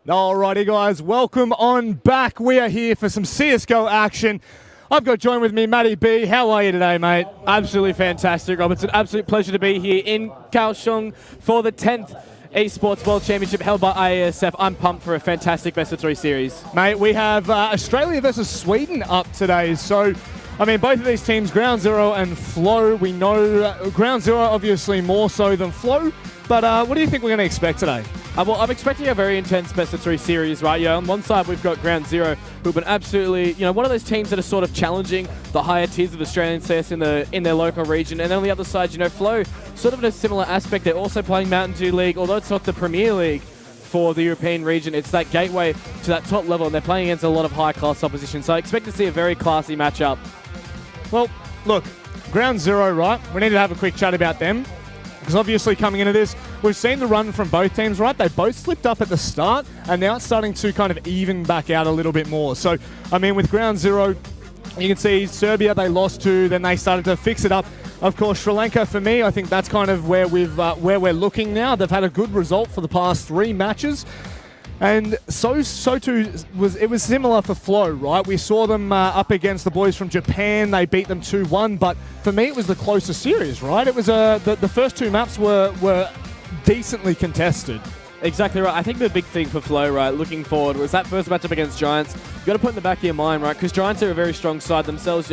Alrighty guys, welcome on back. We are here for some CSGO action. I've got joined with me, Matty B. How are you today, mate? Absolutely fantastic, Rob. It's an absolute pleasure to be here in Kaohsiung for the 10th Esports World Championship held by IeSF. I'm pumped for a fantastic best-of-3 series. Mate, we have Australia versus Sweden up today. So, I mean, both of these teams, Ground Zero and Flow, we know Ground Zero obviously more so than Flow. But what do you think we're going to expect today? Well, I'm expecting a very intense best-of-3 series, right? On one side, we've got Ground Zero, who've been absolutely, one of those teams that are sort of challenging the higher tiers of Australian CS in their local region. And then on the other side, Flow, sort of in a similar aspect. They're also playing Mountain Dew League, although it's not the Premier League for the European region. It's that gateway to that top level, and they're playing against a lot of high-class opposition. So I expect to see a very classy matchup. Well, look, Ground Zero, right? We need to have a quick chat about them. Because obviously coming into this, we've seen the run from both teams, right? They both slipped up at the start, and now it's starting to kind of even back out a little bit more. So, I mean, with Ground Zero, you can see Serbia they lost to, then they started to fix it up. Of course, Sri Lanka, for me, I think that's kind of where we're looking now. They've had a good result for the past 3 matches. And so too it was similar for Flow, right? We saw them up against the boys from Japan. They beat them 2-1, but for me it was the closest series, right? It was the first 2 maps were decently contested. Exactly right. I think the big thing for Flow, right, looking forward, was that first matchup against Giants. You've got to put in the back of your mind, right, because Giants are a very strong side themselves.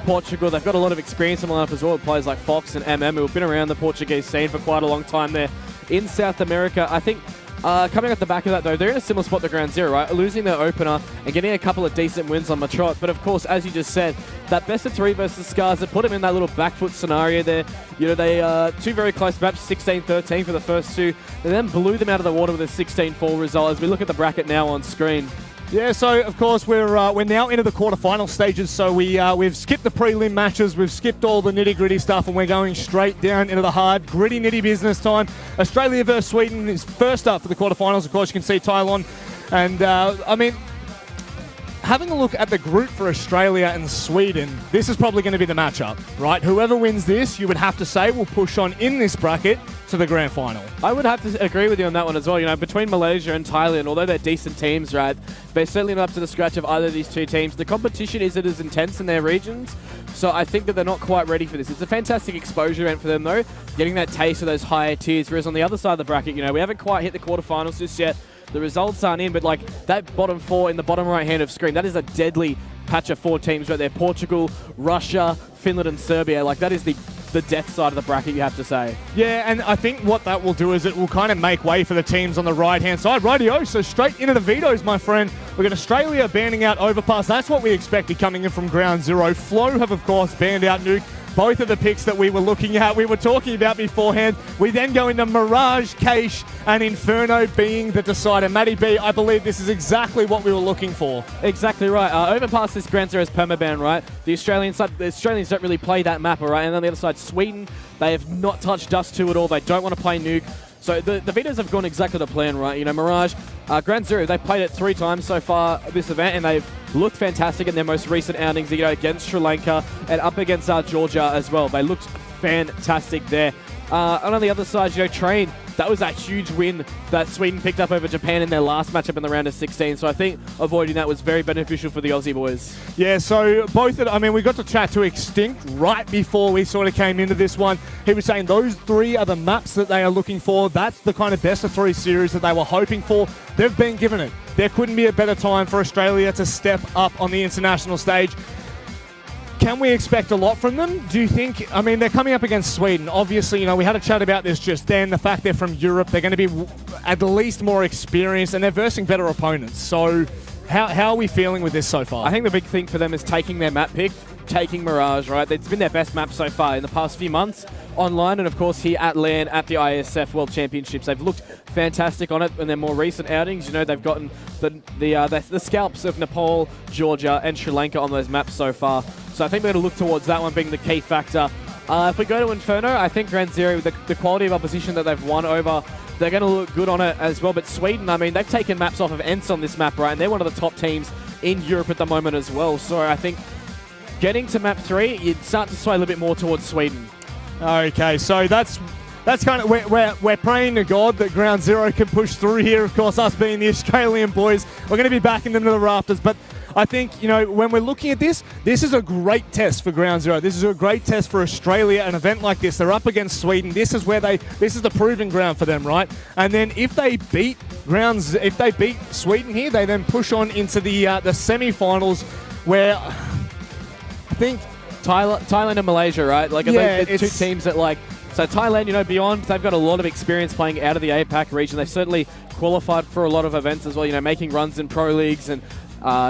Portugal, they've got a lot of experience in the lineup as well with players like Fox and MM, who have been around the Portuguese scene for quite a long time there in South America. I think coming at the back of that, though, they're in a similar spot to Ground Zero, right? Losing their opener and getting a couple of decent wins on the trot. But, of course, as you just said, that best-of-3 versus Scars, that put them in that little back foot scenario there. They 2 very close maps, 16-13 for the first 2. They then blew them out of the water with a 16-4 result as we look at the bracket now on screen. Yeah, so of course we're now into the quarterfinal stages. So we've skipped the prelim matches, we've skipped all the nitty-gritty stuff, and we're going straight down into the hard, gritty, nitty business time. Australia versus Sweden is first up for the quarterfinals. Of course, you can see Tylon, and I mean, having a look at the group for Australia and Sweden, this is probably going to be the matchup, right? Whoever wins this, you would have to say, will push on in this bracket to the grand final. I would have to agree with you on that one as well. Between Malaysia and Thailand, although they're decent teams, right, they're certainly not up to the scratch of either of these 2 teams. The competition isn't as intense in their regions, so I think that they're not quite ready for this. It's a fantastic exposure event for them, though, getting that taste of those higher tiers, whereas on the other side of the bracket, we haven't quite hit the quarterfinals just yet. The results aren't in, but that bottom 4 in the bottom right hand of screen, that is a deadly patch of 4 teams right there. Portugal, Russia, Finland and Serbia. That is the death side of the bracket, you have to say. Yeah, and I think what that will do is it will kind of make way for the teams on the right-hand side. Rightio, so straight into the vetoes, my friend. We've got Australia banning out Overpass. That's what we expected coming in from Ground Zero. Flow have, of course, banned out Nuke. Both of the picks that we were looking at, we were talking about beforehand. We then go into Mirage, Cache, and Inferno being the decider. Matty B, I believe this is exactly what we were looking for. Exactly right. Overpass this Ground Zero's permaban, right? The Australians don't really play that map, all right? And on the other side, Sweden, they have not touched Dust 2 at all. They don't want to play Nuke. So the vetoes have gone exactly to plan, right? Mirage, Ground Zero, they've played it 3 times so far this event, and they've looked fantastic in their most recent outings, against Sri Lanka and up against Georgia as well. They looked fantastic there. And on the other side, Train, that was that huge win that Sweden picked up over Japan in their last matchup in the round of 16. So I think avoiding that was very beneficial for the Aussie boys. Yeah, so we got to chat to Extinct right before we sort of came into this one. He was saying those 3 are the maps that they are looking for. That's the kind of best-of-3 series that they were hoping for. They've been given it. There couldn't be a better time for Australia to step up on the international stage. Can we expect a lot from them? Do you think, they're coming up against Sweden. Obviously, we had a chat about this just then. The fact they're from Europe, they're going to be at least more experienced, and they're versing better opponents. So how are we feeling with this so far? I think the big thing for them is taking their map pick, taking Mirage, right? It's been their best map so far in the past few months online, and of course here at LAN at the IeSF World Championships. They've looked fantastic on it in their more recent outings. They've gotten the scalps of Nepal, Georgia, and Sri Lanka on those maps so far. So I think we're going to look towards that one being the key factor. If we go to Inferno, I think Ground Zero, the quality of opposition that they've won over, they're going to look good on it as well. But Sweden, they've taken maps off of ENCE on this map, right? And they're one of the top teams in Europe at the moment as well. So I think getting to map 3, you'd start to sway a little bit more towards Sweden. Okay, so that's that's kind of we're praying to God that Ground Zero can push through here. Of course, us being the Australian boys, we're going to be backing them to the rafters. But I think, you know, when we're looking at this is a great test for Ground Zero. This is a great test for Australia. An event like this, they're up against Sweden. This is the proving ground for them, right? And then if they beat Sweden here, they then push on into the semi-finals, where I think Thailand and Malaysia, right? Like, yeah, they're two teams that, like, so Thailand, you know, beyond, they've got a lot of experience playing out of the APAC region. They've certainly qualified for a lot of events as well, you know, making runs in pro leagues and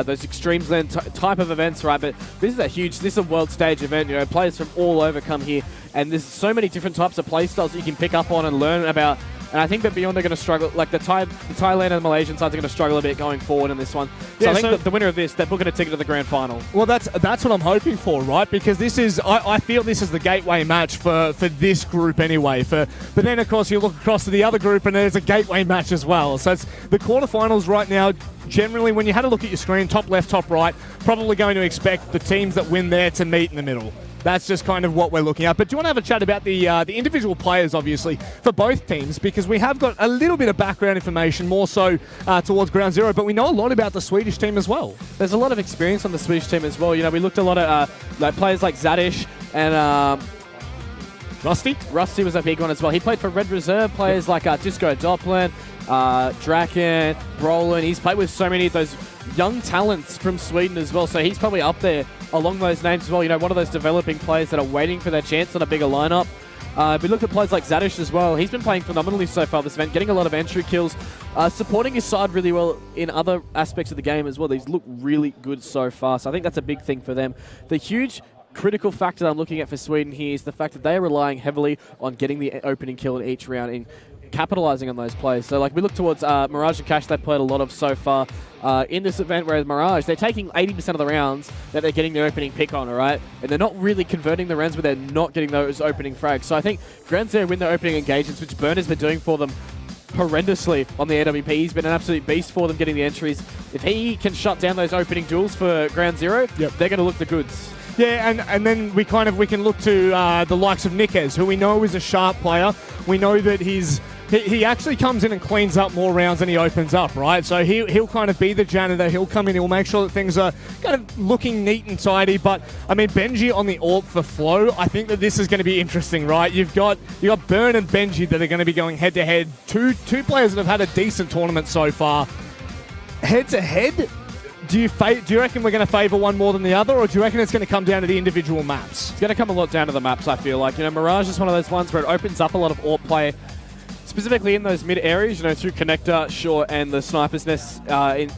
those extremes land type of events, right? But this is a world stage event. You know, players from all over come here, and there's so many different types of play styles that you can pick up on and learn about. And I think that beyond they're going to struggle, like the Thailand and the Malaysian sides are going to struggle a bit going forward in this one. So I think that the winner of this, they're booking a ticket to the grand final. Well, that's what I'm hoping for, right? Because I feel this is the gateway match for this group anyway. But then, of course, you look across to the other group and there's a gateway match as well. So it's the quarterfinals right now. Generally, when you had a look at your screen, top left, top right, probably going to expect the teams that win there to meet in the middle. That's just kind of what we're looking at. But do you want to have a chat about the individual players, obviously, for both teams? Because we have got a little bit of background information, more so towards Ground Zero, but we know a lot about the Swedish team as well. There's a lot of experience on the Swedish team as well. You know, we looked a lot at like players like Zadish and Rusty. Rusty was a big one as well. He played for Red Reserve. Players like Disco Doppler, Draken, Brolin. He's played with so many of those young talents from Sweden as well. So he's probably up there along those names as well. You know, one of those developing players that are waiting for their chance on a bigger lineup. We look at players like Zadish as well. He's been playing phenomenally so far this event, getting a lot of entry kills, supporting his side really well in other aspects of the game as well. These look really good so far. So I think that's a big thing for them. The huge critical factor that I'm looking at for Sweden here is the fact that they are relying heavily on getting the opening kill in each round and capitalizing on those plays. So like we look towards Mirage and Cash, they've played a lot of so far in this event, whereas Mirage, they're taking 80% of the rounds that they're getting their opening pick on, all right? And they're not really converting the rounds, but they're not getting those opening frags. So I think Ground Zero win their opening engagements, which Burn has been doing for them horrendously on the AWP. He's been an absolute beast for them getting the entries. If he can shut down those opening duels for Ground Zero, they're going to look the goods. Yeah, and then we can look to the likes of Nikes, who we know is a sharp player. We know that he actually comes in and cleans up more rounds than he opens up, right? So he'll kind of be the janitor. He'll come in, he'll make sure that things are kind of looking neat and tidy. But, I mean, Benji on the AWP for Flow, I think that this is going to be interesting, right? You've got Burn and Benji that are going to be going head-to-head. Two players that have had a decent tournament so far. Head-to-head, do you reckon we're going to favour one more than the other, or do you reckon it's going to come down to the individual maps? It's going to come a lot down to the maps, I feel like. You know, Mirage is one of those ones where it opens up a lot of AWP play, specifically in those mid areas, you know, through Connector, Short, and the Sniper's Nest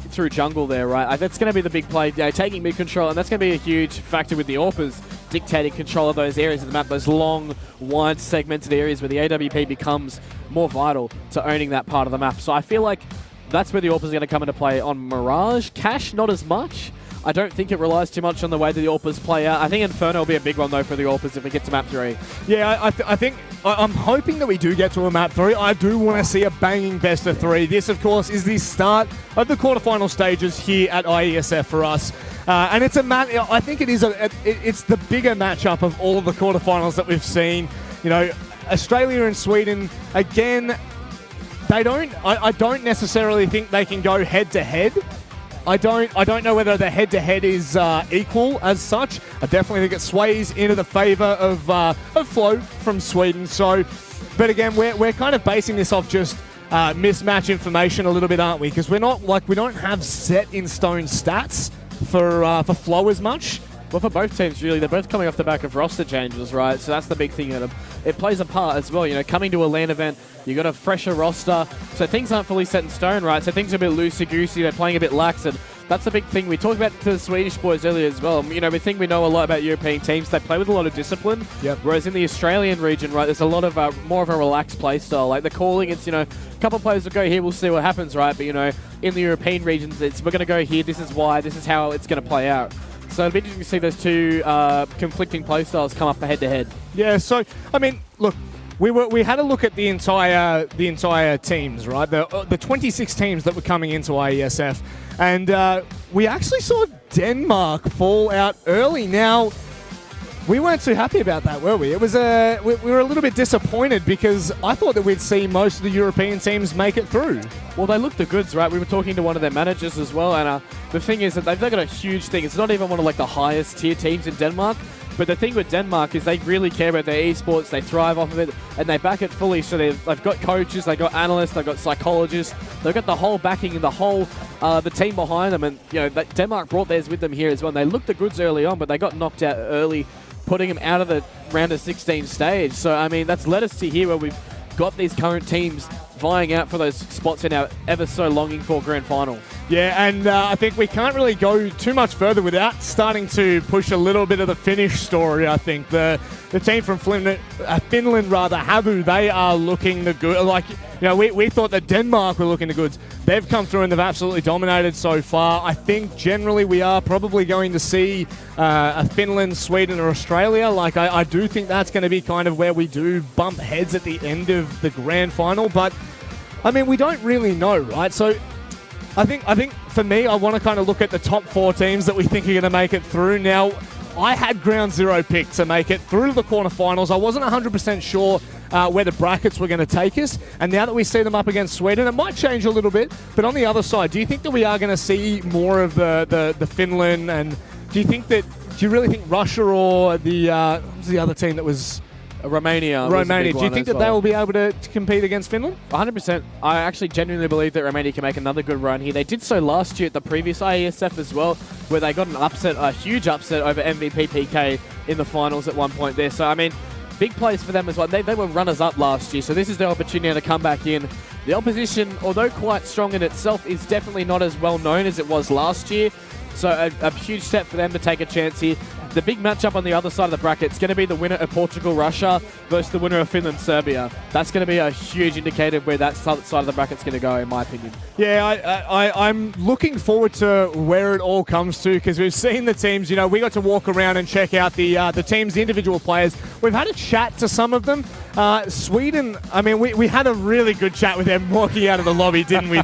through jungle there, right? That's going to be the big play, taking mid control, and that's going to be a huge factor with the AWPers dictating control of those areas of the map, those long, wide, segmented areas where the AWP becomes more vital to owning that part of the map. So I feel like that's where the AWPers are going to come into play on Mirage. Cash, not as much. I don't think it relies too much on the way that the AWPers play out. I think Inferno will be a big one, though, for the AWPers if we get to map 3. Yeah, I think I'm hoping that we do get to a map 3. I do want to see a banging best of 3. This, of course, is the start of the quarterfinal stages here at IeSF for us. And it's I think it is it's the bigger matchup of all of the quarterfinals that we've seen. You know, Australia and Sweden, again, I don't necessarily think they can go head-to-head. I don't know whether the head-to-head is equal as such. I definitely think it sways into the favour of Flow from Sweden. So, but again, we're kind of basing this off just mismatch information a little bit, aren't we? Because we don't have set in stone stats for Flow as much. Well, for both teams, really, they're both coming off the back of roster changes, right? So that's the big thing. It plays a part as well. You know, coming to a LAN event, you got a fresher roster, so things aren't fully set in stone, right? So things are a bit loosey-goosey. They're playing a bit lax, and that's the big thing. We talked about the Swedish boys earlier as well. You know, we think we know a lot about European teams. They play with a lot of discipline. Yep. Whereas in the Australian region, right, there's a lot of more of a relaxed play style. Like the calling, it's, you know, a couple of players will go here, we'll see what happens, right? But, you know, in the European regions, we're going to go here, this is why, this is how it's going to play out. So it'll be interesting to see those two conflicting play styles come up head-to-head. Yeah, so, I mean, look, we had a look at the entire teams, right? The 26 teams that were coming into IeSF, and we actually saw Denmark fall out early. Now, We weren't too happy about that, were we? It was we were a little bit disappointed because I thought that we'd see most of the European teams make it through. Well, they look the goods, right? We were talking to one of their managers as well, and the thing is that they've got a huge thing. It's not even one of like the highest tier teams in Denmark, but the thing with Denmark is they really care about their esports. They thrive off of it, and they back it fully. So they've got coaches, they've got analysts, they've got psychologists, they've got the whole backing and the whole the team behind them. And Denmark brought theirs with them here as well. And they looked the goods early on, but they got knocked out early, putting them out of the round of 16 stage. So, I mean, that's led us to here where we've got these current teams vying out for those spots in our ever so longing for grand final. Yeah, and I think we can't really go too much further without starting to push a little bit of the Finnish story, I think. The team from Finland, Havu, they are looking the good. Like, we thought that Denmark were looking the goods. They've come through and they've absolutely dominated so far. I think generally we are probably going to see a Finland, Sweden, or Australia. Like, I do think that's going to be kind of where we do bump heads at the end of the grand final. But, I mean, we don't really know, right? So I think for me, I want to kind of look at the top 4 teams that we think are going to make it through. Now, I had Ground Zero picked to make it through to the quarterfinals. I wasn't 100% sure where the brackets were going to take us. And now that we see them up against Sweden, it might change a little bit. But on the other side, do you think that we are going to see more of the Finland? And do you really think Russia or the other team that was... Romania. Do you think that they will be able to compete against Finland? 100%. I actually genuinely believe that Romania can make another good run here. They did so last year at the previous IeSF as well, where they got a huge upset over MVP PK in the finals at one point there. So, I mean, big plays for them as well. They were runners-up last year, so this is their opportunity to come back in. The opposition, although quite strong in itself, is definitely not as well known as it was last year. So a huge step for them to take a chance here. The big matchup on the other side of the bracket is going to be the winner of Portugal-Russia versus the winner of Finland-Serbia. That's going to be a huge indicator of where that side of the bracket is going to go, in my opinion. Yeah, I'm looking forward to where it all comes to, because we've seen the teams. We got to walk around and check out the teams, the individual players. We've had a chat to some of them. Sweden, I mean, we had a really good chat with them walking out of the lobby, didn't we?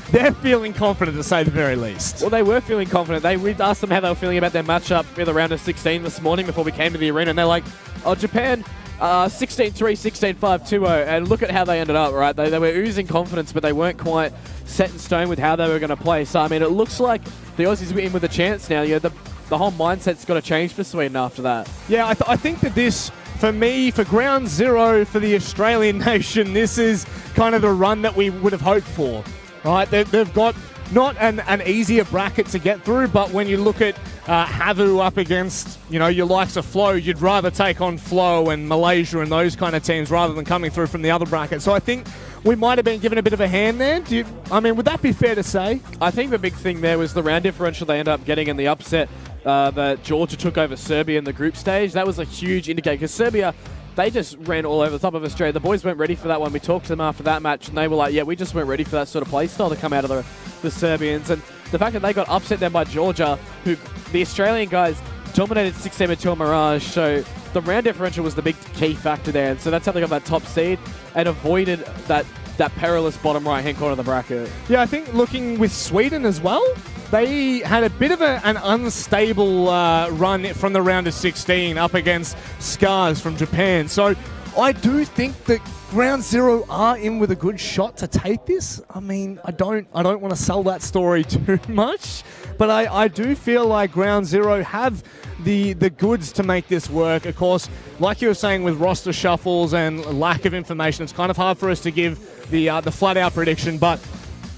They're feeling confident, to say the very least. Well, they were feeling confident. We asked them how they were feeling about their matchup in the round of 16 this morning before we came to the arena, and they're like, oh, Japan, 16-3, 16-5, 2-0, and look at how they ended up, right? They were oozing confidence, but they weren't quite set in stone with how they were going to play. So, I mean, it looks like the Aussies were in with a chance now. The whole mindset's got to change for Sweden after that. Yeah, I think that this... For me, for Ground Zero, for the Australian nation, this is kind of the run that we would have hoped for. Right, they've got not an easier bracket to get through, but when you look at Havu up against, your likes of Flow, you'd rather take on Flow and Malaysia and those kind of teams rather than coming through from the other bracket. So I think we might have been given a bit of a hand there. Would that be fair to say? I think the big thing there was the round differential they ended up getting in the upset that Georgia took over Serbia in the group stage. That was a huge indicator, because Serbia... they just ran all over the top of Australia. The boys weren't ready for that one. We talked to them after that match, and they were like, yeah, we just weren't ready for that sort of play style to come out of the Serbians. And the fact that they got upset then by Georgia, who the Australian guys dominated 6-7-2 Mirage, so the round differential was the big key factor there. And so that's how they got that top seed and avoided that perilous bottom right-hand corner of the bracket. Yeah, I think looking with Sweden as well, they had a bit of an unstable run from the round of 16 up against Scars from Japan. So I do think that Ground Zero are in with a good shot to take this. I mean, I don't want to sell that story too much, but I do feel like Ground Zero have the goods to make this work. Of course, like you were saying, with roster shuffles and lack of information, it's kind of hard for us to give the flat-out prediction. But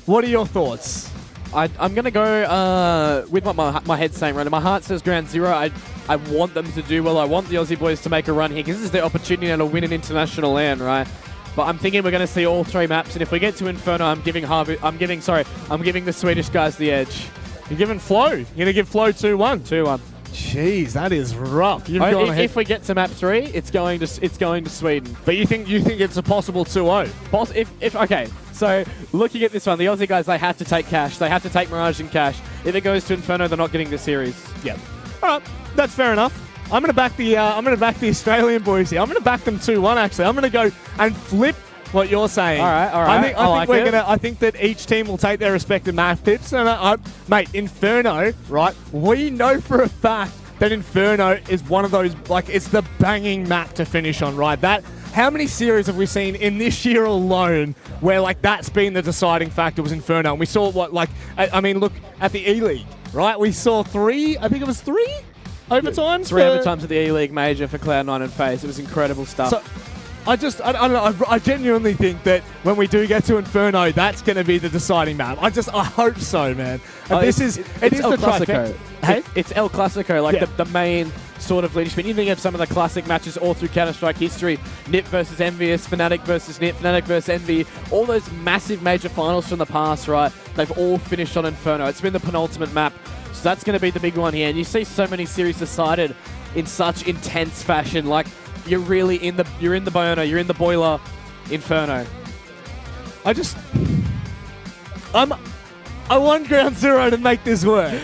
what are your thoughts? I'm going to go with what my head's saying right now. My heart says Ground Zero. I want them to do well. I want the Aussie boys to make a run here, because this is their opportunity to win an international land, right? But I'm thinking we're going to see all 3 maps, and if we get to Inferno, I'm giving the Swedish guys the edge. You're giving Flow. You're going to give Flow 2-1. 2-1. Jeez, that is rough. You've gone ahead. If we get to map 3, it's going to Sweden. But you think it's a possible 2-0? Okay. So, looking at this one, the Aussie guys, they have to take cash. They have to take Mirage and cash. If it goes to Inferno, they're not getting the series. Yeah. All right, that's fair enough. I'm going to back the Australian boys here. I'm going to back them 2-1. Actually, I'm going to go and flip what you're saying. All right. I think that each team will take their respective map pips. And mate, Inferno, right? We know for a fact then Inferno is one of those, like, it's the banging map to finish on, right? How many series have we seen in this year alone where, like, that's been the deciding factor was Inferno? And we saw I mean, look at the E-League, right? We saw three overtimes? Three overtimes at the E-League Major for Cloud9 and FaZe. It was incredible stuff. So, I don't know. I genuinely think that when we do get to Inferno, that's going to be the deciding map. I hope so, man. And it's El Clasico. Hey? It's El Clasico, like the main sort of leadership. You think of some of the classic matches all through Counter-Strike history. NiP versus Envious, Fnatic versus NiP, Fnatic versus Envy. All those massive major finals from the past, right? They've all finished on Inferno. It's been the penultimate map. So that's going to be the big one here. And you see so many series decided in such intense fashion. Like, you're in the Bono, you're in the Boiler, Inferno. I want Ground Zero to make this work.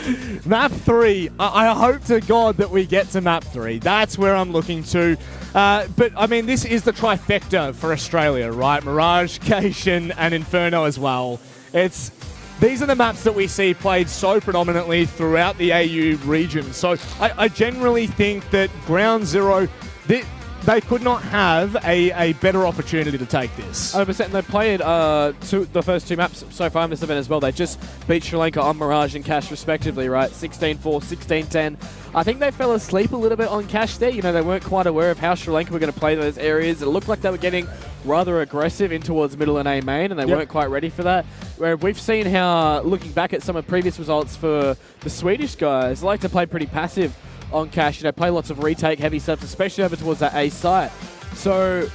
Map 3, I hope to God that we get to Map 3. That's where I'm looking to. But, I mean, this is the trifecta for Australia, right? Mirage, Kaohsiung, and Inferno as well. These are the maps that we see played so predominantly throughout the AU region. So I generally think that Ground Zero, they could not have a better opportunity to take this. 100%. They played the first two maps so far in this event as well. They just beat Sri Lanka on Mirage and Cash respectively, right? 16-4, 16-10. I think they fell asleep a little bit on Cash there. You know, they weren't quite aware of how Sri Lanka were going to play those areas. It looked like they were getting rather aggressive in towards middle and A main, and they weren't quite ready for that. Where we've seen how, looking back at some of previous results for the Swedish guys, they like to play pretty passive on Cash, you know, play lots of retake heavy stuff, especially over towards that A site. So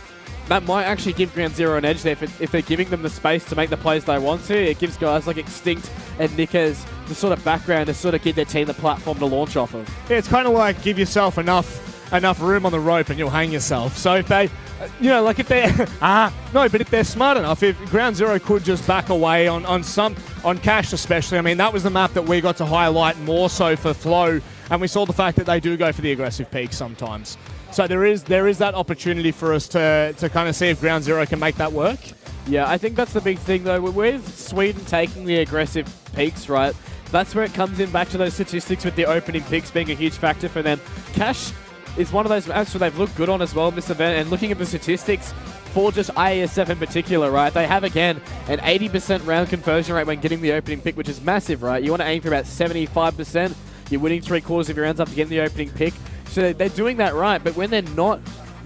that might actually give Ground Zero an edge there if they're giving them the space to make the plays they want to. It gives guys like Extinct and Nickers the sort of background to sort of give their team the platform to launch off of. Yeah, it's kind of like give yourself enough room on the rope and you'll hang yourself. So if they, you know, like if they're, but if they're smart enough, if Ground Zero could just back away on Cash especially, I mean, that was the map that we got to highlight more so for Flow. And we saw the fact that they do go for the aggressive peak sometimes. So there is that opportunity for us to kind of see if Ground Zero can make that work. Yeah, I think that's the big thing, though. With Sweden taking the aggressive peaks, right, that's where it comes in back to those statistics with the opening picks being a huge factor for them. Cash is one of those maps where they've looked good on as well in this event. And looking at the statistics for just IeSF in particular, right, they have, again, an 80% round conversion rate when getting the opening pick, which is massive, right? You want to aim for about 75%. You're winning 3/4 of your rounds after getting the opening pick. So they're doing that right, but when they're not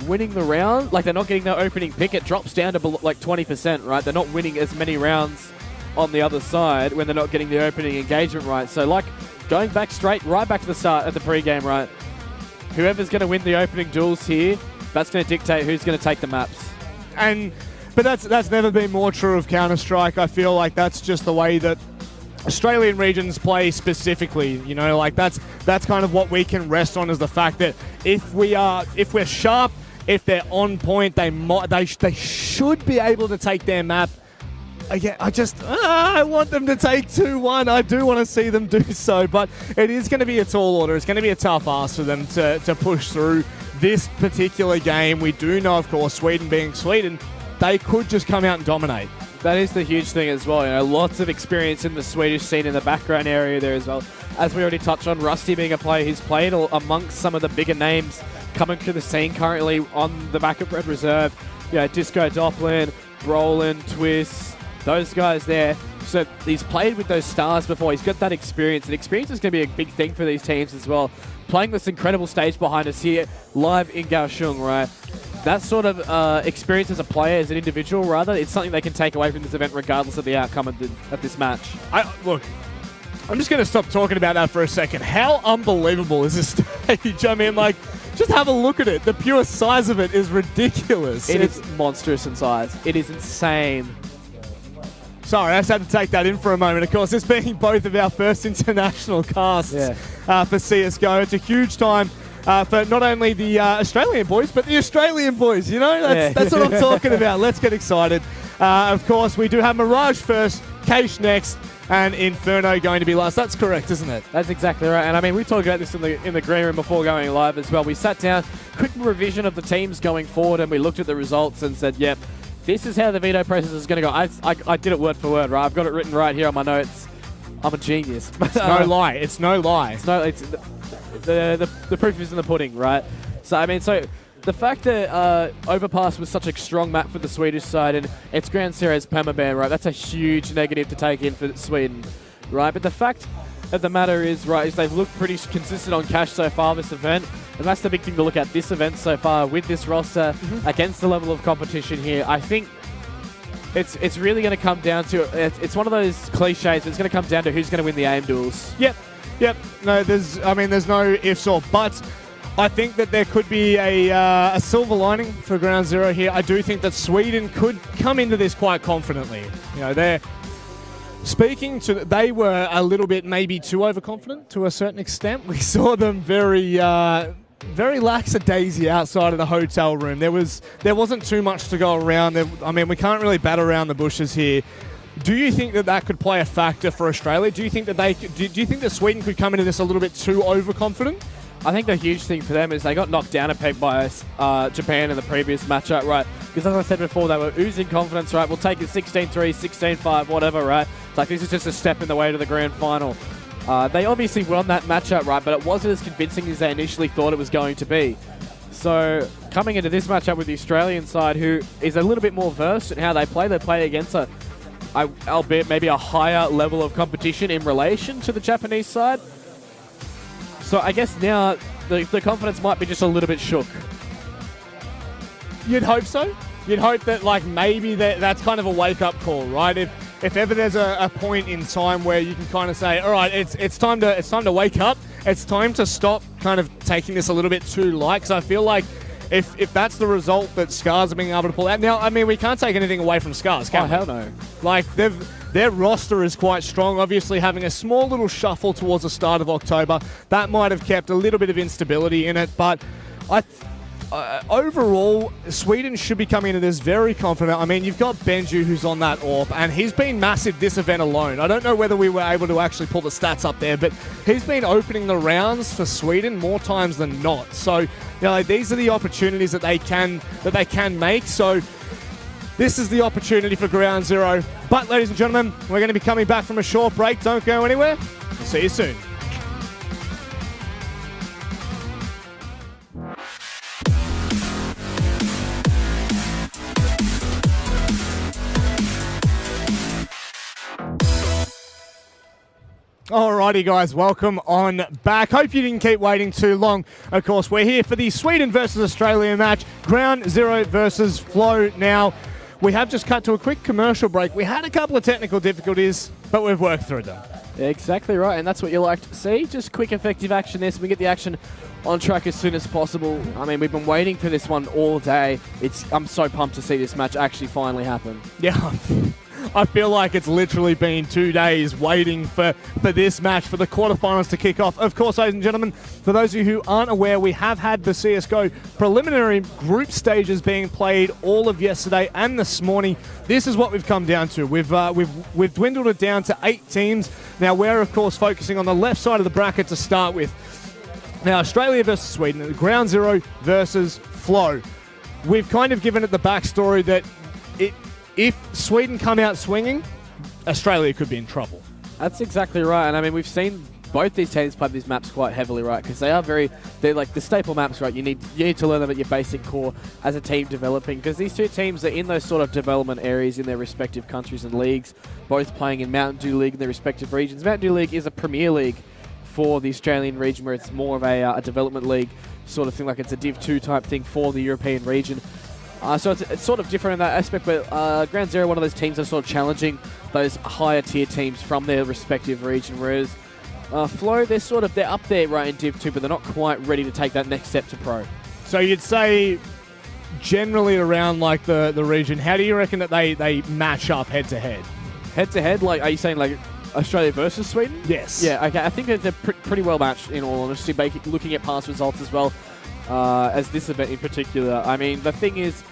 winning the round, like they're not getting their opening pick, it drops down to like 20%, right? They're not winning as many rounds on the other side when they're not getting the opening engagement right. So like going back right back to the start at the pregame, right? Whoever's going to win the opening duels here, that's going to dictate who's going to take the maps. But that's never been more true of Counter-Strike. I feel like that's just the way that Australian regions play specifically, you know, like that's kind of what we can rest on, is the fact that if we're sharp, if they're on point, they should be able to take their map. Again, I want them to take 2-1. I do want to see them do so, but it is going to be a tall order. It's going to be a tough ask for them to push through this particular game. We do know, of course, Sweden being Sweden, they could just come out and dominate. That is the huge thing as well. You know, lots of experience in the Swedish scene in the background area there as well. As we already touched on, Rusty being a player who's played amongst some of the bigger names coming through the scene currently on the back of Red Reserve. You know, Disco Doplin, Roland, Twist, those guys there. So he's played with those stars before. He's got that experience. And experience is going to be a big thing for these teams as well. Playing this incredible stage behind us here, live in Kaohsiung, right? That sort of experience as a player, as an individual, rather, it's something they can take away from this event regardless of the outcome of this match. Look, I'm just going to stop talking about that for a second. How unbelievable is this stage? I mean, like, just have a look at it. The pure size of it is ridiculous. It is monstrous in size. It is insane. Sorry, I just had to take that in for a moment. Of course, this being both of our first international casts for CSGO. It's a huge time for not only the Australian boys, but the Australian boys, you know? That's what I'm talking about. Let's get excited. Of course, we do have Mirage first, Cache next, and Inferno going to be last. That's correct, isn't it? That's exactly right. And I mean, we talked about this in the green room before going live as well. We sat down, quick revision of the teams going forward, and we looked at the results and said, yep, this is how the veto process is going to go. I did it word for word, right? I've got it written right here on my notes. I'm a genius. It's no lie. It's no lie. the proof is in the pudding, right? So I mean, the fact that Overpass was such a strong map for the Swedish side and it's Ground Zero's permaban, right? That's a huge negative to take in for Sweden, right? But the fact of the matter is, right, is they've looked pretty consistent on cash so far this event, and that's the big thing to look at this event so far with this roster against the level of competition here. I think it's really going to come down to it's one of those cliches. But it's going to come down to who's going to win the aim duels. Yep. No, there's no ifs or buts. I think that there could be a silver lining for Ground Zero here. I do think that Sweden could come into this quite confidently. You know, they were a little bit maybe too overconfident to a certain extent. We saw them very lackadaisy outside of the hotel room. There wasn't too much to go around. We can't really bat around the bushes here. Do you think that could play a factor for Australia? Do you think that do you think that Sweden could come into this a little bit too overconfident? I think the huge thing for them is they got knocked down a peg by Japan in the previous matchup, right? Because as I said before, they were oozing confidence, right? We'll take it 16-3, 16-5, whatever, right? It's like this is just a step in the way to the grand final. They obviously won that matchup, right? But it wasn't as convincing as they initially thought it was going to be. So coming into this matchup with the Australian side, who is a little bit more versed in how they play against albeit maybe a higher level of competition in relation to the Japanese side. So I guess now the confidence might be just a little bit shook. You'd hope so. You'd hope that maybe that's kind of a wake-up call, right? If ever there's a point in time where you can kind of say, all right, it's time to wake up. It's time to stop kind of taking this a little bit too light. Because I feel like if that's the result that Scars are being able to pull out. Now, I mean, we can't take anything away from Scars, can we? Hell no. Their roster is quite strong. Obviously, having a small little shuffle towards the start of October, that might have kept a little bit of instability in it. But overall, Sweden should be coming into this very confident. I mean, you've got Benju who's on that AWP, and he's been massive this event alone. I don't know whether we were able to actually pull the stats up there, but he's been opening the rounds for Sweden more times than not. So, these are the opportunities that they can make. So, this is the opportunity for Ground Zero. But, ladies and gentlemen, we're going to be coming back from a short break. Don't go anywhere. We'll see you soon. Alrighty guys, welcome on back. Hope you didn't keep waiting too long. Of course, we're here for the Sweden versus Australia match, Ground Zero versus Flow. Now, we have just cut to a quick commercial break. We had a couple of technical difficulties, but we've worked through them. Exactly right, and that's what you like to see. Just quick, effective action there, so we get the action on track as soon as possible. I mean, we've been waiting for this one all day. I'm so pumped to see this match actually finally happen. Yeah. I feel like it's literally been 2 days waiting for this match, for the quarterfinals to kick off. Of course, ladies and gentlemen, for those of you who aren't aware, we have had the CSGO preliminary group stages being played all of yesterday and this morning. This is what we've come down to. We've dwindled it down to 8 teams. Now, we're, of course, focusing on the left side of the bracket to start with. Now, Australia versus Sweden, Ground Zero versus Flow. We've kind of given it the backstory that if Sweden come out swinging, Australia could be in trouble. That's exactly right. And I mean, we've seen both these teams play these maps quite heavily, right? Because they're like the staple maps, right? You need to learn them at your basic core as a team developing. Because these two teams are in those sort of development areas in their respective countries and leagues, both playing in Mountain Dew League in their respective regions. Mountain Dew League is a premier league for the Australian region, where it's more of a development league sort of thing, like it's a Div 2 type thing for the European region. So it's sort of different in that aspect, but Ground Zero, one of those teams that's sort of challenging those higher tier teams from their respective region, whereas Flow, they're up there right in Div 2, but they're not quite ready to take that next step to pro. So you'd say generally around like the region, how do you reckon that they match up head to head? Head to head, like, are you saying like Australia versus Sweden? Yes. Yeah, okay. I think that they're pretty well matched in all honesty, looking at past results as well as this event in particular. I mean, the thing is,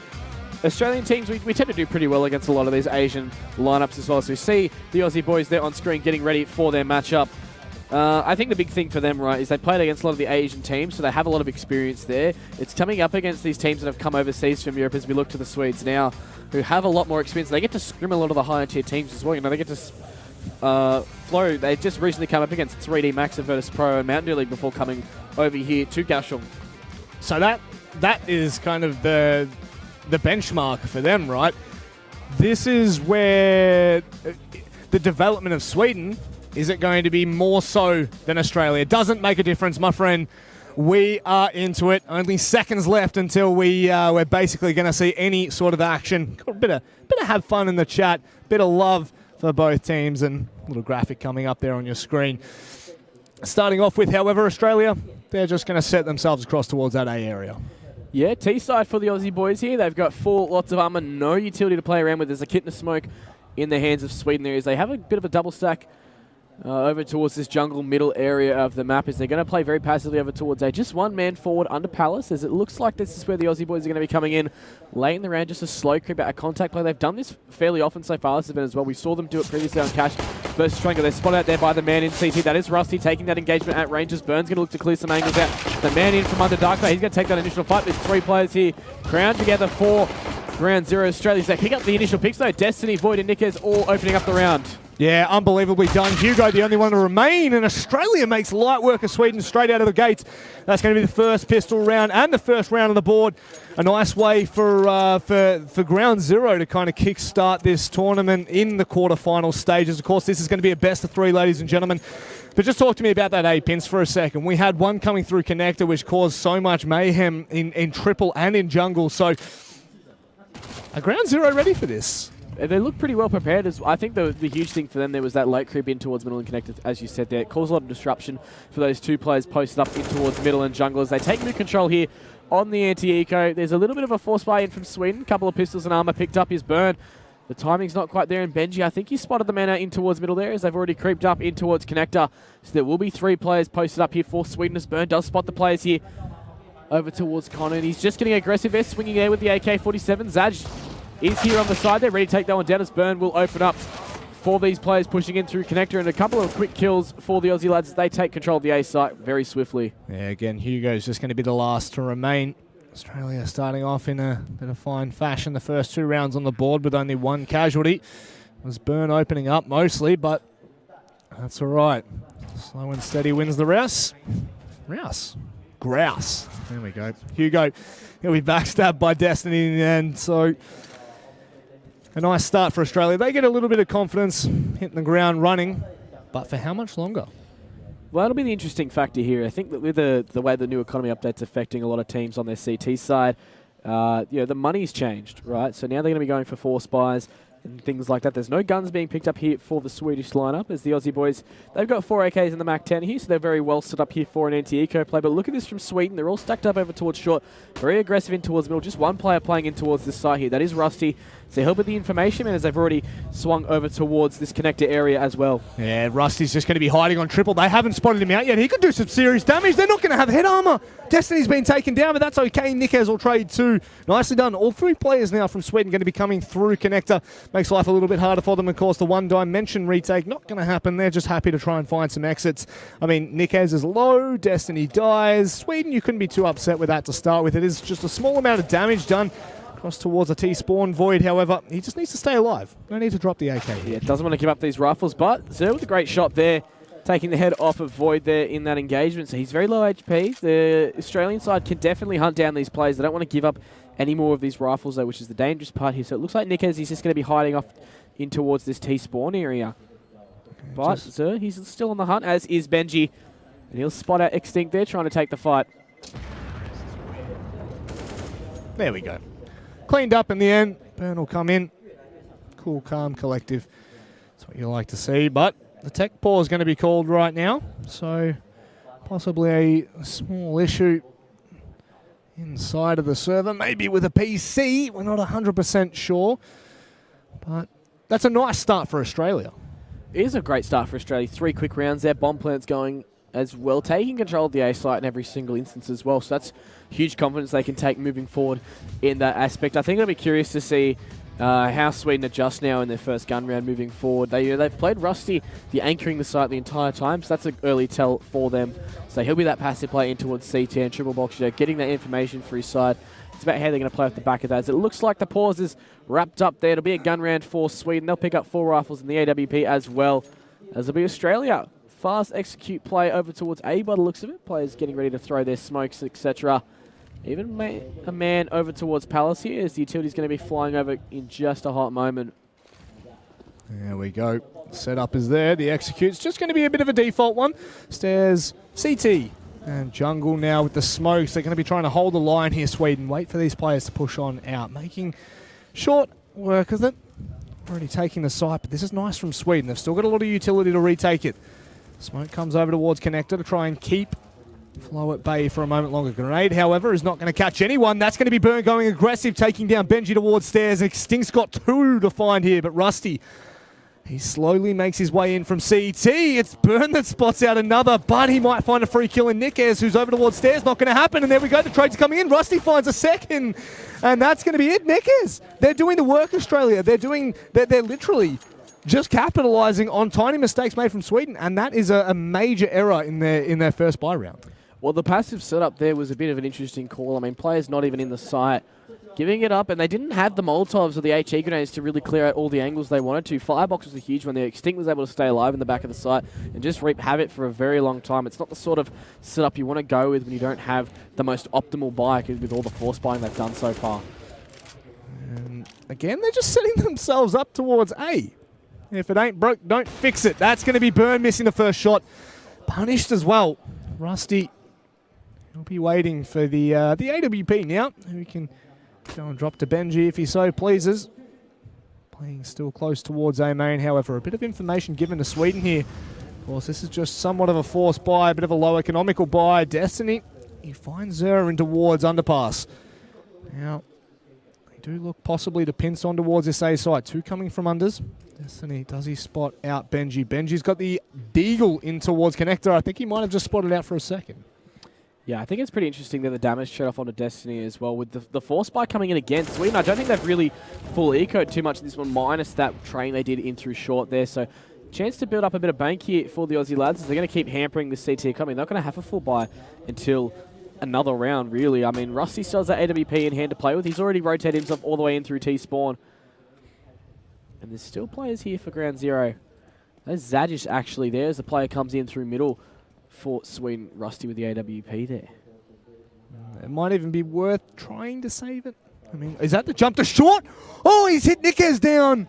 Australian teams, we tend to do pretty well against a lot of these Asian lineups as well. So we see the Aussie boys there on screen getting ready for their matchup. I think the big thing for them, right, is they played against a lot of the Asian teams, so they have a lot of experience there. It's coming up against these teams that have come overseas from Europe as we look to the Swedes now, who have a lot more experience. They get to scrim a lot of the higher tier teams as well. You know, they get to Flo, they just recently come up against 3D Max and Virtus Pro and Mountain Dew League before coming over here to Kaohsiung. So that is kind of the benchmark for them, right? This is where the development of Sweden, is it going to be more so than Australia? It doesn't make a difference, my friend. We are into it. Only seconds left until we're basically going to see any sort of action. Got a bit of have fun in the chat, bit of love for both teams, and a little graphic coming up there on your screen. Starting off with, however, Australia, they're just going to set themselves across towards that A area. Yeah, T-side for the Aussie boys here. They've got full lots of armor, no utility to play around with. There's a kit and a smoke in the hands of Sweden there as they have a bit of a double stack over towards this jungle middle area of the map as they're going to play very passively over towards A. Just one man forward under Palace as it looks like this is where the Aussie boys are going to be coming in late in the round. Just a slow creep out of contact play. They've done this fairly often so far this event as well. We saw them do it previously on Cash versus Triangle. They're spotted out there by the man in CT. That is Rusty taking that engagement at ranges. Burns going to look to clear some angles out. The man in from under Dark Knight, he's going to take that initial fight. There's 3 players here crowned together for round 0 Australia. They pick up the initial picks though. Destiny, Void and Nickez all opening up the round. Yeah, unbelievably done. Hugo, the only one to remain, and Australia makes light work of Sweden straight out of the gates. That's going to be the first pistol round and the first round on the board. A nice way for ground 0 to kind of kickstart this tournament in the quarterfinal stages. Of course, this is going to be a best of 3, ladies and gentlemen. But just talk to me about that A-Pins for a second. We had one coming through connector, which caused so much mayhem in triple and in jungle. So, are ground 0 ready for this? They look pretty well prepared. I think the huge thing for them there was that late creep in towards middle and connected, as you said there. It caused a lot of disruption for those 2 players posted up in towards middle and jungle as they take new control here on the anti-eco. There's a little bit of a force buy in from Sweden. A couple of pistols and armor picked up his burn. The timing's not quite there, and Benji, I think he spotted the man out in towards middle there as they've already creeped up in towards connector. So there will be 3 players posted up here for Sweden as Burn does spot the players here over towards Connor, and he's just getting aggressive there, swinging there with the AK-47. Zaj is here on the side there, ready to take that one down as Burn will open up for these players pushing in through connector, and a couple of quick kills for the Aussie lads as they take control of the A site very swiftly. Yeah, again, Hugo's just going to be the last to remain. Australia starting off in a bit of fine fashion. The first 2 rounds on the board with only 1 casualty. It was Burn opening up mostly, but that's all right. Slow and steady wins the race. Grouse. There we go. Hugo, he'll be backstabbed by Destiny in the end, so a nice start for Australia. They get a little bit of confidence, hitting the ground running, but for how much longer? Well, that'll be the interesting factor here. I think that with the way the new economy update's affecting a lot of teams on their CT side, the money's changed, right? So now they're going to be going for force buys and things like that. There's no guns being picked up here for the Swedish lineup as the Aussie boys, they've got 4 AKs in the MAC-10 here, so they're very well set up here for an anti-eco play. But look at this from Sweden. They're all stacked up over towards short, very aggressive in towards middle. Just one player playing in towards this side here. That is Rusty. So help with the information, man, as they've already swung over towards this connector area as well. Yeah, Rusty's just going to be hiding on triple. They haven't spotted him out yet. He could do some serious damage. They're not going to have head armor. Destiny's been taken down, but that's okay. Nickez will trade 2. Nicely done. All 3 players now from Sweden going to be coming through connector. Makes life a little bit harder for them. Of course, the one-dimension retake, not going to happen. They're just happy to try and find some exits. I mean, Nickez is low. Destiny dies. Sweden, you couldn't be too upset with that to start with. It is just a small amount of damage done. Cross towards a T-spawn. Void, however, he just needs to stay alive. No need to drop the AK here. Yeah, doesn't want to give up these rifles, but Zer with a great shot there, taking the head off of Void there in that engagement. So he's very low HP. The Australian side can definitely hunt down these players. They don't want to give up any more of these rifles, though, which is the dangerous part here. So it looks like Nickez is just going to be hiding off in towards this T-spawn area. But Zer, he's still on the hunt, as is Benji. And he'll spot out Extinct there, trying to take the fight. There we go. Cleaned up in the end. Burn will come in. Cool, calm, collective. That's what you like to see. But the tech pause is going to be called right now. So possibly a small issue inside of the server. Maybe with a PC. We're not 100% sure. But that's a nice start for Australia. It is a great start for Australia. 3 quick rounds there. Bomb plants going as well, taking control of the A site in every single instance as well. So that's huge confidence they can take moving forward in that aspect. I think I'll be curious to see How Sweden adjust now in their first gun round moving forward. They've played Rusty, the anchoring the site the entire time, so that's an early tell for them. So he'll be that passive play in towards CT and triple box, getting that information for his side. It's about how they're going to play off the back of that. As it looks like the pause is wrapped up there. It'll be a gun round for Sweden. They'll pick up 4 rifles in the AWP as well. As it'll be Australia. Fast execute play over towards A by the looks of it. Players getting ready to throw their smokes, etc. Even a man over towards Palace here as the utility's going to be flying over in just a hot moment. There we go. Setup is there. The execute's just going to be a bit of a default one. Stairs, CT, and jungle now with the smokes. They're going to be trying to hold the line here, Sweden. Wait for these players to push on out. Making short work of it. Already taking the site, but this is nice from Sweden. They've still got a lot of utility to retake it. Smoke comes over towards Connector to try and keep Flow at bay for a moment longer. Grenade, however, is not going to catch anyone. That's going to be Burn going aggressive, taking down Benji towards stairs. Extinct's got 2 to find here, but Rusty, he slowly makes his way in from CT. It's Burn that spots out another, but he might find a free kill in Nickez, who's over towards stairs. Not going to happen, and there we go. The trade's coming in. Rusty finds a second, and that's going to be it. Nickez, they're doing the work, Australia. They're literally just capitalizing on tiny mistakes made from Sweden, and that is a major error in their first buy round. Well, the passive setup there was a bit of an interesting call. I mean, players not even in the site giving it up, and they didn't have the Molotovs or the HE grenades to really clear out all the angles they wanted to. Firebox was a huge one there. Extinct was able to stay alive in the back of the site and just reap havoc for a very long time. It's not the sort of setup you want to go with when you don't have the most optimal buy with all the force buying they've done so far. And again, they're just setting themselves up towards A. If it ain't broke, don't fix it. That's going to be Burn missing the first shot. Punished as well. Rusty, he'll be waiting for the AWP now, who can go and drop to Benji if he so pleases. Playing still close towards A main, however. A bit of information given to Sweden here. Of course, this is just somewhat of a forced buy, a bit of a low economical buy. Destiny, he finds Zera in towards underpass. Now, they do look possibly to pinch on towards this A side. 2 coming from unders. Destiny, does he spot out Benji? Benji's got the deagle in towards Connector. I think he might have just spotted out for a second. Yeah, I think it's pretty interesting that the damage trade off onto Destiny as well. With the force buy coming in against Sweden, I don't think they've really full ecoed too much in this one, minus that train they did in through short there. So, chance to build up a bit of bank here for the Aussie lads as they're going to keep hampering the CT coming. They're not going to have a full buy until another round, really. I mean, Rusty still has that AWP in hand to play with. He's already rotated himself all the way in through T-spawn. And there's still players here for ground zero. There's Zadis actually there as the player comes in through middle for Sweden. Rusty with the AWP there. It might even be worth trying to save it. I mean, is that the jump to short? Oh, he's hit Nickez down.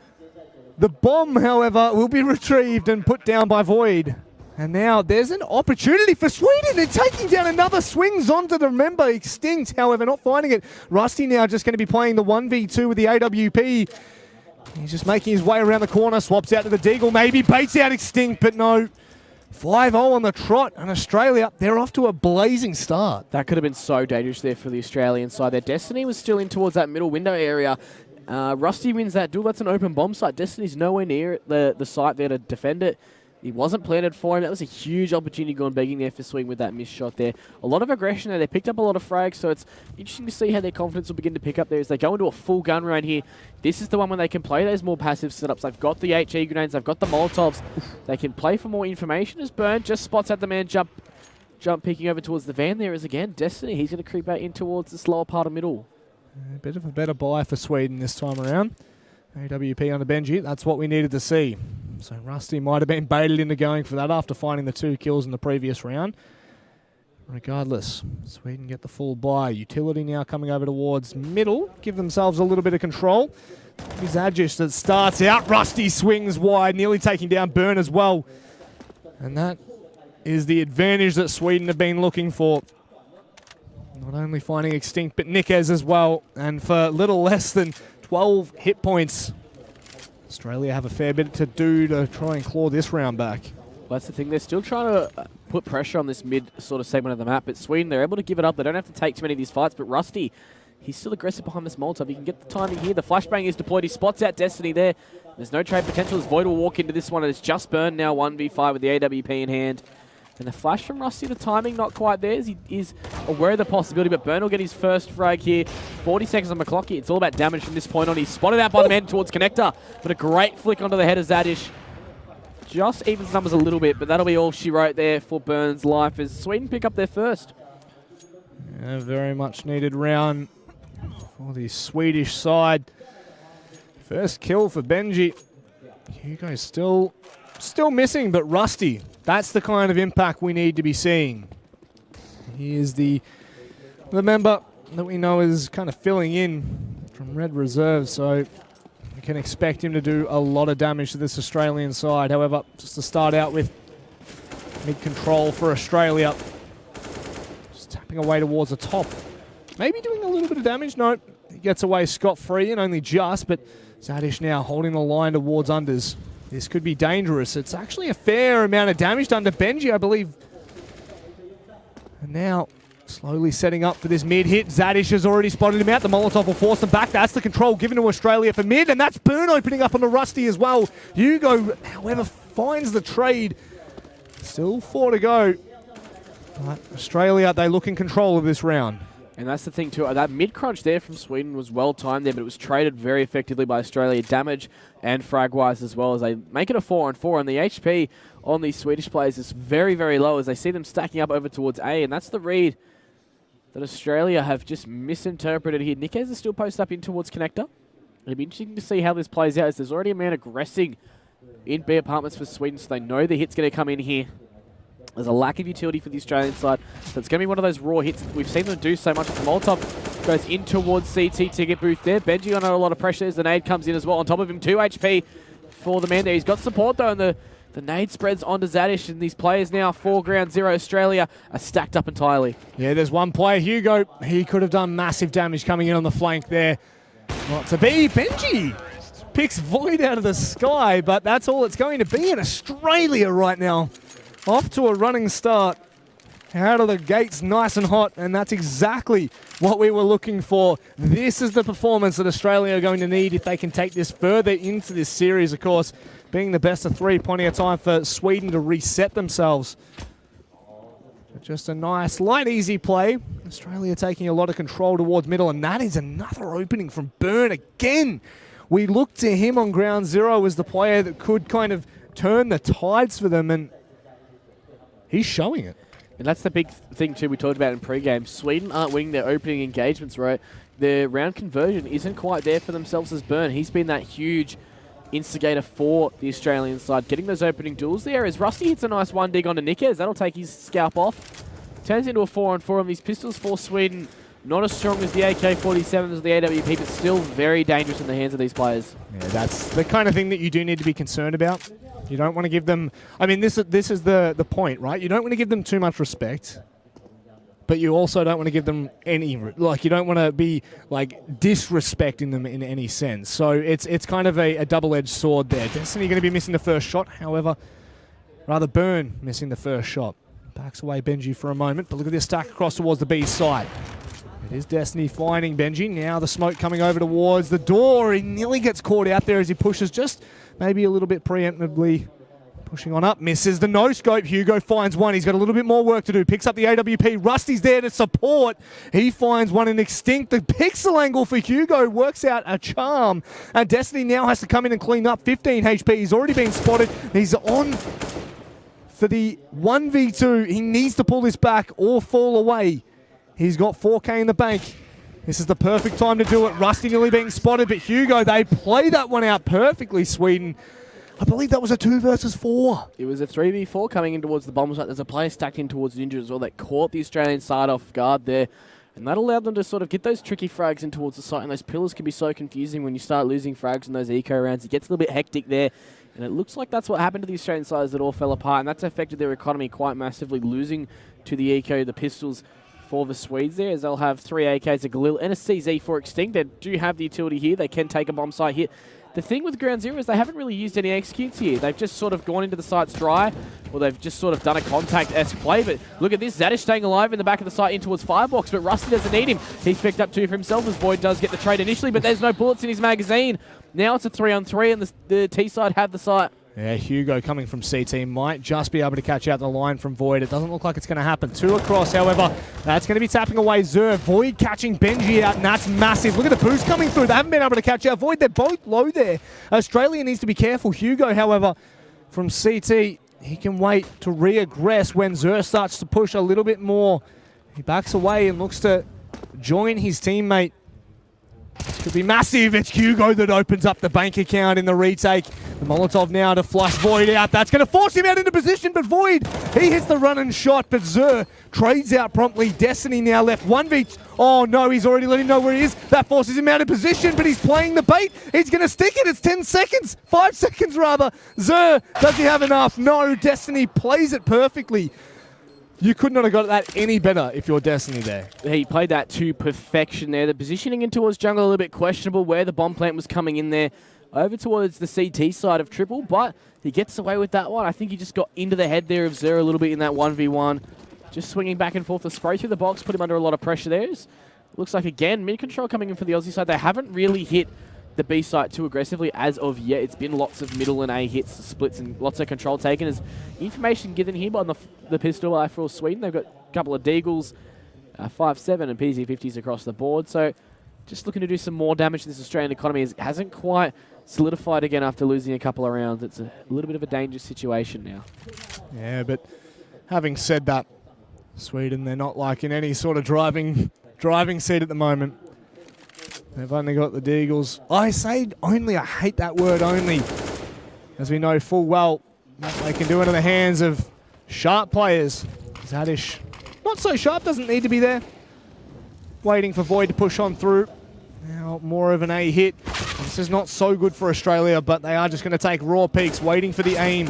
The bomb, however, will be retrieved and put down by Void. And now there's an opportunity for Sweden. They're taking down another swings onto the member. Extinct, however, not finding it. Rusty now just going to be playing the 1v2 with the AWP. He's just making his way around the corner, swaps out to the Deagle, maybe baits out Extinct, but no. 5-0 on the trot, and Australia, they're off to a blazing start. That could have been so dangerous there for the Australian side. Their Destiny was still in towards that middle window area. Rusty wins that duel. That's an open bomb site. Destiny's nowhere near the site there to defend it. He wasn't planted for him. That was a huge opportunity going begging there for Swing with that missed shot there. A lot of aggression there. They picked up a lot of frags, so it's interesting to see how their confidence will begin to pick up there as they go into a full gun round here. This is the one when they can play those more passive setups. They've got the HE grenades. They've got the Molotovs. They can play for more information as Burn just spots out the man jump peeking over towards the van there as again Destiny. He's going to creep out in towards the slower part of middle. A bit of a better buy for Sweden this time around. AWP on the Benji. That's what we needed to see. So Rusty might have been baited into going for that after finding the 2 kills in the previous round. Regardless, Sweden get the full buy. Utility now coming over towards middle. Give themselves a little bit of control. Here's Adjust that starts out. Rusty swings wide, nearly taking down Burn as well. And that is the advantage that Sweden have been looking for. Not only finding Extinct, but Nickez as well. And for little less than 12 hit points. Australia have a fair bit to do to try and claw this round back. Well, that's the thing. They're still trying to put pressure on this mid sort of segment of the map. But Sweden, they're able to give it up. They don't have to take too many of these fights. But Rusty, he's still aggressive behind this Molotov. He can get the timing here. The flashbang is deployed. He spots out Destiny there. There's no trade potential as Void will walk into this one. And it's just Burn now 1v5 with the AWP in hand. And the flash from Rusty, the timing not quite there. He is aware of the possibility, but Burn will get his first frag here. 40 seconds on the clock here. It's all about damage from this point on. He's spotted out by the man towards Connector, but a great flick onto the head of Zadish. Just evens numbers a little bit, but that'll be all she wrote there for Burn's life as Sweden pick up their first. A very much needed round for the Swedish side. First kill for Benji. Hugo's still missing, but Rusty, that's the kind of impact we need to be seeing. He is the member that we know is kind of filling in from Red Reserve, so we can expect him to do a lot of damage to this Australian side. However, just to start out with mid-control for Australia. Just tapping away towards the top. Maybe doing a little bit of damage. No, he gets away scot-free and only just, but Zadish now holding the line towards unders. This could be dangerous. It's actually a fair amount of damage done to Benji, I believe. And now, slowly setting up for this mid hit. Zadish has already spotted him out. The Molotov will force him back. That's the control given to Australia for mid, and that's Burn opening up on the Rusty as well. Hugo, however, finds the trade. Still 4 to go. But Australia, they look in control of this round. And that's the thing too, that mid-crunch there from Sweden was well timed there, but it was traded very effectively by Australia, damage and frag-wise as well, as they make it a 4-on-4, and the HP on these Swedish players is very, very low as they see them stacking up over towards A, and that's the read that Australia have just misinterpreted here. Nikes is still posted up in towards Connector. It'll be interesting to see how this plays out, as there's already a man aggressing in B apartments for Sweden, so they know the hit's going to come in here. There's a lack of utility for the Australian side, so it's going to be one of those raw hits. We've seen them do so much. The Molotov goes in towards CT ticket booth there. Benji under a lot of pressure as the nade comes in as well. On top of him, 2 HP for the man there. He's got support though, and the nade spreads onto Zadish, and these players now, 4 ground 0 Australia, are stacked up entirely. Yeah, there's one player, Hugo. He could have done massive damage coming in on the flank there. Not to be. Benji picks Void out of the sky, but that's all it's going to be in Australia right now. Off to a running start. Out of the gates nice and hot, and that's exactly what we were looking for. This is the performance that Australia are going to need if they can take this further into this series, of course. Being the best of 3, plenty of time for Sweden to reset themselves. Just a nice, light, easy play. Australia taking a lot of control towards middle, and that is another opening from Burn again. We looked to him on ground 0 as the player that could kind of turn the tides for them, and he's showing it. And that's the big thing, too, we talked about in pre-game. Sweden aren't winning their opening engagements, right? Their round conversion isn't quite there for themselves as Burn. He's been that huge instigator for the Australian side. Getting those opening duels there as Rusty hits a nice 1 dig onto Nikes. That'll take his scalp off. Turns into a 4-on-4 on these pistols for Sweden. Not as strong as the AK-47s or the AWP, but still very dangerous in the hands of these players. Yeah, that's the kind of thing that you do need to be concerned about. You don't want to give them... I mean, this is the point, right? You don't want to give them too much respect, but you also don't want to give them any... Like, you don't want to be, like, disrespecting them in any sense. So it's kind of a double-edged sword there. Destiny going to be missing the first shot, however, rather Burn missing the first shot. Backs away Benji for a moment, but look at this stack across towards the B side. It is Destiny finding Benji. Now the smoke coming over towards the door. He nearly gets caught out there as he pushes just maybe a little bit preemptively. Pushing on up, misses the no-scope. Hugo finds one. He's got a little bit more work to do. Picks up the AWP. Rusty's there to support. He finds one in Extinct. The pixel angle for Hugo works out a charm. And Destiny now has to come in and clean up 15 HP. He's already been spotted. He's on for the 1v2. He needs to pull this back or fall away. He's got 4K in the bank. This is the perfect time to do it. Rusty nearly being spotted, but Hugo, they play that one out perfectly, Sweden. I believe that was a 2 versus 4. It was a 3v4 coming in towards the bomb site. There's a player stacked in towards the Ninja as well that caught the Australian side off guard there. And that allowed them to sort of get those tricky frags in towards the site. And those pillars can be so confusing when you start losing frags in those eco rounds. It gets a little bit hectic there. And it looks like that's what happened to the Australian sides that all fell apart. And that's affected their economy quite massively, losing to the eco, the pistols, for the Swedes there, as they'll have 3 AKs, a Galil, and a CZ for Extinct. They do have the utility here. They can take a bomb site hit. The thing with Ground Zero is they haven't really used any executes here. They've just sort of gone into the sites dry, or they've just sort of done a contact-esque play. But look at this, Zadish staying alive in the back of the site in towards Firebox, but Rusty doesn't need him. He's picked up 2 for himself as Void does get the trade initially, but there's no bullets in his magazine. Now it's a 3-on-3, and the T-side have the site. Yeah, Hugo coming from CT might just be able to catch out the line from Void. It doesn't look like it's going to happen. 2 across, however. That's going to be tapping away Zer. Void catching Benji out, and that's massive. Look at the boost coming through. They haven't been able to catch out Void. They're both low there. Australia needs to be careful. Hugo, however, from CT, he can wait to re-aggress when Zer starts to push a little bit more. He backs away and looks to join his teammate. This could be massive. It's Hugo that opens up the bank account in the retake. The Molotov now to flush Void out. That's going to force him out into position, but Void, he hits the run and shot, but Zer trades out promptly. Destiny now left 1v. Oh no, he's already let him know where he is. That forces him out of position, but he's playing the bait. He's going to stick it. It's 10 seconds. 5 seconds rather. Zer, does he have enough? No, Destiny plays it perfectly. You could not have got that any better if you're Destiny there. He played that to perfection there. The positioning in towards jungle a little bit questionable where the bomb plant was coming in there. Over towards the CT side of Triple, but he gets away with that one. I think he just got into the head there of Zer a little bit in that 1v1. Just swinging back and forth. The spray through the box put him under a lot of pressure there. Looks like, again, mid-control coming in for the Aussie side. They haven't really hit the B site too aggressively as of yet. It's been lots of middle and A hits, splits, and lots of control taken. As information given here by the pistol eye for Sweden. They've got a couple of Deagles, 5.7 and PZ50s across the board. So just looking to do some more damage to this Australian economy. It hasn't quite solidified again after losing a couple of rounds. It's a little bit of a dangerous situation now. Yeah, but having said that, Sweden, they're not like in any sort of driving seat at the moment. They've only got the Deagles. I say only, I hate that word only. As we know full well, what they can do it in the hands of sharp players. Zadish, not so sharp, doesn't need to be there. Waiting for Void to push on through. Now more of an A hit. This is not so good for Australia, but they are just going to take raw peaks, waiting for the aim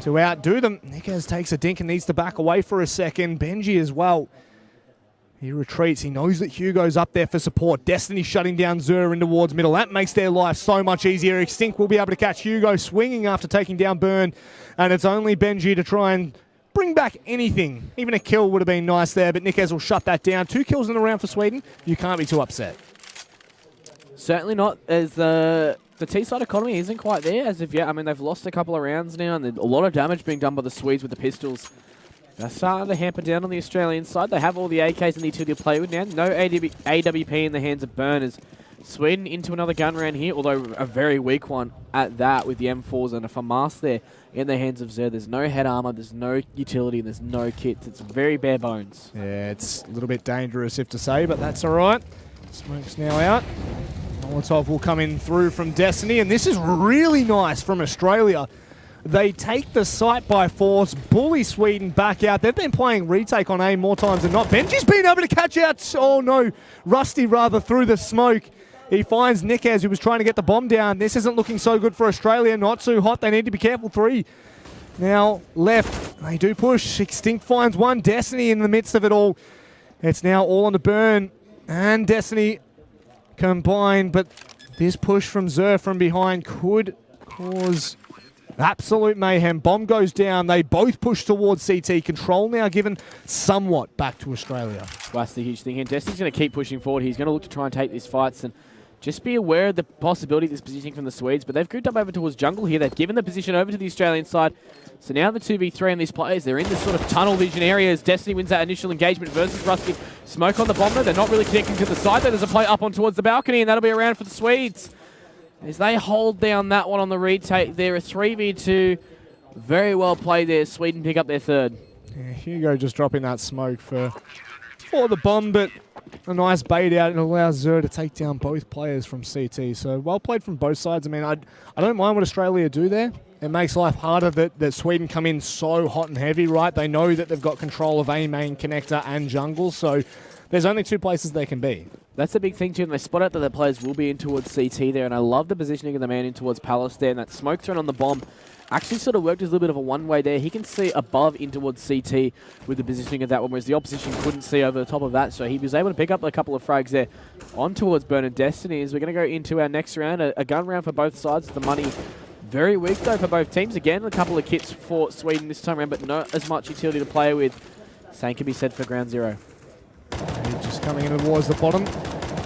to outdo them. Nikaz takes a dink and needs to back away for a second. Benji as well. He retreats. He knows that Hugo's up there for support. Destiny shutting down Zer in towards middle. That makes their life so much easier. Extinct will be able to catch Hugo swinging after taking down Burn. And it's only Benji to try and bring back anything. Even a kill would have been nice there, but Nikaz will shut that down. 2 kills in a round for Sweden. You can't be too upset. Certainly not, as the T-side economy isn't quite there as of yet. I mean, they've lost a couple of rounds now, and a lot of damage being done by the Swedes with the pistols. They're starting to hamper down on the Australian side. They have all the AKs and the utility to play with now. No AWP in the hands of Burners. Sweden into another gun round here, although a very weak one at that with the M4s and a FAMAS there in the hands of Zer. There's no head armor, there's no utility, there's no kits. It's very bare bones. Yeah, it's a little bit dangerous if to say, but that's all right. Smoke's now out. Molotov will come in through from Destiny, and this is really nice from Australia. They take the site by force, bully Sweden back out. They've been playing retake on A more times than not. Benji's been able to catch out, oh no, Rusty rather, through the smoke. He finds Nikaz, who was trying to get the bomb down. This isn't looking so good for Australia. Not too hot. They need to be careful. 3 now left. They do push. Extinct finds one. Destiny in the midst of it all. It's now all on the Burn and Destiny combined, but this push from Zer from behind could cause absolute mayhem. Bomb goes down. They both push towards CT. Control now given somewhat back to Australia. That's the huge thing here. Destiny's going to keep pushing forward. He's going to look to try and take these fights, and just be aware of the possibility of this positioning from the Swedes, but they've grouped up over towards jungle here. They've given the position over to the Australian side. So now the 2v3 on these players, they're in this sort of tunnel vision area as Destiny wins that initial engagement versus Rusty. Smoke on the bomber. They're not really connecting to the side. There's a play up on towards the balcony, and that'll be around for the Swedes. As they hold down that one on the retake there, a 3v2. Very well played there. Sweden pick up their third. Yeah, Hugo just dropping that smoke for the bomb, but a nice bait out and allows Zer to take down both players from CT. So well played from both sides. I mean, I don't mind what Australia do there. It makes life harder that Sweden come in so hot and heavy, right? They know that they've got control of A main, connector, and jungle, so there's only 2 places they can be. That's the big thing too, and they spot out that the players will be in towards CT there, and I love the positioning of the man in towards Palace there, and that smoke thrown on the bomb actually sort of worked as a little bit of a one-way there. He can see above in towards CT with the positioning of that one, whereas the opposition couldn't see over the top of that, so he was able to pick up a couple of frags there on towards Burn and Destiny. As we're going to go into our next round, a gun round for both sides. The money very weak though for both teams. Again, a couple of kits for Sweden this time around, but not as much utility to play with. Same can be said for ground zero. Just coming in towards the bottom.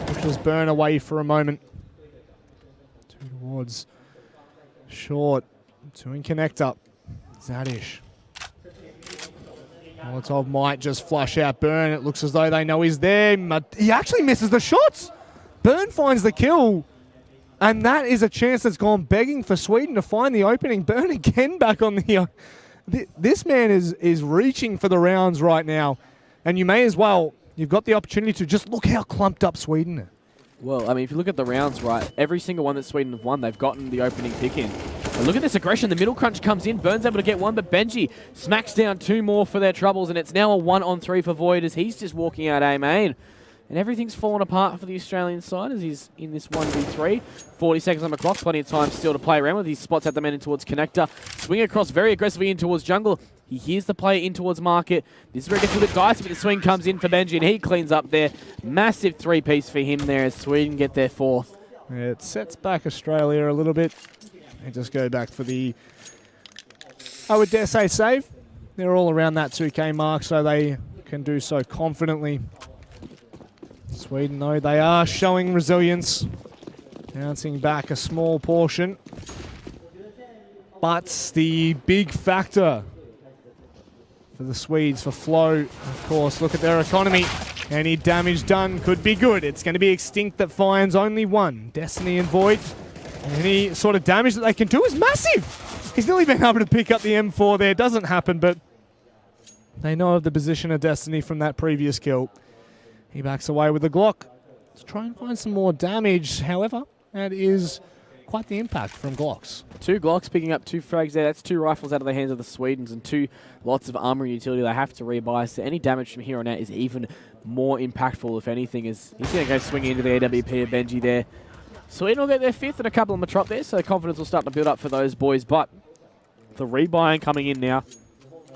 Pushes Burn away for a moment. Towards short. Doing connect up. Zadish. Molotov might just flush out Burn. It looks as though they know he's there. He actually misses the shots. Burn finds the kill. And that is a chance that's gone begging for Sweden to find the opening. Burn again back on the... This man is reaching for the rounds right now. And you may as well... You've got the opportunity to just look how clumped up Sweden are. Well, I mean, if you look at the rounds, right, every single one that Sweden have won, they've gotten the opening pick in. And look at this aggression. The middle crunch comes in. Burn's able to get one, but Benji smacks down 2 more for their troubles, and it's now a 1-on-3 for Void as he's just walking out A main. And everything's fallen apart for the Australian side as he's in this 1v3. 40 seconds on the clock, plenty of time still to play around with. He spots out the man in towards Connector. Swing across very aggressively in towards Jungle. He hears the player in towards Market. This is where it gets a bit dicey, but the swing comes in for Benji and he cleans up there. Massive 3-piece for him there as Sweden get their 4th. Yeah, it sets back Australia a little bit. They just go back for the, I would dare say, save. They're all around that 2K mark, so they can do so confidently. Sweden, though, they are showing resilience. Bouncing back a small portion. But the big factor for the Swedes, for Flow, of course, look at their economy. Any damage done could be good. It's going to be Extinct that finds only 1. Destiny and Void. Any sort of damage that they can do is massive. He's nearly been able to pick up the M4 there. Doesn't happen, but they know of the position of Destiny from that previous kill. He backs away with the Glock to try and find some more damage. However, that is quite the impact from Glocks. 2 Glocks picking up 2 frags there. That's 2 rifles out of the hands of the Swedens and 2 lots of armor utility they have to rebuy. So any damage from here on out is even more impactful, if anything, as he's going to go swinging into the AWP of Benji there. Sweden will get their 5th and a couple of them are there, so confidence will start to build up for those boys. But the rebuying coming in now.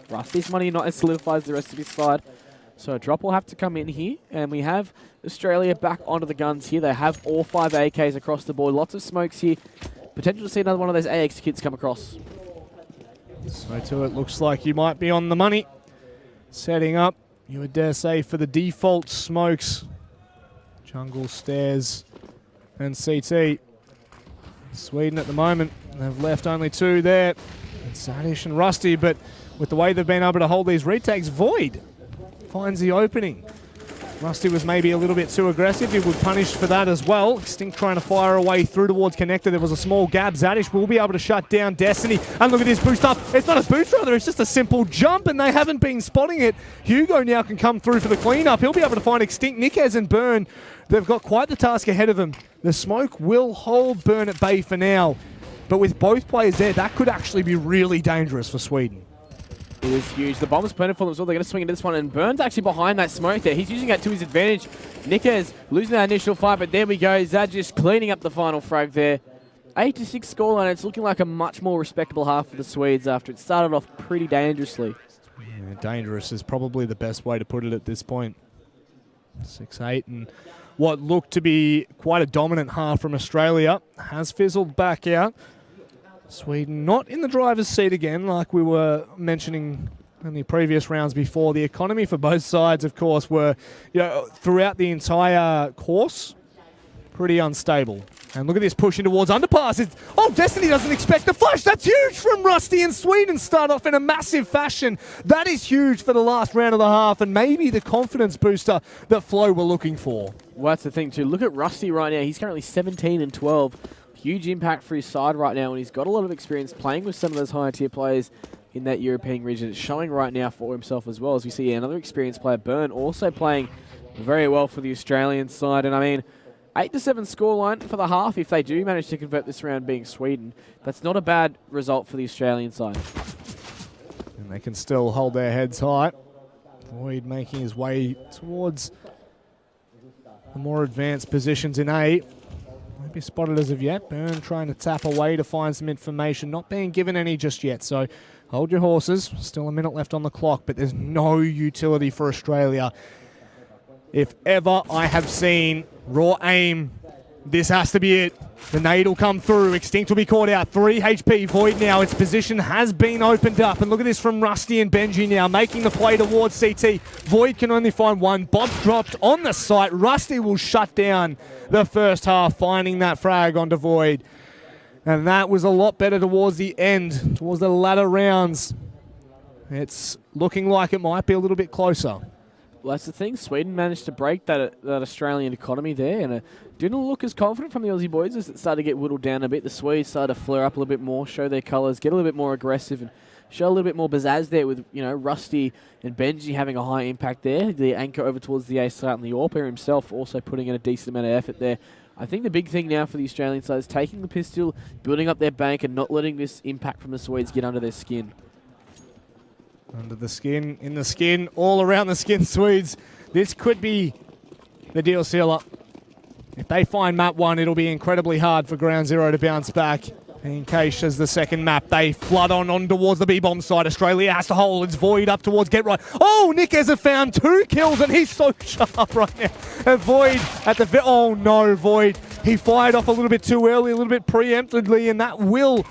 Rusty's money not as solidifies the rest of his side. So a drop will have to come in here, and we have Australia back onto the guns here. They have all 5 AKs across the board. Lots of smokes here. Potential to see another one of those AX kits come across. So too, it looks like you might be on the money. Setting up, you would dare say, for the default smokes. Jungle, Stairs, and CT. Sweden at the moment, they've left only 2 there. It's Zadish and Rusty, but with the way they've been able to hold these retakes, Void finds the opening. Rusty was maybe a little bit too aggressive. He was punished for that as well. Extinct trying to fire away through towards Connector. There was a small gap. Zadish will be able to shut down Destiny. And look at this boost up. It's not a boost, rather. It's just a simple jump, and they haven't been spotting it. Hugo now can come through for the cleanup. He'll be able to find Extinct. Nikez and Burn, they've got quite the task ahead of them. The smoke will hold Burn at bay for now. But with both players there, that could actually be really dangerous for Sweden. It is huge. The bomb is plentiful as well. They're going to swing into this one, and Burn's actually behind that smoke there. He's using that to his advantage. Nikez losing that initial fight, but there we go. Zad just cleaning up the final frag there. 8-6 scoreline. It's looking like a much more respectable half for the Swedes after it started off pretty dangerously. Yeah, dangerous is probably the best way to put it at this point. 6-8, and what looked to be quite a dominant half from Australia has fizzled back out. Sweden not in the driver's seat again, like we were mentioning in the previous rounds before. The economy for both sides, of course, were, throughout the entire course, pretty unstable. And look at this pushing towards underpass. Destiny doesn't expect the flash. That's huge from Rusty, and Sweden start off in a massive fashion. That is huge for the last round of the half, and maybe the confidence booster that Flo were looking for. Well, that's the thing too. Look at Rusty right now. He's currently 17-12. Huge impact for his side right now, and he's got a lot of experience playing with some of those higher tier players in that European region. It's showing right now for himself as well, as we see another experienced player, Burn, also playing very well for the Australian side. And I mean, 8-7 scoreline for the half if they do manage to convert this round being Sweden. That's not a bad result for the Australian side. And they can still hold their heads high. Void making his way towards the more advanced positions in A. Won't be spotted as of yet. Burn trying to tap away to find some information. Not being given any just yet, so hold your horses. Still a minute left on the clock, but there's no utility for Australia. If ever I have seen raw aim, this has to be it. The nade will come through. Extinct will be caught out. 3 HP. Void now. Its position has been opened up. And look at this from Rusty and Benji now, making the play towards CT. Void can only find 1. Bob's dropped on the site. Rusty will shut down the first half, finding that frag onto Void. And that was a lot better towards the end, towards the latter rounds. It's looking like it might be a little bit closer. Well, that's the thing. Sweden managed to break that Australian economy there, and it didn't look as confident from the Aussie boys as it started to get whittled down a bit. The Swedes started to flare up a little bit more, show their colours, get a little bit more aggressive, and show a little bit more pizzazz there with, you know, Rusty and Benji having a high impact there. The anchor over towards the A side, and the Orper himself also putting in a decent amount of effort there. I think the big thing now for the Australian side is taking the pistol, building up their bank, and not letting this impact from the Swedes get under their skin. Under the skin, in the skin, all around the skin, Swedes. This could be the deal sealer. If they find map 1, it'll be incredibly hard for Ground Zero to bounce back. In case as the second map, they flood on towards the B-bomb side. Australia has to hold. It's Void up towards Get Right. Oh, Nick has found 2 kills, and he's so sharp right now. And Void at the... Oh, no, Void. He fired off a little bit too early, a little bit preemptively, and that will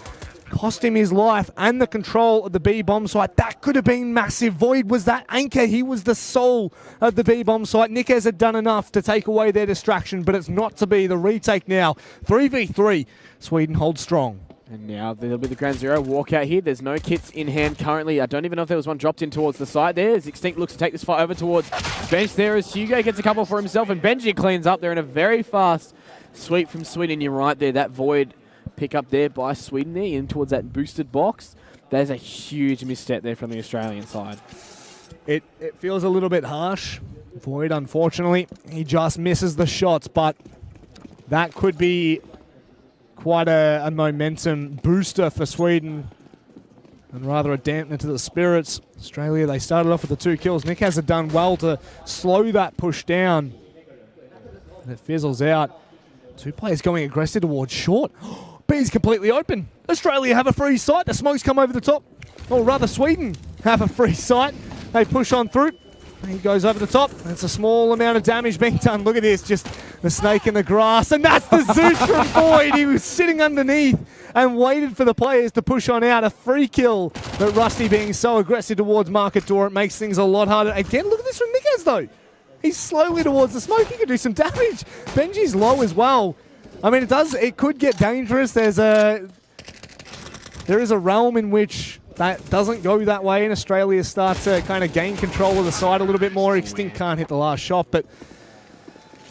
cost him his life and the control of the B-bomb site. That could have been massive. Void was that anchor. He was the soul of the B-bomb site. Nickez had done enough to take away their distraction, but it's not to be. The retake now. 3v3. Sweden holds strong. And now there'll be the Ground Zero walkout here. There's no kits in hand currently. I don't even know if there was one dropped in towards the side there. As Extinct looks to take this fight over towards bench there as Hugo gets a couple for himself, and Benji cleans up there in a very fast sweep from Sweden. You're right there. That Void pick up there by Sweden there in towards that boosted box. There's a huge misstep there from the Australian side. It feels a little bit harsh. Void, unfortunately, he just misses the shots, but that could be quite a momentum booster for Sweden and rather a dampener to the spirits. Australia, they started off with the 2 kills. Nick has done well to slow that push down. And it fizzles out. 2 players going aggressive towards short. B's completely open. Australia have a free sight. The smokes come over the top. Or rather, Sweden have a free sight. They push on through. He goes over the top. That's a small amount of damage being done. Look at this, just the snake in the grass. And that's the Zeus from Void. He was sitting underneath and waited for the players to push on out. A free kill, but Rusty being so aggressive towards Market Door, it makes things a lot harder. Again, look at this from Nickez though. He's slowly towards the smoke. He could do some damage. Benji's low as well. I mean, it could get dangerous. There is a realm in which that doesn't go that way, and Australia starts to kind of gain control of the side a little bit more. Extinct can't hit the last shot, but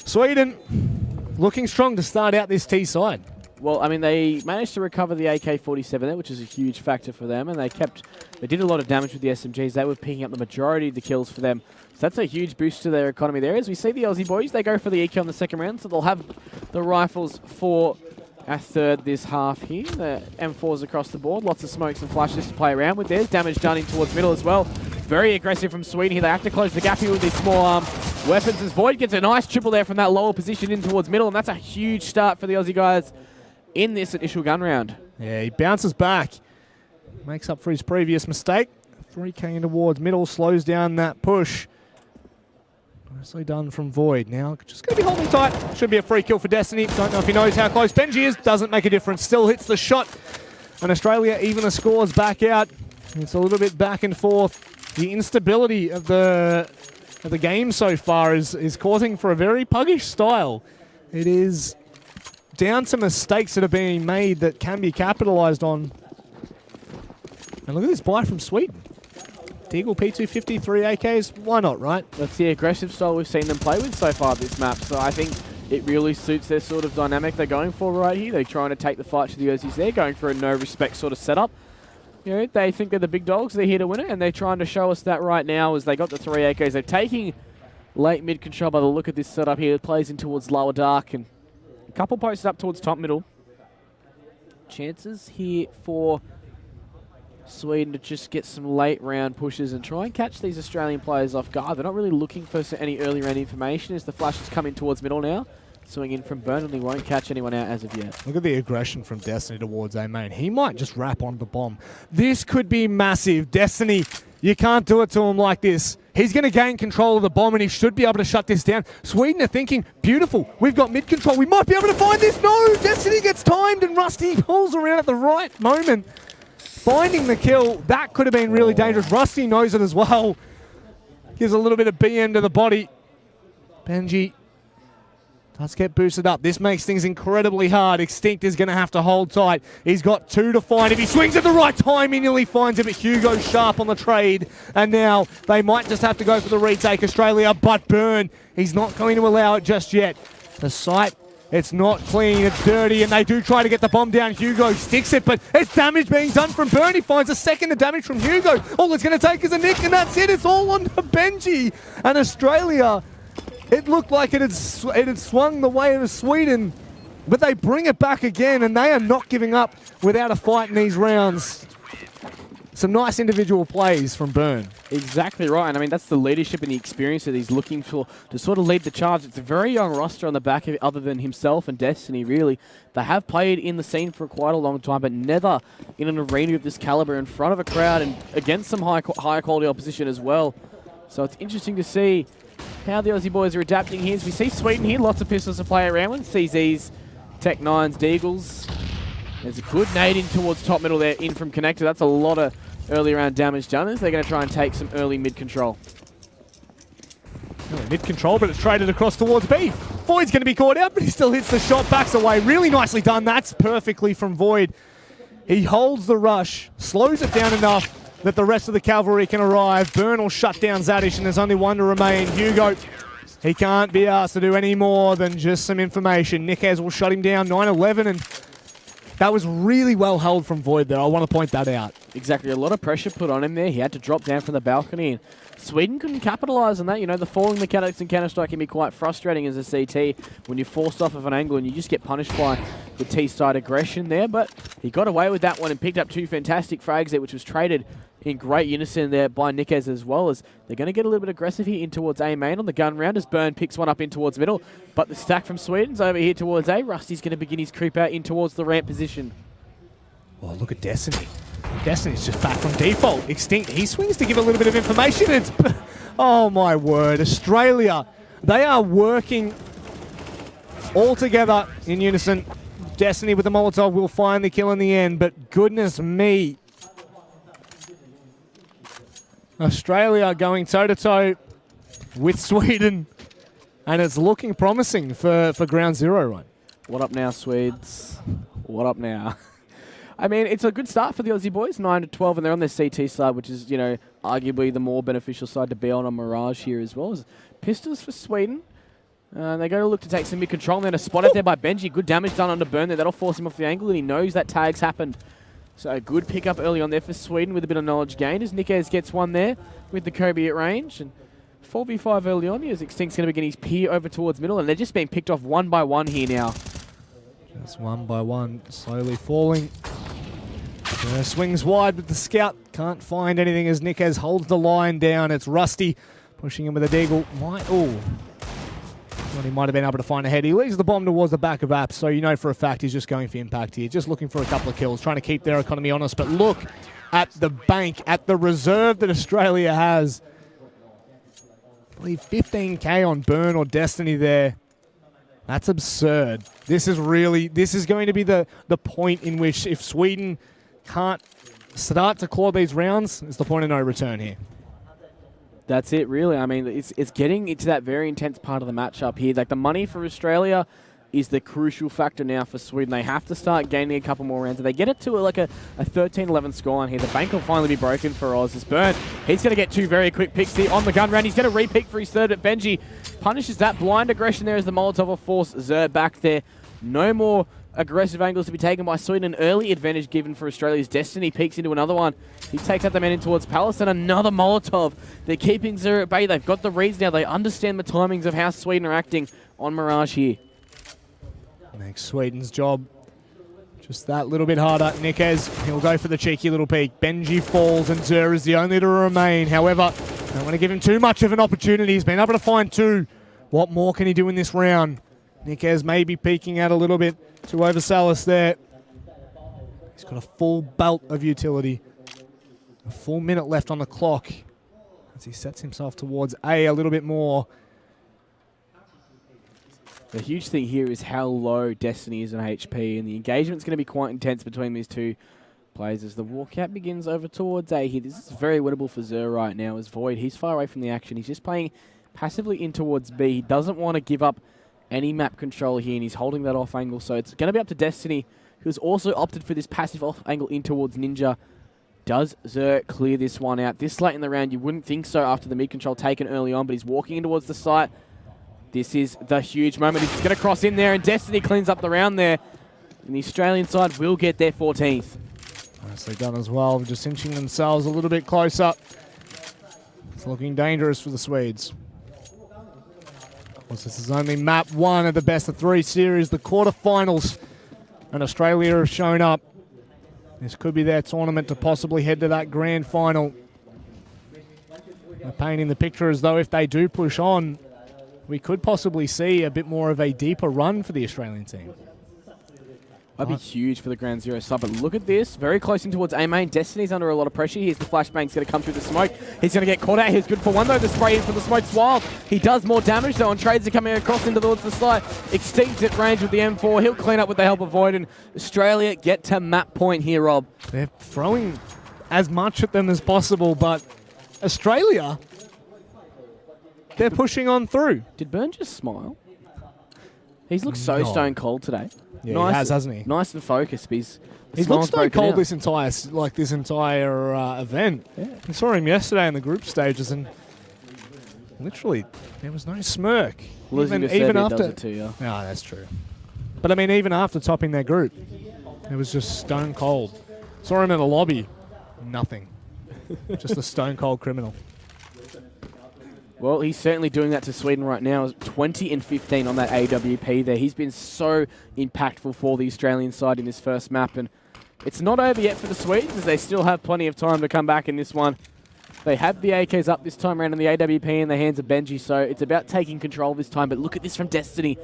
Sweden looking strong to start out this T side. Well, I mean, they managed to recover the AK-47 there, which is a huge factor for them, and they did a lot of damage with the SMGs. They were picking up the majority of the kills for them. So that's a huge boost to their economy there. As we see the Aussie boys, they go for the eco in the second round, so they'll have the rifles for our third this half here. The M4s across the board, lots of smokes and flashes to play around with. There's damage done in towards middle as well. Very aggressive from Sweden here. They have to close the gap here with these small arm weapons as Void gets a nice triple there from that lower position in towards middle, and that's a huge start for the Aussie guys in this initial gun round. Yeah, he bounces back. Makes up for his previous mistake. 3K in towards middle, slows down that push. Nicely done from Void. Now, just going to be holding tight. Should be a free kill for Destiny. Don't know if he knows how close Benji is. Doesn't make a difference. Still hits the shot. And Australia even the scores back out. It's a little bit back and forth. The instability of the game so far is causing for a very puggish style. It is down to mistakes that are being made that can be capitalized on. And look at this buy from Sweden. Deagle P250, 3 AKs, why not, right? That's the aggressive style we've seen them play with so far this map, so I think it really suits their sort of dynamic they're going for right here. They're trying to take the fight to the Aussies. They're going for a no-respect sort of setup. You know, they think they're the big dogs, they're here to win it, and they're trying to show us that right now as they got the 3 AKs. They're taking late mid control by the look of this setup here. It plays in towards lower dark, and a couple posted up towards top middle. Chances here for Sweden to just get some late round pushes and try and catch these Australian players off guard. They're not really looking for any early round information as the flashes come in towards middle now. Swing in from Burnley, won't catch anyone out as of yet. Look at the aggression from Destiny towards A main. He might just wrap on the bomb. This could be massive. Destiny, you can't do it to him like this. He's going to gain control of the bomb and he should be able to shut this down. Sweden are thinking, beautiful, we've got mid control. We might be able to find this. No, Destiny gets timed and Rusty pulls around at the right moment. Finding the kill, that could have been really dangerous. Rusty knows it as well. Gives a little bit of BM to the body. Benji Does get boosted up. This makes things incredibly hard. Extinct is going to have to hold tight. He's got 2 to find. If he swings at the right time, he nearly finds it, but Hugo sharp on the trade. And now they might just have to go for the retake, Australia, but Burn, he's not going to allow it just yet. The site, it's not clean, it's dirty, and they do try to get the bomb down. Hugo sticks it, but it's damage being done from Burn. He finds a second of damage from Hugo. All it's going to take is a nick, and that's it. It's all on to Benji. And Australia, it looked like it had swung the way of Sweden, but they bring it back again, and they are not giving up without a fight in these rounds. Some nice individual plays from Burn. Exactly right, and I mean, that's the leadership and the experience that he's looking for to sort of lead the charge. It's a very young roster on the back of it, other than himself and Destiny, really. They have played in the scene for quite a long time, but never in an arena of this caliber in front of a crowd and against some higher quality opposition as well. So it's interesting to see how the Aussie boys are adapting here. As we see Sweden here, lots of pistols to play around with. CZs, Tech 9s, Deagles. There's a good nade in towards top middle there, in from Connector. That's a lot of early round damage done as they're going to try and take some early mid control. Mid control, but it's traded across towards B. Void's going to be caught out, but he still hits the shot, backs away. Really nicely done. That's perfectly from Void. He holds the rush, slows it down enough that the rest of the cavalry can arrive. Burn will shut down Zadish, and there's only one to remain. Hugo, he can't be asked to do any more than just some information. Nickez will shut him down, 9-11, and that was really well held from Void there. I want to point that out. Exactly, a lot of pressure put on him there. He had to drop down from the balcony, and Sweden couldn't capitalise on that. You know, the falling mechanics in Counter-Strike can be quite frustrating as a CT when you're forced off of an angle and you just get punished by the T-side aggression there. But he got away with that one and picked up 2 fantastic frags there, which was traded in great unison there by Nickez, as well as they're going to get a little bit aggressive here in towards A main on the gun round as Burn picks one up in towards middle. But the stack from Sweden's over here towards A. Rusty's going to begin his creep out in towards the ramp position. Oh, look at Destiny. Destiny's just back from default. Extinct, he swings to give a little bit of information. It's, oh my word, Australia, they are working all together in unison. Destiny with the Molotov will find the kill in the end, but goodness me. Australia going toe-to-toe with Sweden, and it's looking promising for ground zero, right? What up now, Swedes? What up now? I mean, it's a good start for the Aussie boys, 9-12, and they're on their CT side, which is, you know, arguably the more beneficial side to be on Mirage here as well. As pistols for Sweden. They're going to look to take some mid-control, and then a spot out there by Benji. Good damage done under Burn there. That'll force him off the angle, and he knows that tag's happened. So a good pick-up early on there for Sweden with a bit of knowledge gained as Nickez gets one there with the Kobe at range. And 4v5 early on as Extinct's going to begin his peer over towards middle, and they're just being picked off one by one here now. Just one by one, slowly falling. Swings wide, but the scout can't find anything as Nickez holds the line down. It's Rusty pushing him with a deagle. He might have been able to find a head. He leaves the bomb towards the back of Apps, so you know for a fact he's just going for impact here. Just looking for a couple of kills, trying to keep their economy honest. But look at the bank, at the reserve that Australia has. I believe 15k on Burn or Destiny there. That's absurd. This is going to be the point in which if Sweden can't start to claw these rounds, it's the point of no return here. That's it, really. I mean, it's getting into that very intense part of the matchup here. Like, the money for Australia is the crucial factor now for Sweden. They have to start gaining a couple more rounds. If they get it to like a 13-11 scoreline here, the bank will finally be broken for Oz. As Burn, he's going to get 2 very quick picks here on the gun round. He's going to re-pick for his third, but Benji punishes that blind aggression there as the Molotov will force Zer back there. No more aggressive angles to be taken by Sweden. An early advantage given for Australia's Destiny. Peeks into another one. He takes out the man in towards Palace, and another Molotov. They're keeping Zer at bay. They've got the reads now. They understand the timings of how Sweden are acting on Mirage here. Makes Sweden's job just that little bit harder. Nickez, he'll go for the cheeky little peek. Benji falls, and Zer is the only to remain. However, don't want to give him too much of an opportunity. He's been able to find 2. What more can he do in this round? Nickez maybe peeking out a little bit to Oversalis there. He's got a full belt of utility. A full minute left on the clock as he sets himself towards A little bit more. The huge thing here is how low Destiny is on HP, and the engagement's going to be quite intense between these two players as the walkout begins over towards A here. This is very winnable for Zer right now as Void. He's far away from the action. He's just playing passively in towards B. He doesn't want to give up any map control here, and he's holding that off angle. So it's going to be up to Destiny, who's also opted for this passive off angle in towards Ninja. Does Xur clear this one out? This late in the round, you wouldn't think so after the mid control taken early on, but he's walking in towards the site. This is the huge moment. He's going to cross in there, and Destiny cleans up the round there. And the Australian side will get their 14th. Nicely done as well, just inching themselves a little bit closer. It's looking dangerous for the Swedes. Of course, this is only map 1 of the best of 3 series, the quarterfinals. And Australia have shown up. This could be their tournament to possibly head to that grand final. They're painting the picture as though if they do push on, we could possibly see a bit more of a deeper run for the Australian team. That'd be huge for the Ground Zero sub, but look at this. Very close in towards A main. Destiny's under a lot of pressure. Here's the flashbang's going to come through the smoke. He's going to get caught out. He's good for one, though. The spray in from the smoke's wild. He does more damage, though, and trades are coming across into towards the side. Extinct at range with the M4. He'll clean up with the help of Void, and Australia get to map point here, Rob. They're throwing as much at them as possible, but Australia, they're pushing on through. Did Burn just smile? He's looked so stone cold today. Yeah, nice, he has, hasn't he? Nice and focused, but he's looked stone cold out. this entire event. Yeah. I saw him yesterday in the group stages, and literally there was no smirk. Losing to even Serbia after. does it to you. No, that's true. But I mean, even after topping their group, it was just stone cold. Saw him in the lobby, nothing. Just a stone cold criminal. Well, he's certainly doing that to Sweden right now. 20 and 15 on that AWP there. He's been so impactful for the Australian side in this first map, and it's not over yet for the Swedes, as they still have plenty of time to come back in this one. They have the AKs up this time around in the AWP in the hands of Benji, so it's about taking control this time. But look at this from Destiny.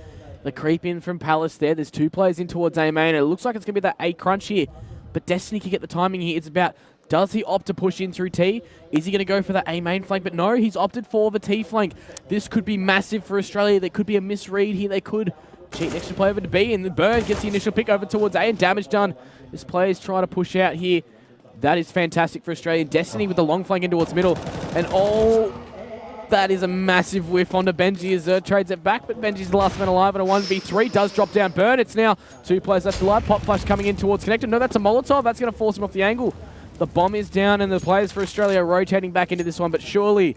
The creep in from Palace there. There's 2 players in towards A main. It looks like it's going to be that A crunch here, but Destiny can get the timing here. It's about, does he opt to push in through T? Is he going to go for that A main flank? But no, he's opted for the T flank. This could be massive for Australia. There could be a misread here. They could cheat an extra play over to B, and the Bird gets the initial pick over towards A, and damage done. This player's trying to push out here. That is fantastic for Australia. Destiny with the long flank in towards middle. And oh, that is a massive whiff onto Benji as Xur trades it back, but Benji's the last man alive on a 1v3. Does drop down Burn. It's now 2 players left alive. Pop Flash coming in towards Connector. No, that's a Molotov. That's going to force him off the angle. The bomb is down, and the players for Australia are rotating back into this one, but surely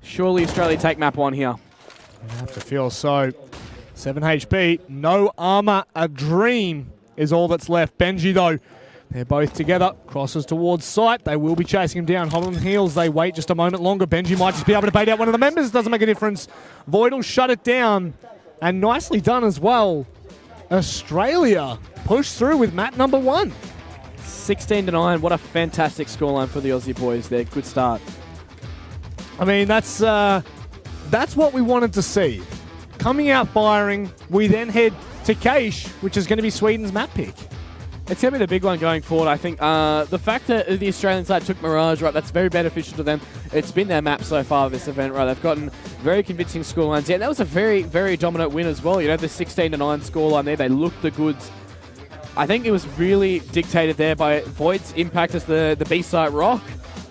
Australia take map 1 here. I have to feel so. 7 HP, no armor, a dream is all that's left. Benji, though, they're both together. Crosses towards site. They will be chasing him down. Hot on heels. They wait just a moment longer. Benji might just be able to bait out one of the members. Doesn't make a difference. Void will shut it down. And nicely done as well. Australia push through with map number 1. 16-9. What a fantastic scoreline for the Aussie boys there. Good start. I mean, that's what we wanted to see. Coming out firing, we then head to Kaohsiung, which is going to be Sweden's map pick. It's going to be the big one going forward, I think. The fact that the Australian side took Mirage, right, that's very beneficial to them. It's been their map so far this event, right? They've gotten very convincing scorelines. Yeah, that was a very, very dominant win as well. You know, the 16-9 scoreline there, they looked the goods. I think it was really dictated there by Void's impact as the B side rock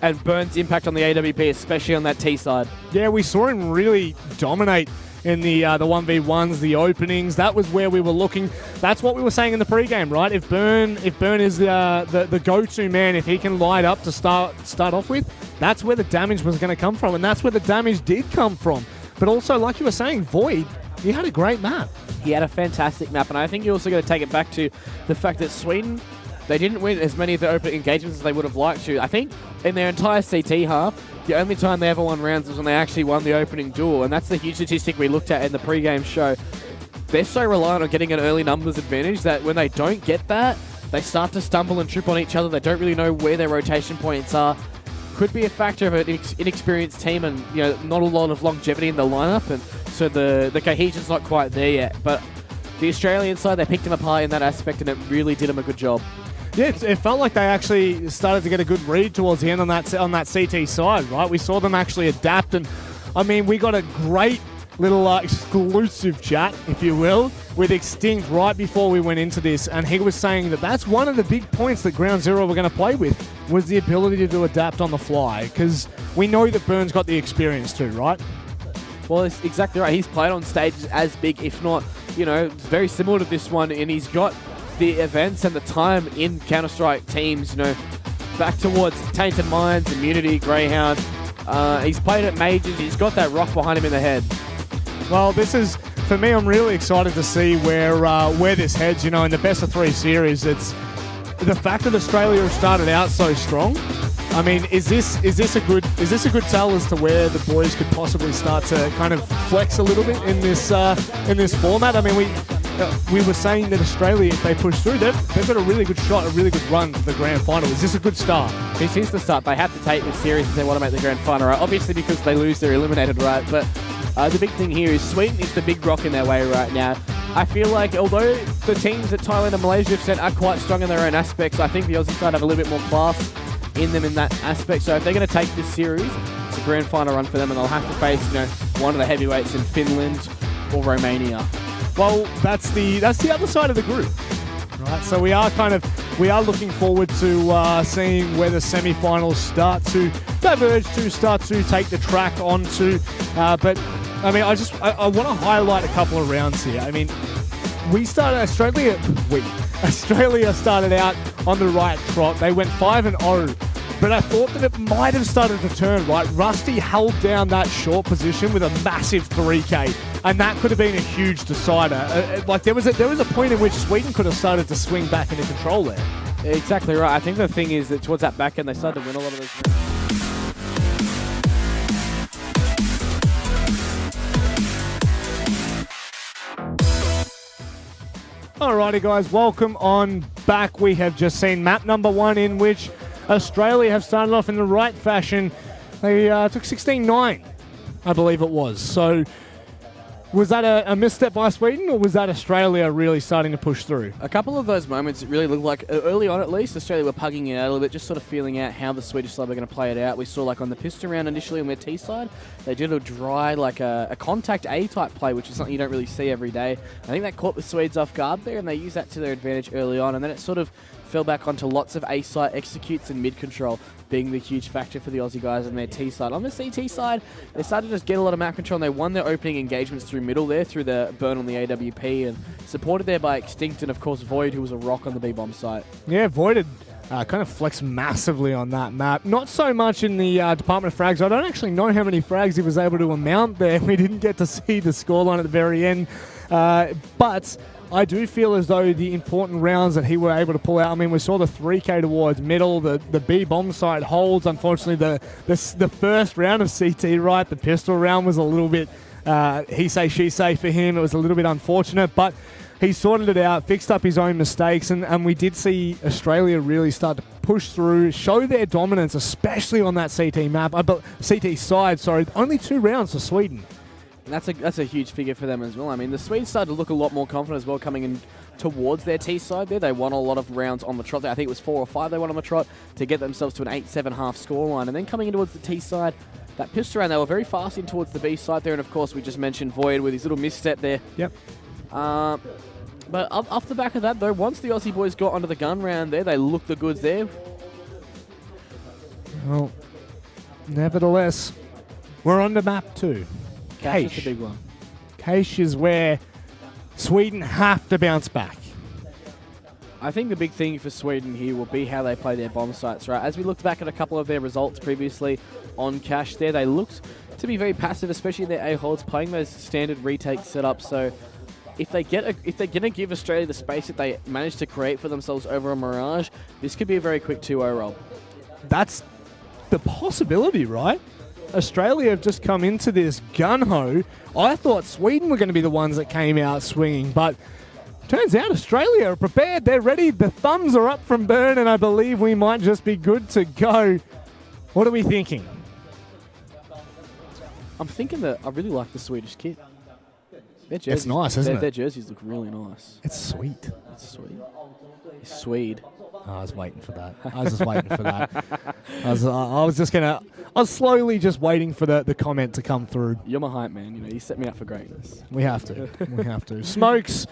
and Burn's impact on the AWP, especially on that T side. Yeah, we saw him really dominate in the 1v1s, the openings. That was where we were looking. That's what we were saying in the pregame, right? If Burn is the go-to man, if he can light up to start off with, that's where the damage was going to come from, and that's where the damage did come from. But also, like you were saying, Void, he had a great map. He had a fantastic map, and I think you also got to take it back to the fact that Sweden, they didn't win as many of the open engagements as they would have liked to. I think in their entire CT half, the only time they ever won rounds was when they actually won the opening duel, and that's the huge statistic we looked at in the pre-game show. They're so reliant on getting an early numbers advantage that when they don't get that, they start to stumble and trip on each other. They don't really know where their rotation points are. Could be a factor of an inexperienced team and, you know, not a lot of longevity in the lineup, and so the cohesion's not quite there yet. But the Australian side, they picked them apart in that aspect, and it really did them a good job. Yeah, it felt like they actually started to get a good read towards the end on that CT side, right? We saw them actually adapt, and I mean, we got a great little exclusive chat, if you will, with Extinct right before we went into this, and he was saying that that's one of the big points that Ground Zero were going to play with, was the ability to adapt on the fly, because we know that Burn's got the experience too, right? Well, it's exactly right. He's played on stages as big, if not, very similar to this one, and he's got the events and the time in Counter-Strike teams, back towards Tainted Minds, Immunity, Greyhound. He's played at majors. He's got that rock behind him in the head. Well, this is, for me, I'm really excited to see where this heads. In the best of 3 series, it's the fact that Australia have started out so strong. I mean, is this a good tell as to where the boys could possibly start to kind of flex a little bit in this format? I mean, we were saying that Australia, if they push through, they've got a really good shot, a really good run to the grand final. Is this a good start? This is the start. They have to take this series if they want to make the grand final, right? Obviously, because they lose, they're eliminated, right? But the big thing here is Sweden is the big rock in their way right now. I feel like although the teams that Thailand and Malaysia have sent are quite strong in their own aspects, I think the Aussie side have a little bit more class in them in that aspect. So if they're going to take this series, it's a grand final run for them, and they'll have to face one of the heavyweights in Finland or Romania. Well, that's the other side of the group, right? So we are looking forward to seeing where the semi-finals start to diverge to, start to take the track onto. But I mean, I want to highlight a couple of rounds here. I mean, Australia started out on the right trot. They went 5-0, but I thought that it might have started to turn, right? Rusty held down that short position with a massive 3K, and that could have been a huge decider. There was a point in which Sweden could have started to swing back into control there. Exactly right. I think the thing is that towards that back end, they started to win a lot of those. Alrighty guys, welcome on back. We have just seen map number 1 in which Australia have started off in the right fashion. They took 16-9, I believe it was. So was that a misstep by Sweden, or was that Australia really starting to push through? A couple of those moments, it really looked like, early on at least, Australia were pugging it out a little bit, just sort of feeling out how the Swedish side were going to play it out. We saw on the pistol round initially on their T side, they did a dry, a contact A type play, which is something you don't really see every day. I think that caught the Swedes off guard there, and they used that to their advantage early on, and then it sort of fell back onto lots of A side executes and mid control being the huge factor for the Aussie guys on their T side. On the CT side, they started to just get a lot of map control, and they won their opening engagements through middle there, through the burn on the AWP, and supported there by Extinct and, of course, Void, who was a rock on the B-bomb site. Yeah, Void had kind of flexed massively on that map. Not so much in the Department of Frags. I don't actually know how many frags he was able to amount there. We didn't get to see the scoreline at the very end. But I do feel as though the important rounds that he were able to pull out, I mean, we saw the 3K towards middle, the B-bomb side holds. Unfortunately, the first round of CT, right, the pistol round was a little bit, he say, she say for him. It was a little bit unfortunate, but he sorted it out, fixed up his own mistakes, and we did see Australia really start to push through, show their dominance, especially on that CT map, CT side, sorry. Only 2 rounds for Sweden. That's a huge figure for them as well. I mean, the Swedes started to look a lot more confident as well coming in towards their T side there. They won a lot of rounds on the trot there. I think it was 4 or 5 they won on the trot to get themselves to an 8-7 half scoreline. And then coming in towards the T side, that pistol round, they were very fast in towards the B side there. And of course, we just mentioned Void with his little misstep there. Yep. But off the back of that, though, once the Aussie boys got onto the gun round there, they looked the goods there. Well, nevertheless, we're on to map 2. That's the big one. Kaohsiung is where Sweden have to bounce back. I think the big thing for Sweden here will be how they play their bomb sites, right? As we looked back at a couple of their results previously on Cash there, they looked to be very passive, especially their A-holds, playing those standard retake setups. So if they're going to give Australia the space that they managed to create for themselves over a Mirage, this could be a very quick 2-0 roll. That's the possibility, right? Australia have just come into this gun-ho. I thought Sweden were going to be the ones that came out swinging, but turns out Australia are prepared. They're ready. The thumbs are up from Burn, and I believe we might just be good to go. What are we thinking? I'm thinking that I really like the Swedish kit. It's nice, isn't it? Their jerseys look really nice. It's sweet. It's sweet. It's Swede. I was waiting for that. I was just waiting for that. I was slowly just waiting for the comment to come through. You're my hype man. You set me up for greatness. We have to. We have to. Smokes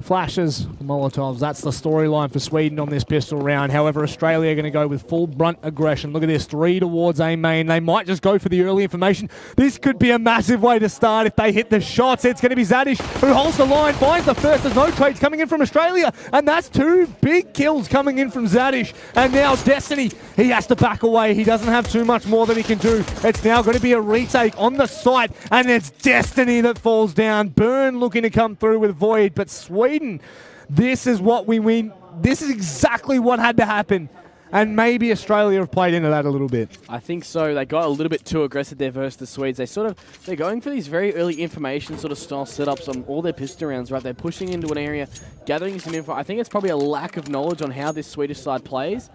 Flashes, Molotovs. That's the storyline for Sweden on this pistol round. However, Australia are going to go with full brunt aggression. Look at this, 3 towards A main. They might just go for the early information. This could be a massive way to start if they hit the shots. It's going to be Zadish who holds the line, finds the first. There's no trades coming in from Australia, and that's 2 big kills coming in from Zadish. And now Destiny, he has to back away. He doesn't have too much more that he can do. It's now going to be a retake on the site, and it's Destiny that falls down. Burn looking to come through with Void, but Sweden, this is what we win. This is exactly what had to happen. And maybe Australia have played into that a little bit. I think so. They got a little bit too aggressive there versus the Swedes. They're going for these very early information sort of style setups on all their pistol rounds, right? They're pushing into an area, gathering some info. I think it's probably a lack of knowledge on how this Swedish side plays.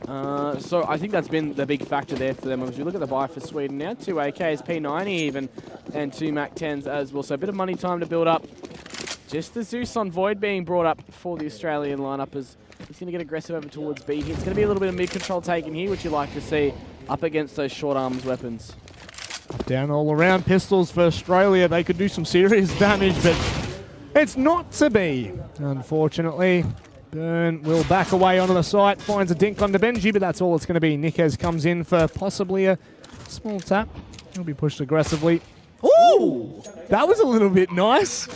So I think that's been the big factor there for them. As you look at the buy for Sweden now, 2 AKs, P90 even, and 2 MAC-10s as well. So a bit of money time to build up. Just the Zeus on Void being brought up for the Australian lineup as he's going to get aggressive over towards B. It's going to be a little bit of mid-control taken here, which you like to see up against those short arms weapons. Down all around pistols for Australia. They could do some serious damage, but it's not to be. Unfortunately, Burn will back away onto the site, finds a dink onto Benji, but that's all it's going to be. Nikez comes in for possibly a small tap. He'll be pushed aggressively. Ooh! That was a little bit nice.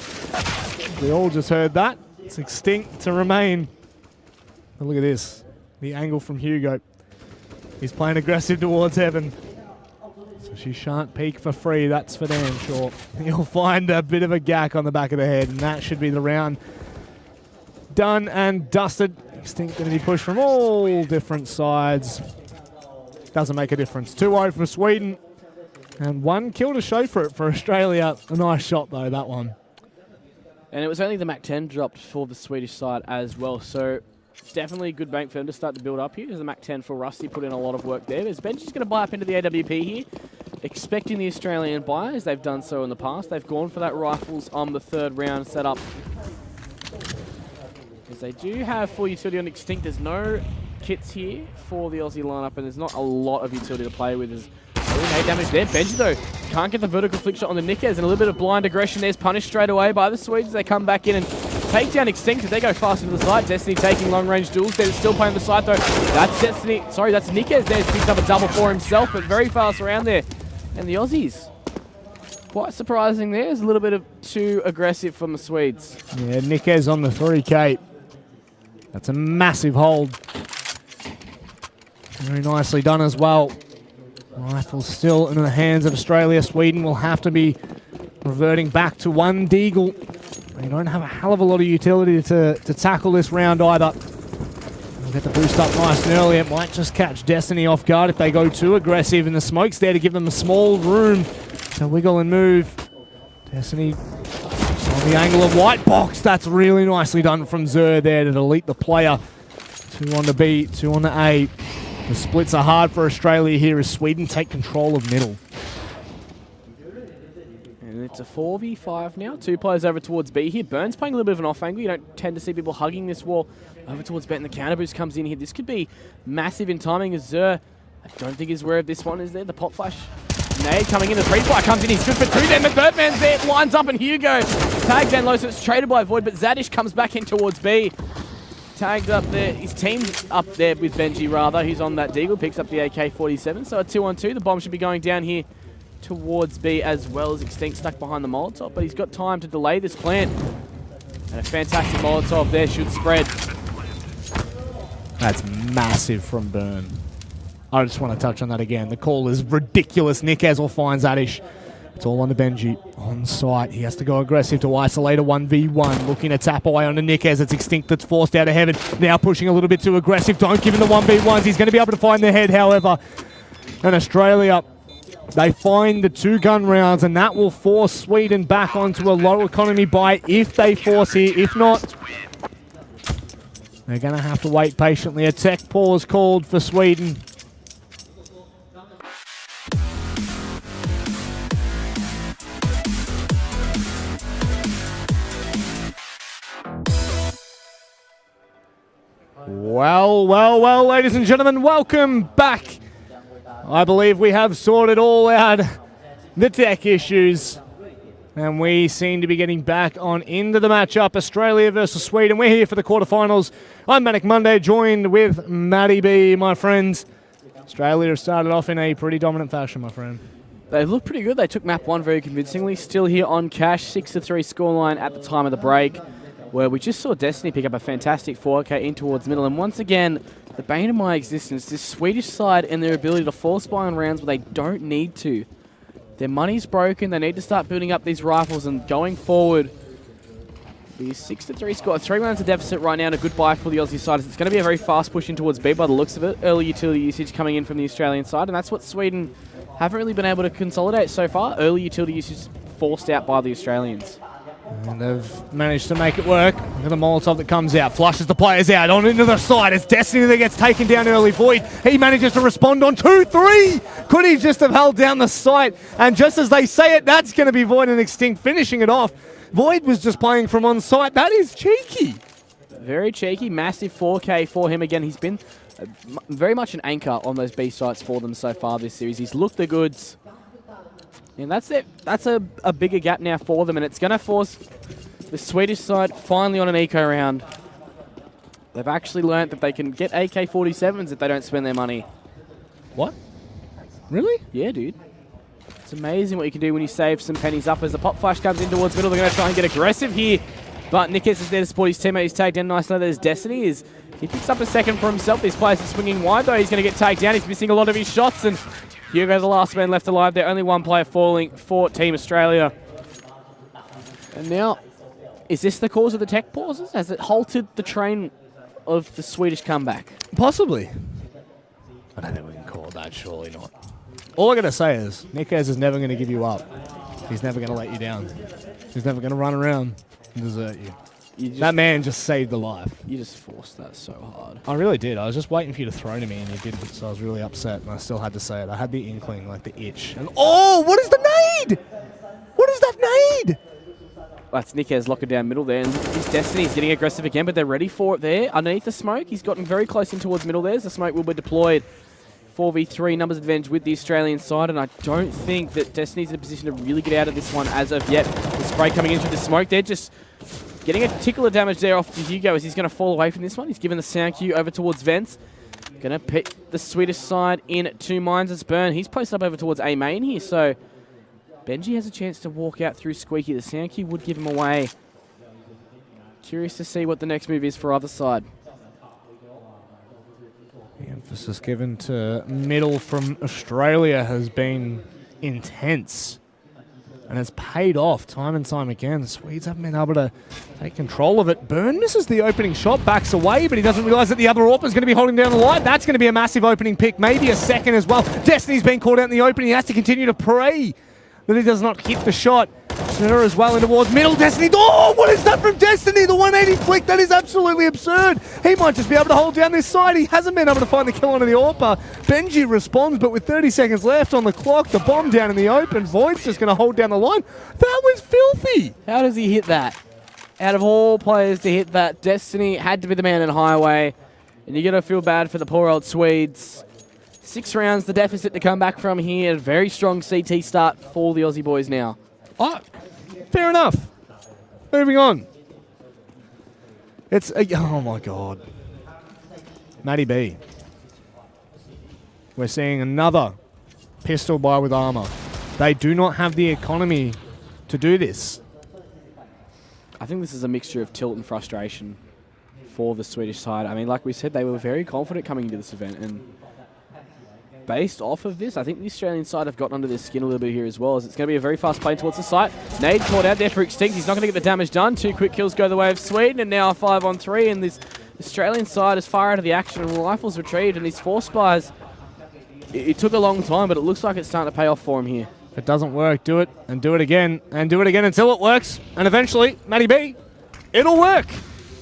We all just heard that. It's extinct to remain. But look at this. The angle from Hugo. He's playing aggressive towards Heaven. So she shan't peek for free, that's for damn sure. He'll find a bit of a gack on the back of the head, and that should be the round done and dusted. Extinct going to be pushed from all different sides. Doesn't make a difference. 2-0 for Sweden. And 1 kill to show for it for Australia. A nice shot, though, that one. And it was only the MAC-10 dropped for the Swedish side as well. So it's definitely a good bank for them to start to build up here. There's the MAC-10 for Rusty, put in a lot of work there. There's Benji's going to buy up into the AWP here, expecting the Australian buy, as they've done so in the past. They've gone for that rifles on the 3rd round setup. Because they do have full utility on Extinct. There's no kits here for the Aussie lineup, and there's not a lot of utility to play with. There's 8 damage there. Benji, though, can't get the vertical flick shot on the Nikez, and a little bit of blind aggression there's punished straight away by the Swedes. They come back in and take down Extinct as they go fast into the side. Destiny taking long-range duels. They're still playing the side, though. That's Destiny. Sorry, that's Nikez there. Picks up a double for himself, but very fast around there. And the Aussies, quite surprising there. It's a little bit of too aggressive from the Swedes. Yeah, Nikez on the 3K. That's a massive hold. Very nicely done as well. Rifle still in the hands of Australia. Sweden will have to be reverting back to 1 Deagle. They don't have a hell of a lot of utility to tackle this round either. They'll get the boost up nice and early. It might just catch Destiny off guard if they go too aggressive, and the smoke's there to give them a small room to wiggle and move. Destiny on the angle of white box. That's really nicely done from Zer there to delete the player. 2 on the B, 2 on the A. The splits are hard for Australia here as Sweden take control of middle. And it's a 4v5 now. 2 players over towards B here. Burns playing a little bit of an off angle. You don't tend to see people hugging this wall over towards B, and the counter boost comes in here. This could be massive in timing as Zer, I don't think he's aware of this one. Is there the pop flash? Nade coming in. The pre-fire comes in. He's good for 2 then. The third man's there. Lines up, and Hugo tagged down low, so it's traded by Void, but Zadish comes back in towards B. Tagged up there. He's teamed up there with Benji, rather. He's on that Deagle. Picks up the AK-47. So a 2-on-2. The bomb should be going down here towards B as well as Extinct stuck behind the Molotov. But he's got time to delay this plant. And a fantastic Molotov there should spread. That's massive from Burn. I just want to touch on that again. The call is ridiculous. Nick Ezel finds Adish. It's all on the Benji. On site, he has to go aggressive to isolate a 1v1. Looking to tap away on the Nikez. It's Extinct that's forced out of heaven. Now pushing a little bit too aggressive. Don't give him the 1v1s. He's going to be able to find the head, however. And Australia, they find the 2-gun rounds, and that will force Sweden back onto a low economy buy if they force here. If not, they're going to have to wait patiently. A tech pause called for Sweden. Well, ladies and gentlemen, welcome back. I believe we have sorted all out the tech issues. And we seem to be getting back on into the matchup. Australia versus Sweden. We're here for the quarterfinals. I'm Manic Monday, joined with Matty B, my friends. Australia have started off in a pretty dominant fashion, my friend. They look pretty good. They took map 1 very convincingly. Still here on cash, 6-3 scoreline at the time of the break, where we just saw Destiny pick up a fantastic 4K in towards middle. And once again, the bane of my existence, this Swedish side and their ability to force buy on rounds where they don't need to. Their money's broken. They need to start building up these rifles and going forward. The 6-3 score, 3 rounds of deficit right now, and a good buy for the Aussie side. It's going to be a very fast push in towards B by the looks of it. Early utility usage coming in from the Australian side, and that's what Sweden haven't really been able to consolidate so far. Early utility usage forced out by the Australians. And they've managed to make it work. Look at the Molotov that comes out, flushes the players out on into the side. It's Destiny that gets taken down early. Void, he manages to respond on 2-3. Could he just have held down the site? And just as they say it, that's going to be Void and Extinct finishing it off. Void was just playing from on site. That is cheeky. Very cheeky. Massive 4K for him again. He's been very much an anchor on those B sites for them so far this series. He's looked the goods. And that's it. That's a bigger gap now for them, and it's going to force the Swedish side finally on an eco round. They've actually learnt that they can get AK-47s if they don't spend their money. What? Really? Yeah, dude. It's amazing what you can do when you save some pennies up. As the pop flash comes in towards middle, they're going to try and get aggressive here. But Nickes is there to support his teammate. He's tagged down nicely. There's Destiny. He picks up a second for himself. These players are swinging wide, though. He's going to get tagged down. He's missing a lot of his shots, and Hugo, the last man left alive there. Only one player falling for Team Australia. And now, is this the cause of the tech pauses? Has it halted the train of the Swedish comeback? Possibly. I don't think we can call it that, surely not. All I got to say is, Nickes is never going to give you up. He's never going to let you down. He's never going to run around and desert you. That man just saved a life. You just forced that so hard. I really did. I was just waiting for you to throw to me and you didn't, so I was really upset and I still had to say it. I had the inkling, like the itch. And oh, what is the nade? What is that nade? That's Nickes locking down middle there, and his Destiny's getting aggressive again, but they're ready for it there. Underneath the smoke, he's gotten very close in towards middle there. As the smoke will be deployed. 4v3 numbers advantage with the Australian side, and I don't think that Destiny's in a position to really get out of this one as of yet. The spray coming in through the smoke, they're just getting a tickle of damage there off to Hugo as he's going to fall away from this one. He's given the sound cue over towards Vents. Going to pick the Swedish side in 2 mines as Burn. He's posted up over towards A main here, so Benji has a chance to walk out through Squeaky. The sound cue would give him away. Curious to see what the next move is for other side. The emphasis given to middle from Australia has been intense. And it's paid off time and time again. The Swedes haven't been able to take control of it. Burn misses the opening shot, backs away, but he doesn't realise that the other AWP is going to be holding down the line. That's going to be a massive opening pick, maybe a second as well. Destiny's been caught out in the opening. He has to continue to pray that he does not hit the shot. Schnitter as well in towards middle. Destiny. Oh, what is that from Destiny? The 180 flick. That is absolutely absurd. He might just be able to hold down this side. He hasn't been able to find the kill onto the AWPer. Benji responds, but with 30 seconds left on the clock, the bomb down in the open. Void's just going to hold down the line. That was filthy. How does he hit that? Out of all players to hit that, Destiny had to be the man in highway. And you're going to feel bad for the poor old Swedes. 6 rounds, the deficit to come back from here. Very strong CT start for the Aussie boys now. Oh, fair enough. Moving on. It's oh my god. Matty B. We're seeing another pistol buy with armor. They do not have the economy to do this. I think this is a mixture of tilt and frustration for the Swedish side. I mean, like we said, they were very confident coming into this event, and based off of this, I think the Australian side have gotten under their skin a little bit here as well, as it's going to be a very fast play towards the site. Nade caught out there for Extinct. He's not going to get the damage done. 2 quick kills go the way of Sweden, and now a 5-on-3, and this Australian side is far out of the action, and rifles retrieved, and these force buys, it took a long time, but it looks like it's starting to pay off for him here. If it doesn't work, do it, and do it again, and do it again until it works, and eventually, Matty B, it'll work.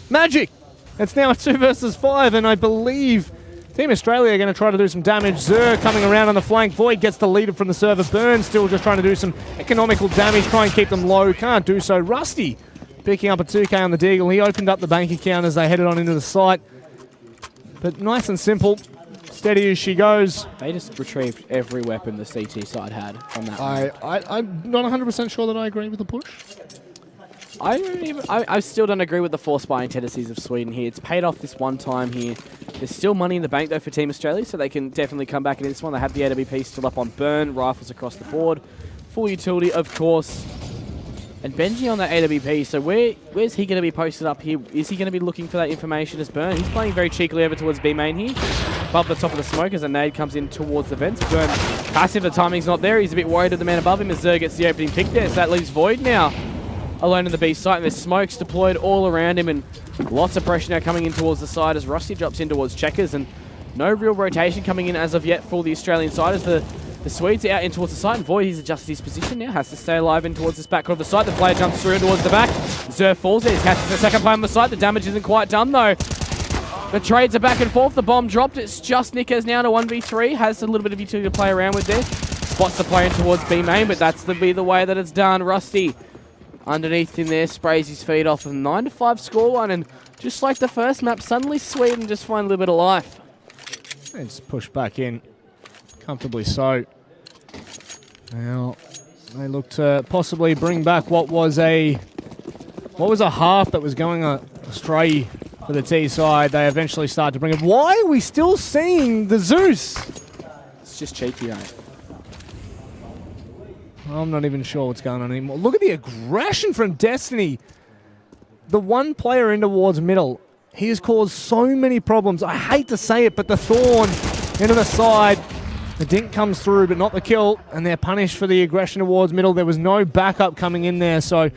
Magic. It's now a 2 versus 5, and I believe Team Australia are going to try to do some damage. Zer coming around on the flank. Void gets the lead from the server. Burn still just trying to do some economical damage, try and keep them low. Can't do so. Rusty picking up a 2K on the Deagle. He opened up the bank account as they headed on into the site. But nice and simple. steady as she goes. They just retrieved every weapon the CT side had from that. I'm not 100% sure that I agree with the push. I still don't agree with the force buying tendencies of Sweden here. It's paid off this one time here. There's still money in the bank, though, for Team Australia, so they can definitely come back into this one. They have the AWP still up on burn, rifles across the board. Full utility, of course. And Benji on that AWP, so where's he going to be posted up here? Is he going to be looking for that information as Burn? He's playing very cheekily over towards B main here. Above the top of the smoke as a nade comes in towards the vents. Burn passive, the timing's not there. He's a bit worried of the man above him as Zer gets the opening pick there, so that leaves Void now alone in the B site, and there's smokes deployed all around him, and lots of pressure now coming in towards the side as Rusty drops in towards Checkers, and no real rotation coming in as of yet for the Australian side as the Swedes are out in towards the site, and Void, he's adjusted his position now, has to stay alive in towards this back corner of the site. The player jumps through towards the back. Zer falls there, he catches the second player on the site. The damage isn't quite done though. The trades are back and forth, the bomb dropped. It's just Nickers now to 1v3, has a little bit of utility to play around with there. Spots the player in towards B main, but that's be the way that it's done. Rusty underneath in there, sprays his feet off, with 9-5 scoreline, and just like the first map, suddenly Sweden just find a little bit of life. It's pushed back in, comfortably so. Now, they look to possibly bring back what was a half that was going astray for the T side. They eventually start to bring it. Why are we still seeing the Zeus? It's just cheeky, right? I'm not even sure what's going on anymore. Look at the aggression from Destiny. The one player in towards middle, he has caused so many problems. I hate to say it, but the Thorn into the side. The dink comes through, but not the kill, and they're punished for the aggression towards middle. There was no backup coming in there, so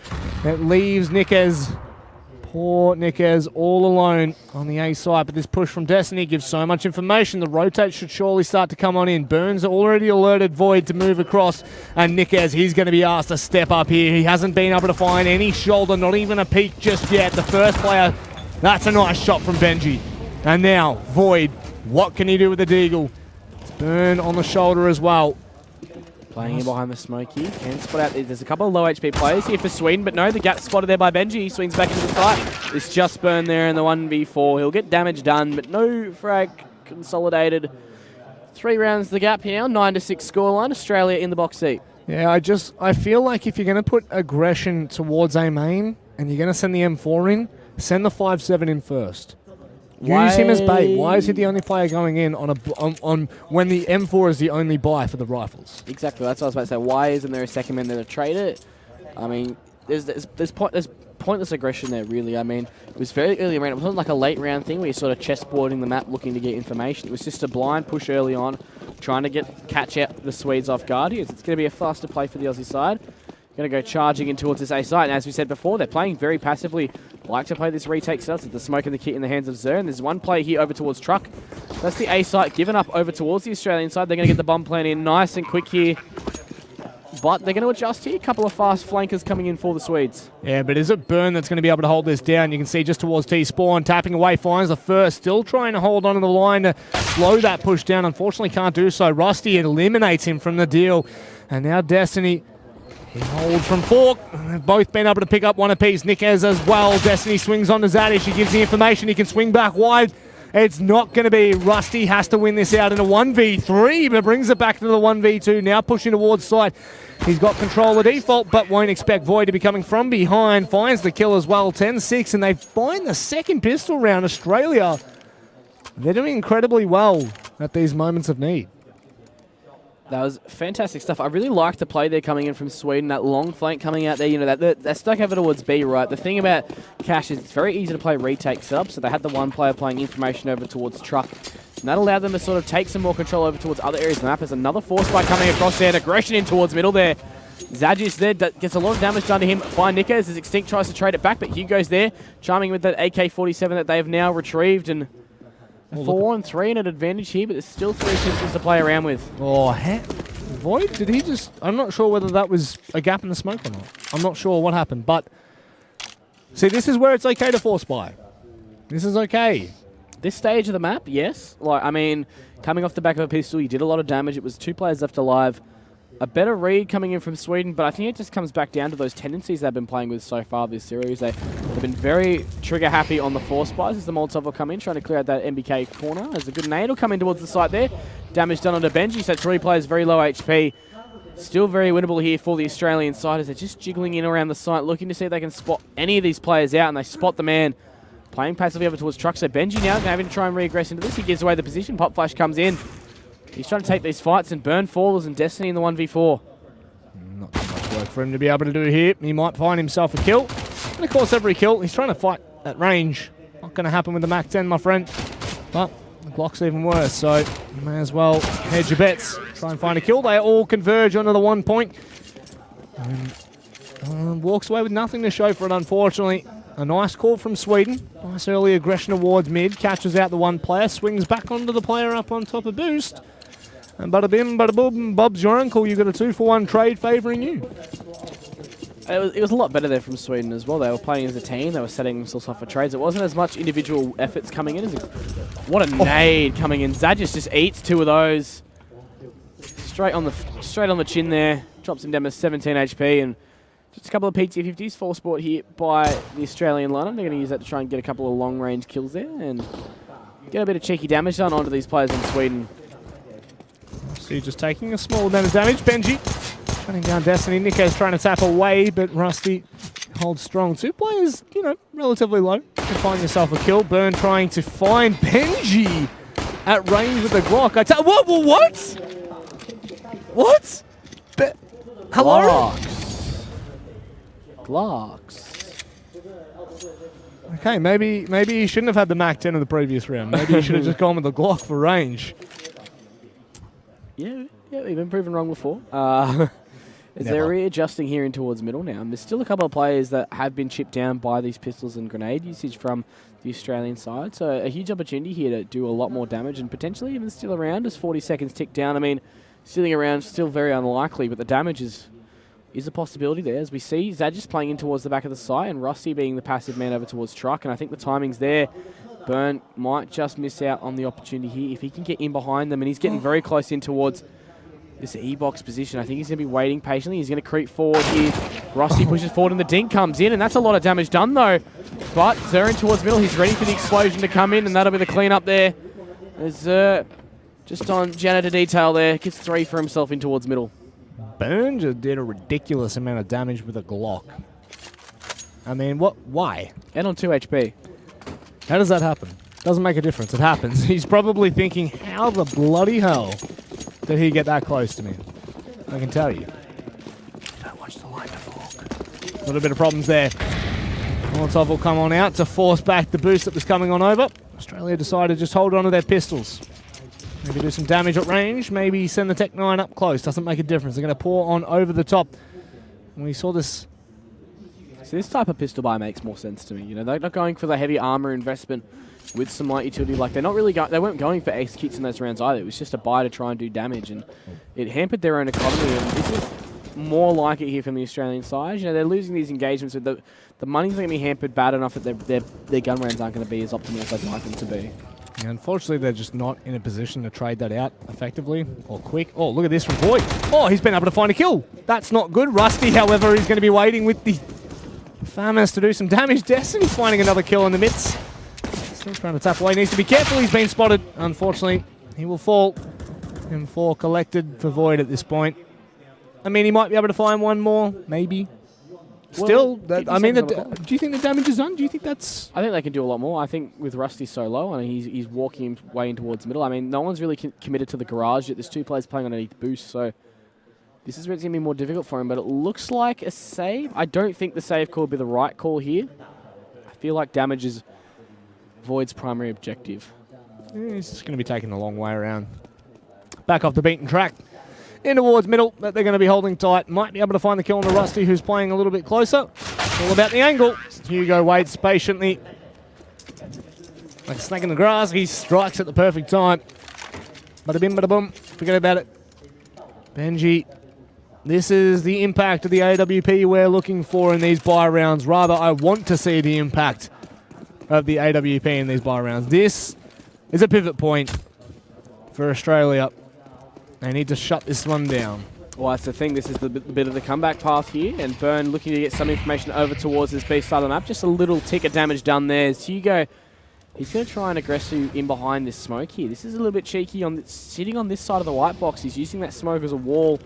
it leaves Nickers, poor Nickers, all alone on the A side. But this push from Destiny gives so much information. The rotate should surely start to come on in. Burns already alerted Void to move across, and Nickers, he's going to be asked to step up here. He hasn't been able to find any shoulder, not even a peek just yet. The first player, that's a nice shot from Benji. And now, Void, what can he do with the Deagle? Burn on the shoulder as well. Playing in behind the smoke here. Can spot out. There's a couple of low HP players here for Sweden, but no, the gap spotted there by Benji. He swings back into the fight. It's just Burn there in the 1v4. He'll get damage done, but no frag consolidated. 3 rounds the gap here. 9-6 scoreline. Australia in the box seat. Yeah, I feel like if you're going to put aggression towards A main and you're going to send the M4 in, send the 5-7 in first. Use him as bait. Why is he the only player going in on when the M4 is the only buy for the rifles? Exactly, that's what I was about to say. Why isn't there a second man there to trade it? I mean, there's pointless aggression there, really. I mean, it was very early round. It wasn't like a late round thing where you're sort of chessboarding the map looking to get information. It was just a blind push early on, trying to catch out the Swedes off guard here. It's going to be a faster play for the Aussie side. Going to go charging in towards this A site, and as we said before, they're playing very passively. Like to play this retake setup with the smoke and the kit in the hands of Zer, and there's one play here over towards Truck. That's the A site given up over towards the Australian side. They're going to get the bomb plan in nice and quick here, but they're going to adjust here. A couple of fast flankers coming in for the Swedes. Yeah, but is it Burn that's going to be able to hold this down? You can see just towards T-Spawn, tapping away, finds the first, still trying to hold onto the line to slow that push down. Unfortunately can't do so. Rusty eliminates him from the deal, and now Destiny, he holds from Fork. They've both been able to pick up one apiece. Nickers as well. Destiny swings on to Zadish. He gives the information. He can swing back wide. It's not going to be. Rusty has to win this out in a 1v3, but brings it back to the 1v2. Now pushing towards side. He's got control of default, but won't expect Void to be coming from behind. Finds the kill as well. 10-6, and they find the second pistol round. Australia, they're doing incredibly well at these moments of need. That was fantastic stuff. I really liked the play there coming in from Sweden, that long flank coming out there. You know, that stuck over towards B, right? The thing about Cash is it's very easy to play retake setup, so they had the one player playing information over towards Truck. And that allowed them to sort of take some more control over towards other areas of the map. There's another force spike coming across there, and aggression in towards middle there. Zadgis there gets a lot of damage done to him by Nickers as Extinct tries to trade it back, but Hugo's there, charming with that AK-47 that they have now retrieved, and 4-on-3 and an advantage here, but there's still 3 pistols to play around with. Oh, Void, did he just... I'm not sure whether that was a gap in the smoke or not. I'm not sure what happened, but... See, this is where it's okay to force buy. This is okay. This stage of the map, yes. Like, I mean, coming off the back of a pistol, you did a lot of damage. It was 2 players left alive. a better read coming in from Sweden, but I think it just comes back down to those tendencies they've been playing with so far this series. They've been very trigger happy on the force buys as the Molotov will come in, trying to clear out that MBK corner. As a good nade will come in towards the site there. Damage done onto Benji, so 3 players very low HP. Still very winnable here for the Australian side as they're just jiggling in around the site, looking to see if they can spot any of these players out, and they spot the man playing passively over towards Truck. So Benji now having to try and regress into this. He gives away the position. Pop Flash comes in. He's trying to take these fights, and Burn falls and Destiny in the 1v4. Not too much work for him to be able to do here. He might find himself a kill. And of course, every kill, he's trying to fight at range. Not going to happen with the Mac 10, my friend. But the Glock's even worse, so you may as well hedge your bets. Try and find a kill. They all converge onto the 1 point. And walks away with nothing to show for it, unfortunately. A nice call from Sweden. Nice early aggression towards mid. Catches out the one player. Swings back onto the player up on top of boost. And bada bim, bada boom, Bob's your uncle. You got a 2-for-1 trade favouring you. It was a lot better there from Sweden as well. They were playing as a team. They were setting themselves up for trades. It wasn't as much individual efforts coming in. What a nade coming in. Zadis just eats 2 of those. Straight on the chin there. Drops him down to 17 HP. And just a couple of PT50s. Full sport here by the Australian lineup. They're going to use that to try and get a couple of long-range kills there. And get a bit of cheeky damage done onto these players in Sweden. So you're just taking a small amount of damage. Benji shutting down Destiny. Nico's trying to tap away, but Rusty holds strong. 2 players, you know, relatively low. You can find yourself a kill. Burn trying to find Benji at range with the Glock. What? What? Hello? Glocks. Okay, maybe he shouldn't have had the Mac 10 in the previous round. Maybe he should have just gone with the Glock for range. Yeah, we've been proven wrong before. As they're readjusting here in towards middle now. And there's still a couple of players that have been chipped down by these pistols and grenade usage from the Australian side. So a huge opportunity here to do a lot more damage and potentially even still around as 40 seconds tick down. I mean, stealing around still very unlikely, but the damage is a possibility there. As we see, Zad just playing in towards the back of the site and Rusty being the passive man over towards Truck. And I think the timing's there. Burn might just miss out on the opportunity here. If he can get in behind them, and he's getting very close in towards this E-box position. I think he's going to be waiting patiently. He's going to creep forward here. Rusty pushes forward and the dink comes in, and that's a lot of damage done though. But Zer in towards middle. He's ready for the explosion to come in, and that'll be the clean-up there. Zer just on janitor detail there. Gets 3 for himself in towards middle. Burn just did a ridiculous amount of damage with a Glock. I mean, what? Why? And on 2 HP. How does that happen? Doesn't make a difference. It happens. He's probably thinking, how the bloody hell did he get that close to me? I can tell you. Don't watch the light fork. A little bit of problems there. Molotov will come on out to force back the boost that was coming on over. Australia decided to just hold on to their pistols. Maybe do some damage at range. Maybe send the Tech 9 up close. Doesn't make a difference. They're going to pour on over the top. And we saw this. So this type of pistol buy makes more sense to me. You know, they're not going for the heavy armor investment with some light utility. Like they're not really they weren't going for ace kits in those rounds either. It was just a buy to try and do damage, and it hampered their own economy. And this is more like it here from the Australian side. You know, they're losing these engagements with the money's going to be hampered bad enough that their gun rounds aren't going to be as optimal as they'd like them to be. Yeah, unfortunately, they're just not in a position to trade that out effectively or quick. Oh, look at this from Void. Oh, he's been able to find a kill. That's not good. Rusty, however, is going to be waiting with the FAMAS to do some damage. Destiny's finding another kill in the midst. Still trying to tap away. Needs to be careful. He's been spotted. Unfortunately, he will fall. M4 collected for Void at this point. I mean, he might be able to find one more, maybe. Still, do you think the damage is done? Do you think that's... I think they can do a lot more. I think with Rusty so low, and he's walking his way in towards the middle. I mean, no one's really committed to the garage yet. There's 2 players playing underneath boost, so this is where it's going to be more difficult for him. But it looks like a save. I don't think the save call will be the right call here. I feel like damage is Void's primary objective. He's just going to be taking a long way around. Back off the beaten track. In towards middle, that they're going to be holding tight. Might be able to find the kill on the Rusty, who's playing a little bit closer. It's all about the angle. Hugo waits patiently. Like a snake in the grass, he strikes at the perfect time. Bada bim, bada boom. Forget about it. Benji, this is the impact of the AWP we're looking for in these buy rounds. Rather, I want to see the impact of the AWP in these buy rounds. This is a pivot point for Australia. They need to shut this one down. Well, that's the thing. This is the bit of the comeback path here, and Burn looking to get some information over towards this B side of the map. Just a little tick of damage done there. As Hugo, he's going to try and aggress you in behind this smoke here. This is a little bit cheeky on sitting on this side of the white box. He's using that smoke as a wall.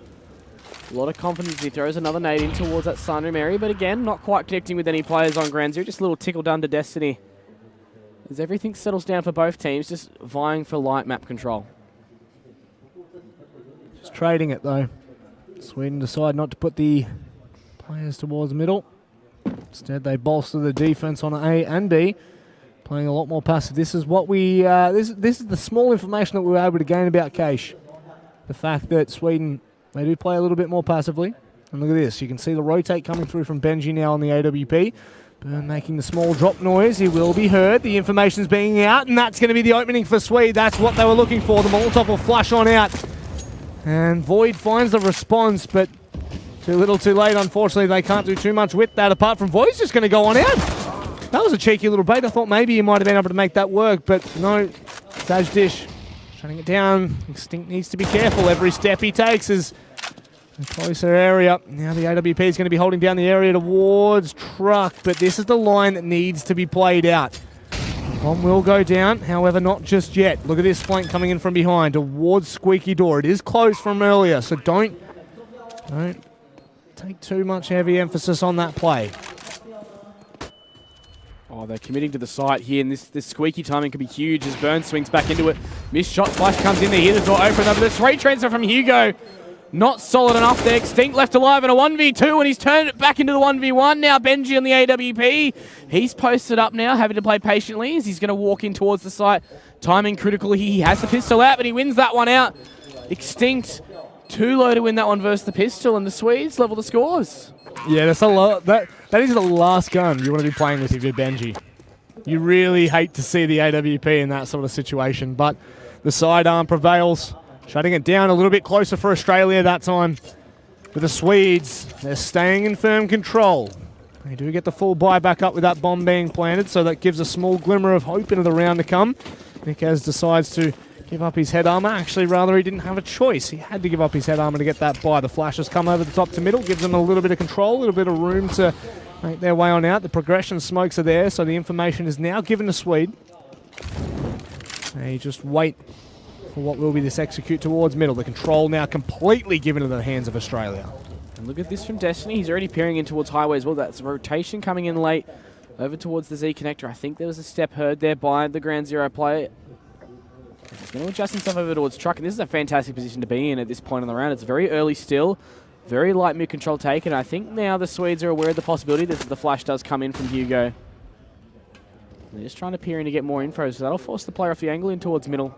A lot of confidence. He throws another nade in towards that sunroom area, but again, not quite connecting with any players on ground zero. Just a little tickle done to Destiny. As everything settles down for both teams, just vying for light map control. Just trading it though. Sweden decide not to put the players towards the middle. Instead, they bolster the defense on A and B, playing a lot more passive. This is what we. This is the small information that we were able to gain about Kaohsiung. The fact that Sweden, they do play a little bit more passively. And look at this. You can see the rotate coming through from Benji now on the AWP. Burn making the small drop noise. He will be heard. The information's being out, and that's going to be the opening for Swede. That's what they were looking for. The Molotov will flush on out. And Void finds the response, but too little too late. Unfortunately, they can't do too much with that, apart from Void's just going to go on out. That was a cheeky little bait. I thought maybe he might have been able to make that work, but no. Saj Dish shutting it down. Extinct needs to be careful. Every step he takes is a closer area. Now the AWP is going to be holding down the area towards Truck, but this is the line that needs to be played out. Bomb will go down, however, not just yet. Look at this flank coming in from behind towards Squeaky Door. It is closed from earlier, so don't take too much heavy emphasis on that play. Oh, they're committing to the site here, and this squeaky timing could be huge as Burn swings back into it. Missed shot, flash comes in, they hear the door open up. The straight transfer from Hugo. Not solid enough there. Extinct left alive in a 1v2, and he's turned it back into the 1v1. Now Benji on the AWP. He's posted up now, having to play patiently as he's going to walk in towards the site. Timing critical. He has the pistol out, but he wins that one out. Extinct too low to win that one versus the pistol, and the Swedes level the scores. Yeah, that's a lot. That is the last gun you want to be playing with if you're Benji. You really hate to see the AWP in that sort of situation, but the sidearm prevails. Shutting it down a little bit closer for Australia that time. But the Swedes, they're staying in firm control. They do get the full buy back up with that bomb being planted, so that gives a small glimmer of hope into the round to come. Nikaz decides to give up his head armor. Actually, rather, he didn't have a choice. He had to give up his head armor to get that buy. The flashes come over the top to middle, gives them a little bit of control, a little bit of room to make their way on out. The progression smokes are there, so the information is now given to Swede. They just wait for what will be this execute towards middle. The control now completely given into the hands of Australia. And look at this from Destiny. He's already peering in towards highway as well. That's a rotation coming in late over towards the Z connector. I think there was a step heard there by the ground zero player. He's going to adjust himself over towards Truck, and this is a fantastic position to be in at this point in the round. It's very early still. Very light mid control taken. I think now the Swedes are aware of the possibility that the flash does come in from Hugo. They're just trying to peer in to get more info, so that'll force the player off the angle in towards middle.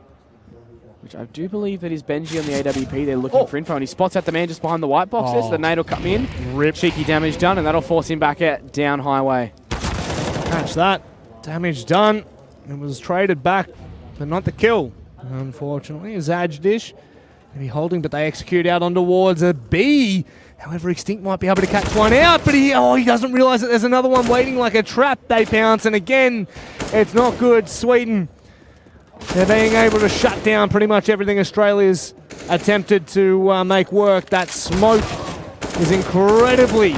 Which I do believe that is Benji on the AWP. They're looking for info, and he spots out the man just behind the white box there, so the nade will come in. Rip. Cheeky damage done, and that'll force him back out down highway. Catch that. Damage done. It was traded back, but not the kill. Unfortunately, Zaj Dish maybe holding, but they execute out on towards a B. However, Extinct might be able to catch one out, but he doesn't realize that there's another one waiting like a trap. They pounce, and again, it's not good. Sweden, they're being able to shut down pretty much everything Australia's attempted to make work. That smoke is incredibly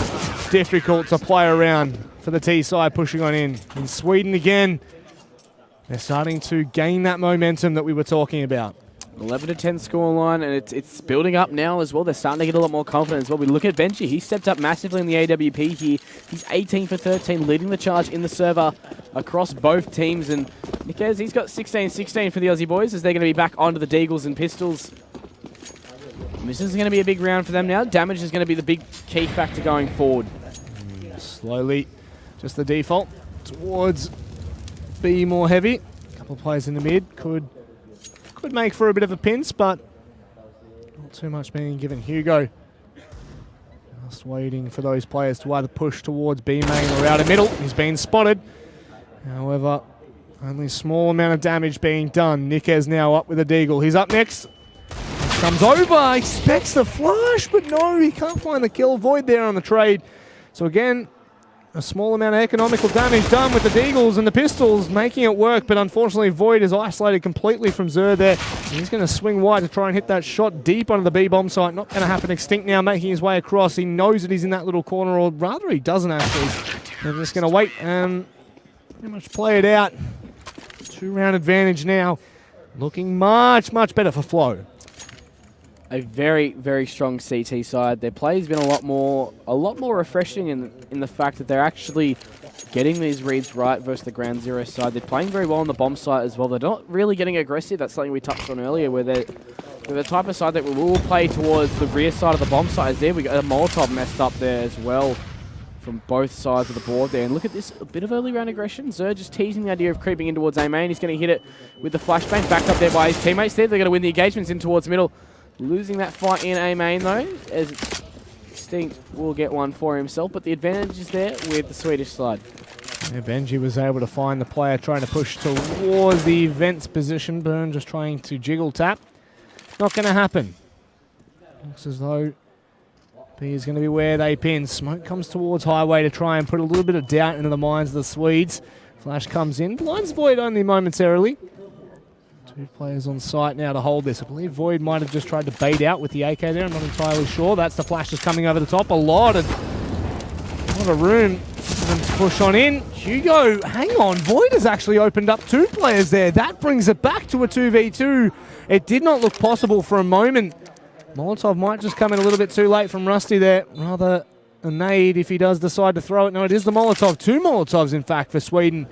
difficult to play around for the T side pushing on in. In Sweden again, they're starting to gain that momentum that we were talking about. 11-10 scoreline, and it's building up now as well. They're starting to get a lot more confidence as well. We look at Benji. He stepped up massively in the AWP here. He's 18 for 13, leading the charge in the server across both teams. And Nikez, he's got 16-16 for the Aussie boys as they're going to be back onto the Deagles and Pistols. And this is going to be a big round for them now. Damage is going to be the big key factor going forward. Slowly, just the default towards B more heavy. A couple of players in the mid could make for a bit of a pinch, but not too much being given. Hugo just waiting for those players to either push towards B main or out of middle. He's been spotted. However, only a small amount of damage being done. Nikez now up with a deagle. He's up next. Comes over, expects the flash, but no, he can't find the kill. Void there on the trade. So again, a small amount of economical damage done with the Deagles and the pistols, making it work, but unfortunately Void is isolated completely from Zer there. He's going to swing wide to try and hit that shot deep onto the B-bomb site. Not going to happen. Extinct now making his way across. He knows that he's in that little corner, or rather he doesn't actually. They're just going to wait and pretty much play it out. 2-round advantage now. Looking much, much better for Flow. A very, very strong CT side. Their play has been a lot more refreshing in the fact that they're actually getting these reads right versus the Ground Zero side. They're playing very well on the bomb side as well. They're not really getting aggressive. That's something we touched on earlier, where they're the type of side that we will play towards the rear side of the bomb side. There we got a Molotov messed up there as well from both sides of the board there. And look at this, a bit of early round aggression. Zer just teasing the idea of creeping in towards A main. He's going to hit it with the flashbang, backed up there by his teammates there. They're going to win the engagements in towards middle. Losing that fight in A main though, as Extinct will get one for himself, but the advantage is there with the Swedish side. Yeah, Benji was able to find the player trying to push towards the vents position. Burn just trying to jiggle tap. Not going to happen. Looks as though B is going to be where they pin. Smoke comes towards Highway to try and put a little bit of doubt into the minds of the Swedes. Flash comes in, blinds Void only momentarily. 2 players on site now to hold this. I believe Void might have just tried to bait out with the AK there. I'm not entirely sure. That's the flash that's coming over the top. A lot of room for them to push on in. Hugo, hang on. Void has actually opened up 2 players there. That brings it back to a 2v2. It did not look possible for a moment. Molotov might just come in a little bit too late from Rusty there. Rather a nade if he does decide to throw it. No, it is the Molotov. 2 Molotovs, in fact, for Sweden.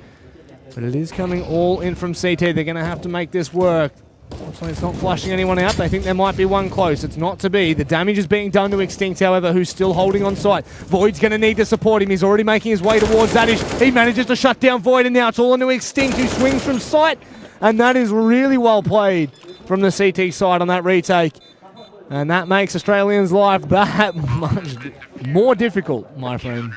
But it is coming all in from CT. They're going to have to make this work. Unfortunately, it's not flushing anyone out. They think there might be one close. It's not to be. The damage is being done to Extinct, however, who's still holding on site. Void's going to need to support him. He's already making his way towards Zadish. He manages to shut down Void, and now it's all into Extinct, who swings from sight. And that is really well played from the CT side on that retake. And that makes Australians' life that much more difficult, my friend.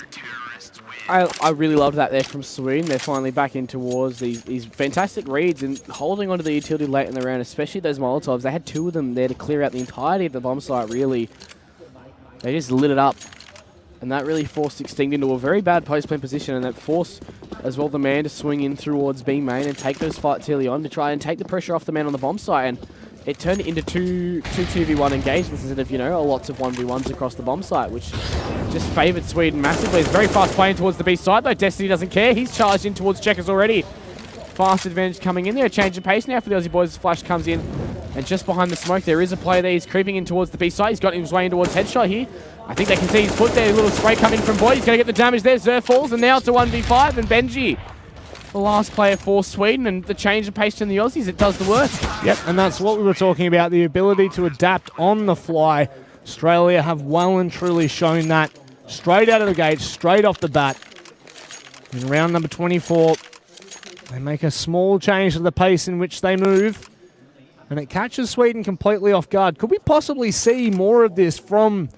I really loved that there from Sweden. They're finally back in towards these fantastic reads and holding onto the utility late in the round, especially those Molotovs. They had 2 of them there to clear out the entirety of the bomb site, really. They just lit it up. And that really forced Extinct into a very bad post-play position, and that forced as well the man to swing in towards B main and take those fights early on to try and take the pressure off the man on the bomb site. And it turned into two 2v1 engagements instead of, lots of 1v1s across the bomb site, which just favoured Sweden massively. It's very fast playing towards the B side, though. Destiny doesn't care. He's charged in towards Checkers already. Fast advantage coming in there. A change of pace now for the Aussie boys. Flash comes in, and just behind the smoke, there is a player there. He's creeping in towards the B side. He's got his way in towards headshot here. I think they can see his foot there. A little spray coming from Boyd. He's going to get the damage there. Zer falls, and now it's a 1v5, and Benji, the last player for Sweden, and the change of pace to the Aussies, it does the work. Yep, and that's what we were talking about, the ability to adapt on the fly. Australia have well and truly shown that straight out of the gate, straight off the bat. In round number 24, they make a small change to the pace in which they move, and it catches Sweden completely off guard. Could we possibly see more of this from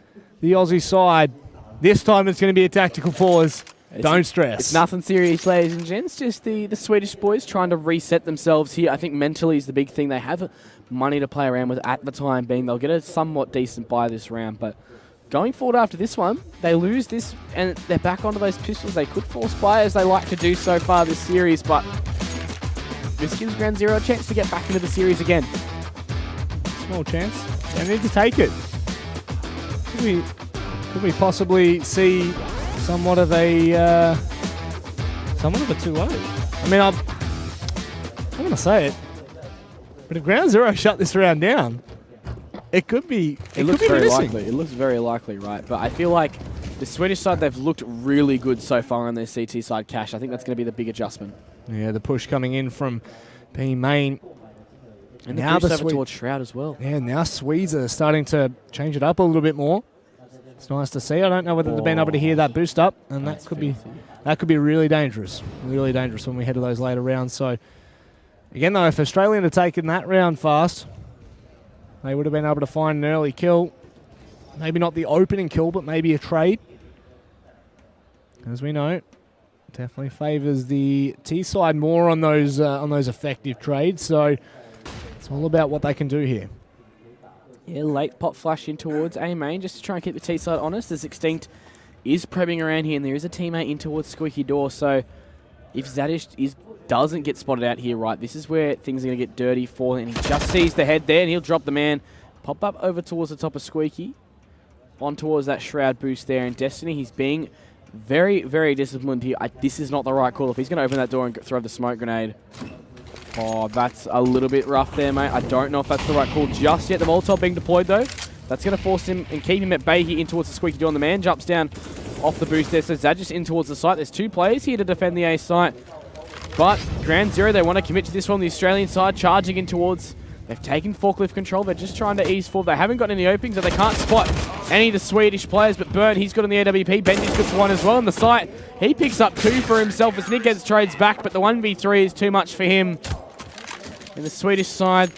the Aussie side? This time it's going to be a tactical pause. Don't stress. It's nothing serious, ladies and gents. Just the Swedish boys trying to reset themselves here. I think mentally is the big thing. They have money to play around with at the time being. They'll get a somewhat decent buy this round. But going forward after this one, they lose this and they're back onto those pistols. They could force buy as they like to do so far this series. But this gives Ground Zero a chance to get back into the series again. Small chance. They need to take it. Could we possibly see somewhat of a 2-0. I mean, I'm going to say it, but if Ground Zero shut this round down, it could be. It looks very likely. It looks very likely, right? But I feel like the Swedish side, they've looked really good so far on their CT side. Cash, I think that's going to be the big adjustment. Yeah, the push coming in from B main. And now the over towards Shroud as well. Yeah, now Swedes are starting to change it up a little bit more. It's nice to see. I don't know whether they've been able to hear that boost up, and that could be really dangerous when we head to those later rounds. So again, though, if Australian had taken that round fast, they would have been able to find an early kill. Maybe not the opening kill, but maybe a trade. As we know, it definitely favours the T side more on those effective trades. So it's all about what they can do here. Yeah, late pop flash in towards A main just to try and keep the T side honest as Extinct is prepping around here, and there is a teammate in towards Squeaky Door. So if Zadish doesn't get spotted out here, right, this is where things are going to get dirty for him. And he just sees the head there, and he'll drop the man. Pop up over towards the top of Squeaky. On towards that Shroud boost there. And Destiny, he's being very, very disciplined here. This is not the right call. If he's going to open that door and throw the smoke grenade. Oh, that's a little bit rough there, mate. I don't know if that's the right call just yet. The Molotov being deployed, though. That's going to force him and keep him at bay here in towards the Squeaky Door. And the man jumps down off the boost there. So Zadge's in towards the site. There's 2 players here to defend the A site. But Ground Zero, they want to commit to this one. The Australian side charging in towards... They've taken forklift control. They're just trying to ease forward. They haven't got any openings, so they can't spot any of the Swedish players. But Burn, he's got on the AWP. Benji's got one as well on the site. He picks up 2 for himself as Nickez trades back, but the 1v3 is too much for him. In the Swedish side,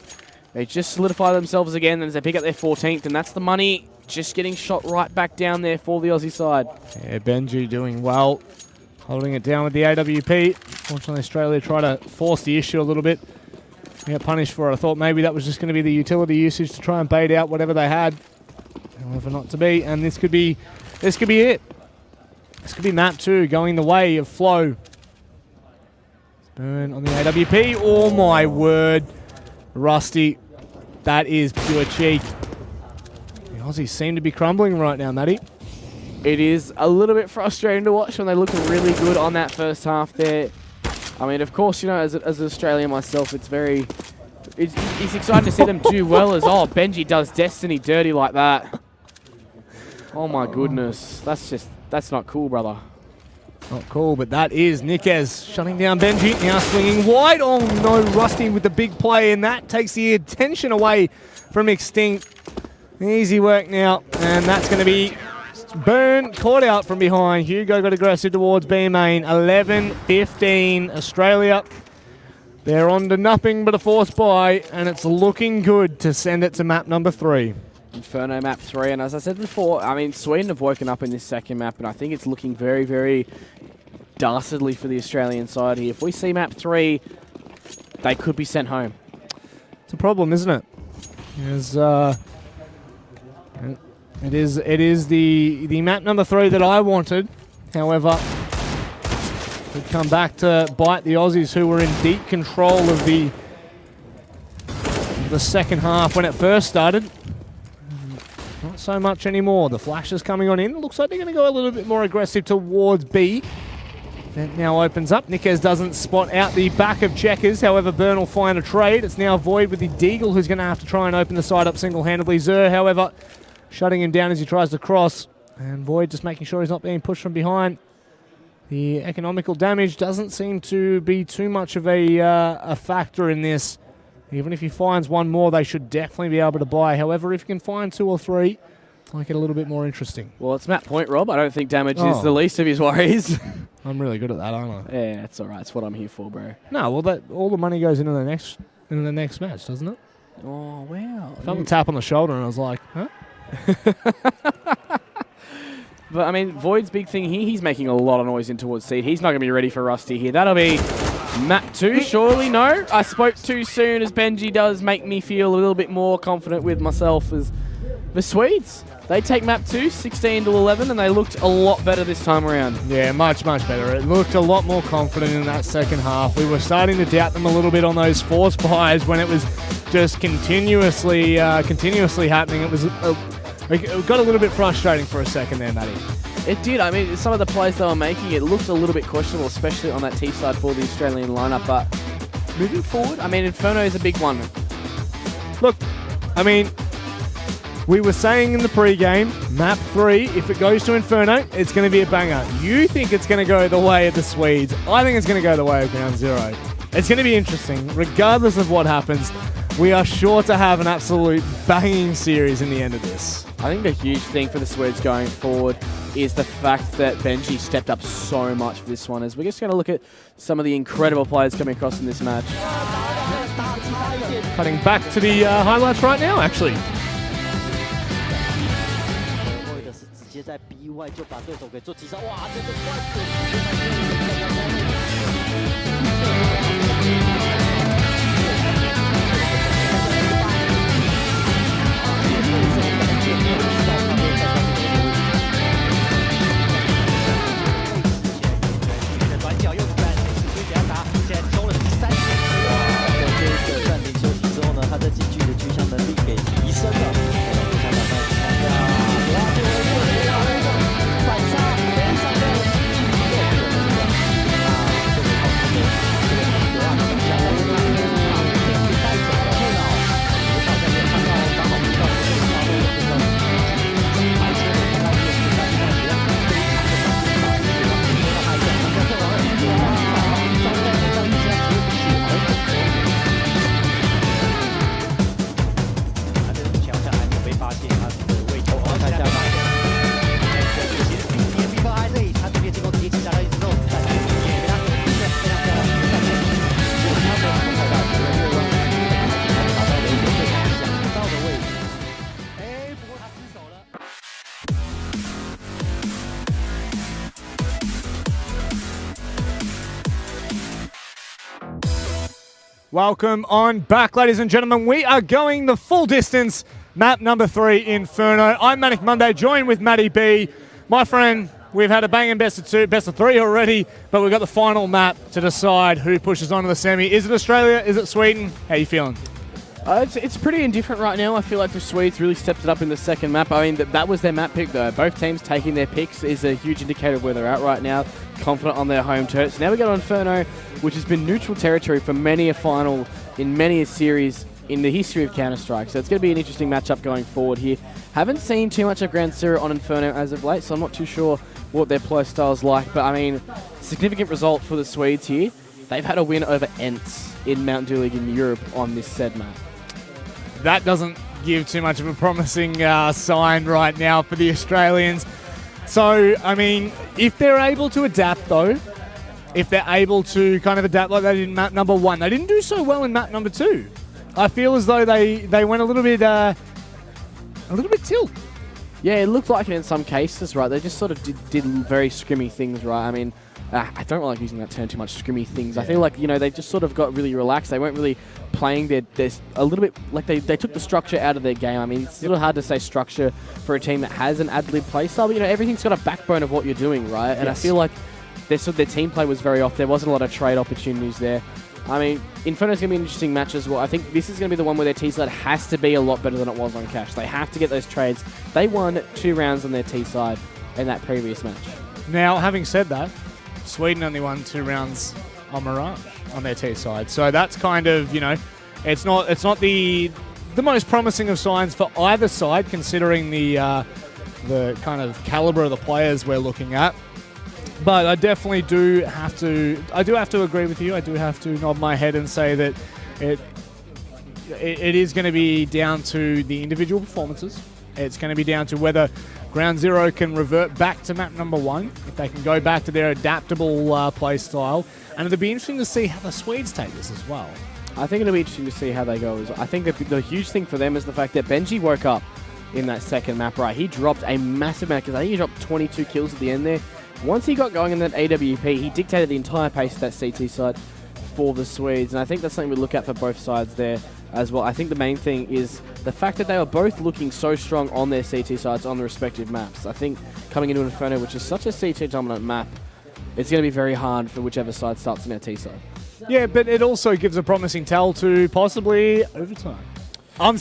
they just solidify themselves again as they pick up their 14th, and that's the money just getting shot right back down there for the Aussie side. Yeah, Benji doing well, holding it down with the AWP. Fortunately, Australia try to force the issue a little bit. They got punished for it. I thought maybe that was just going to be the utility usage to try and bait out whatever they had. However, not to be. And this could be it. This could be map 2 going the way of Flow. Burn on the AWP. Oh my word. Rusty. That is pure cheek. The Aussies seem to be crumbling right now, Matty. It is a little bit frustrating to watch when they look really good on that first half there. I mean, of course, you know, as an Australian myself, it's exciting to see them do well as, oh, Benji does Destiny dirty like that. Oh my goodness. That's not cool, brother. Not cool, but that is Nickez shutting down Benji. Now swinging wide. Oh no, Rusty with the big play, and that takes the attention away from Extinct. Easy work now, and that's going to be Burn caught out from behind. Hugo got aggressive towards B main. 11-15 Australia. They're on to nothing but a force buy, and it's looking good to send it to map number 3. Inferno map 3, and as I said before, I mean, Sweden have woken up in this second map, and I think it's looking very, very dastardly for the Australian side here. If we see map 3, they could be sent home. It's a problem, isn't it? It is the map number 3 that I wanted. However, we come back to bite the Aussies, who were in deep control of the second half when it first started. Not so much anymore. The flash is coming on in. It looks like they're going to go a little bit more aggressive towards B. That now opens up. Nickez doesn't spot out the back of Checkers. However, Burn will find a trade. It's now Void with the Deagle, who's going to have to try and open the side up single-handedly. Zer, however, shutting him down as he tries to cross. And Void just making sure he's not being pushed from behind. The economical damage doesn't seem to be too much of a factor in this. Even if he finds one more, they should definitely be able to buy. However, if he can find 2 or 3, it'll make it a little bit more interesting. Well, it's map point, Rob. I don't think damage is the least of his worries. I'm really good at that, aren't I? Yeah, it's all right. It's what I'm here for, bro. No, well, all the money goes into the next match, doesn't it? Oh, wow. I felt a tap on the shoulder, and I was like, huh? But, I mean, Void's big thing here, he's making a lot of noise in towards C. He's not going to be ready for Rusty here. That'll be map 2, surely? No? I spoke too soon, as Benji does make me feel a little bit more confident with myself. As the Swedes, they take map 2, 16-11, and they looked a lot better this time around. Yeah, much, much better. It looked a lot more confident in that second half. We were starting to doubt them a little bit on those force buys when it was just continuously happening. It got a little bit frustrating for a second there, Matty. It did. I mean, some of the plays they were making, it looked a little bit questionable, especially on that T side for the Australian lineup. But moving forward, I mean, Inferno is a big one. Look, I mean, we were saying in the pre-game, map 3, if it goes to Inferno, it's going to be a banger. You think it's going to go the way of the Swedes. I think it's going to go the way of Ground Zero. It's going to be interesting. Regardless of what happens, we are sure to have an absolute banging series in the end of this. I think the huge thing for the Swedes going forward is the fact that Benji stepped up so much for this one. As we're just going to look at some of the incredible players coming across in this match. Cutting back to the highlights right now, actually. Welcome on back, ladies and gentlemen. We are going the full distance. Map number 3, Inferno. I'm Manic Monday, joined with Matty B. My friend, we've had a banging best of 3 already, but we've got the final map to decide who pushes on to the semi. Is it Australia? Is it Sweden? How are you feeling? It's pretty indifferent right now. I feel like the Swedes really stepped it up in the second map. I mean, that was their map pick, though. Both teams taking their picks is a huge indicator of where they're at right now. Confident on their home turf. So now we got Inferno, which has been neutral territory for many a final in many a series in the history of Counter-Strike. So it's going to be an interesting matchup going forward here. Haven't seen too much of Ground Zero on Inferno as of late, so I'm not too sure what their play style is like. But, I mean, significant result for the Swedes here. They've had a win over ENTS in Mountain Dew League in Europe on this said map. That doesn't give too much of a promising sign right now for the Australians. So, I mean, if they're able to adapt, though, if they're able to kind of adapt like they did in map number 1, they didn't do so well in map number 2. I feel as though they went a little bit tilt. Yeah, it looked like it in some cases, right? They just sort of did very scrimmy things, right? I mean, I don't like using that term too much, scrimmy things. Yeah. I feel like, you know, they just sort of got really relaxed. They weren't really playing their a little bit, like they took the structure out of their game. I mean, it's a little hard to say structure for a team that has an ad-lib play style, but, you know, everything's got a backbone of what you're doing, right? And I feel like their team play was very off. There wasn't a lot of trade opportunities there. I mean, Inferno's going to be an interesting match as well. I think this is going to be the one where their T-side has to be a lot better than it was on Cash. They have to get those trades. They won 2 rounds on their T-side in that previous match. Now, having said that, Sweden only won 2 rounds on Mirage on their T-side. So that's kind of, you know, it's not the most promising of signs for either side, considering the kind of caliber of the players we're looking at. But I definitely do have to agree with you. I do have to nod my head and say that it is going to be down to the individual performances. It's going to be down to whether Ground Zero can revert back to map number 1, if they can go back to their adaptable play style. And it'll be interesting to see how the Swedes take this as well. I think it'll be interesting to see how they go. I think the huge thing for them is the fact that Benji woke up in that second map, right? He dropped a massive amount, because I think he dropped 22 kills at the end there. Once he got going in that AWP, he dictated the entire pace of that CT side for the Swedes. And I think that's something we look at for both sides there as well. I think the main thing is the fact that they were both looking so strong on their CT sides on the respective maps. I think coming into Inferno, which is such a CT dominant map, it's going to be very hard for whichever side starts in their T side. Yeah, but it also gives a promising tell to possibly overtime. I'm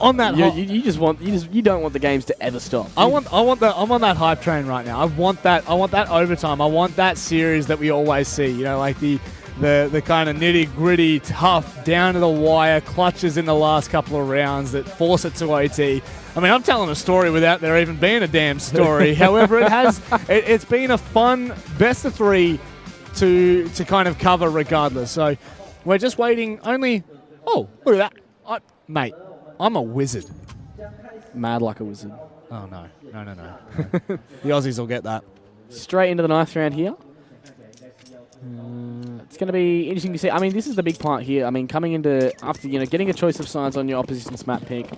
on that. You don't want the games to ever stop. I'm on that hype train right now. I want that overtime. I want that series that we always see. You know, like the kind of nitty gritty, tough, down to the wire clutches in the last couple of rounds that force it to OT. I mean, I'm telling a story without there even being a damn story. However, it's been a fun best of 3 to kind of cover regardless. So we're just waiting. Oh, look at that. Mate, I'm a wizard. Mad like a wizard. Oh, no. The Aussies will get that. Straight into the 9th round here. It's going to be interesting to see. I mean, this is the big part here. I mean, coming into, after, you know, getting a choice of sides on your opposition's map pick.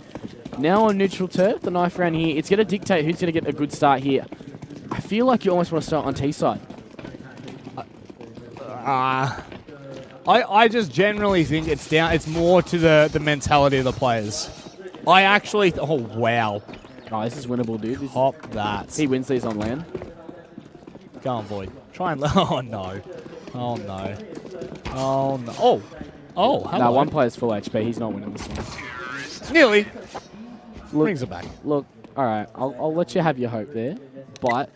Now on neutral turf, the 9th round here, it's going to dictate who's going to get a good start here. I feel like you almost want to start on T side. I just generally think it's more to the mentality of the players. I actually... Oh, wow. Oh, this is winnable, dude. Hop that. He wins these on land. Go on, Void. Try and... Oh, no. Oh, no. Oh, no. Oh, hello. No, one player's full HP. He's not winning this one. Nearly. Brings it back. Look, all right. I'll let you have your hope there. But...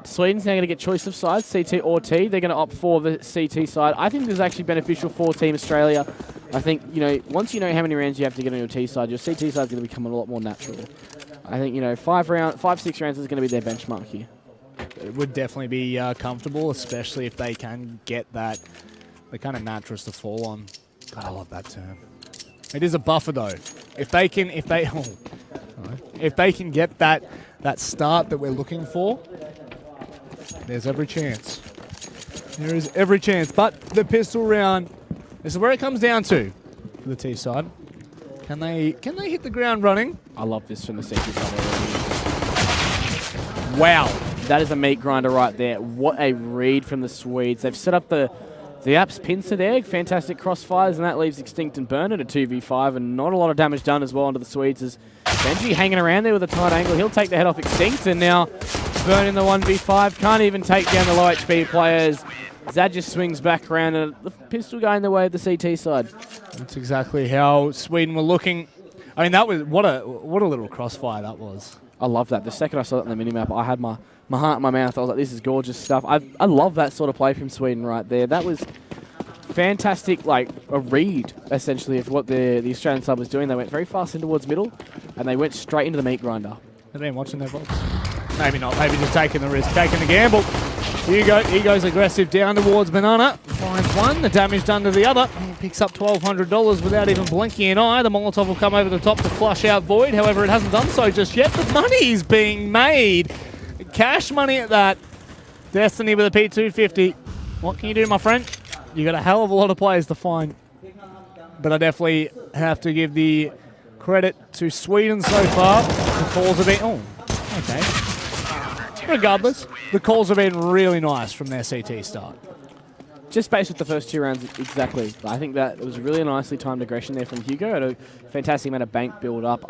Sweden's now going to get choice of sides, CT or T. They're going to opt for the CT side. I think this is actually beneficial for Team Australia. I think, you know, once you know how many rounds you have to get on your T side, your CT side is going to become a lot more natural. I think, you know, 5, 6 rounds is going to be their benchmark here. It would definitely be comfortable, especially if they can get the kind of mattress to fall on. God, I love that term. It is a buffer though. If they can get that start that we're looking for, there's every chance. There is every chance. But the pistol round, this is where it comes down to for the T side. Can they hit the ground running? I love this from the CT side already. Wow. That is a meat grinder right there. What a read from the Swedes. They've set up the The Apps pincer there, fantastic crossfires, and that leaves Extinct and Burn at a 2v5, and not a lot of damage done as well onto the Swedes as Benji hanging around there with a tight angle. He'll take the head off Extinct, and now Burn in the 1v5. Can't even take down the low HP players. Zad just swings back around, and the pistol going the way of the CT side. That's exactly how Sweden were looking. I mean, that was what a little crossfire that was. I love that. The second I saw that on the minimap, I had my heart in my mouth. I was like, this is gorgeous stuff. I love that sort of play from Sweden right there. That was fantastic, like a read, essentially, of what the Australian side was doing. They went very fast in towards middle, and they went straight into the meat grinder. Have been watching their box? Maybe not. Maybe just taking the risk, taking the gamble. Hugo, he goes aggressive down towards Banana. Finds one, the damage done to the other. And picks up $1,200 without even blinking an eye. The Molotov will come over the top to flush out Void. However, it hasn't done so just yet. The money's being made. Cash money at that. Destiny with a P250. What can you do, my friend? You got a hell of a lot of players to find. But I definitely have to give the credit to Sweden so far. The calls have been... Oh, okay. Regardless, the calls have been really nice from their CT start. Just based with the first 2 rounds, exactly. I think that it was really nicely timed aggression there from Hugo and a fantastic amount of bank build up.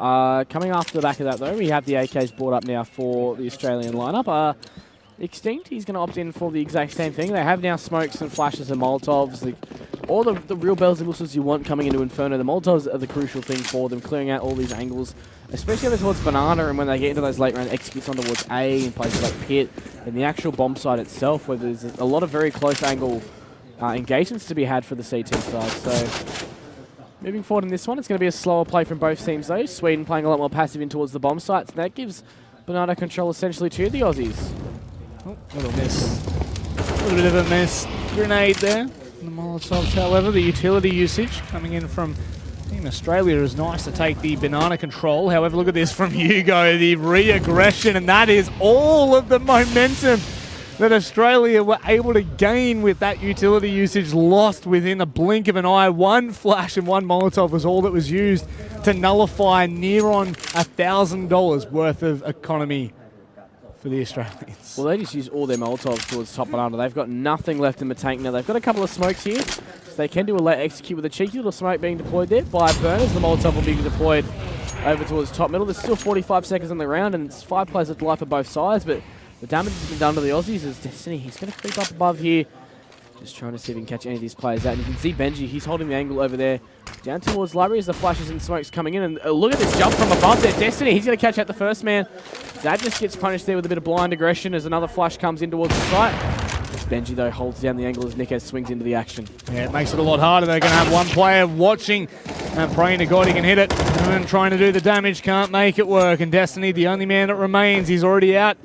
Coming after the back of that, though, we have the AKs brought up now for the Australian lineup. Extinct, he's going to opt in for the exact same thing. They have now smokes and flashes and Molotovs. All the real bells and whistles you want coming into Inferno. The Molotovs are the crucial thing for them, clearing out all these angles, especially over towards Banana, and when they get into those late round executes on towards A in places like Pit, and the actual bomb site itself, where there's a lot of very close angle engagements to be had for the CT side. So moving forward in this one, it's going to be a slower play from both teams though. Sweden playing a lot more passive in towards the bomb sites, and that gives Banana control essentially to the Aussies. Oh, little miss. A little bit of a miss. Grenade there. The Molotovs, however, the utility usage coming in from Team Australia is nice to take the Banana control. However, look at this from Hugo, the re-aggression, and that is all of the momentum that Australia were able to gain with that utility usage lost within a blink of an eye. One flash and one Molotov was all that was used to nullify near on $1,000 worth of economy for the Australians. Well, they just use all their Molotovs towards top Banana. They've got nothing left in the tank now. They've got a couple of smokes here, so they can do a late execute with a cheeky little smoke being deployed there by Burners. The Molotov will be deployed over towards top middle. There's still 45 seconds on the round, and it's 5 players of life for both sides, but the damage has been done to the Aussies as Destiny. He's going to creep up above here, just trying to see if he can catch any of these players out. And you can see Benji, he's holding the angle over there down towards Library as the flashes and smokes coming in. And look at this jump from above there. Destiny, he's going to catch out the first man. Zad just gets punished there with a bit of blind aggression as another flash comes in towards the site. Benji, though, holds down the angle as Nickez swings into the action. Yeah, it makes it a lot harder. They're going to have one player watching and praying to God he can hit it. And trying to do the damage, can't make it work. And Destiny, the only man that remains, he's already out.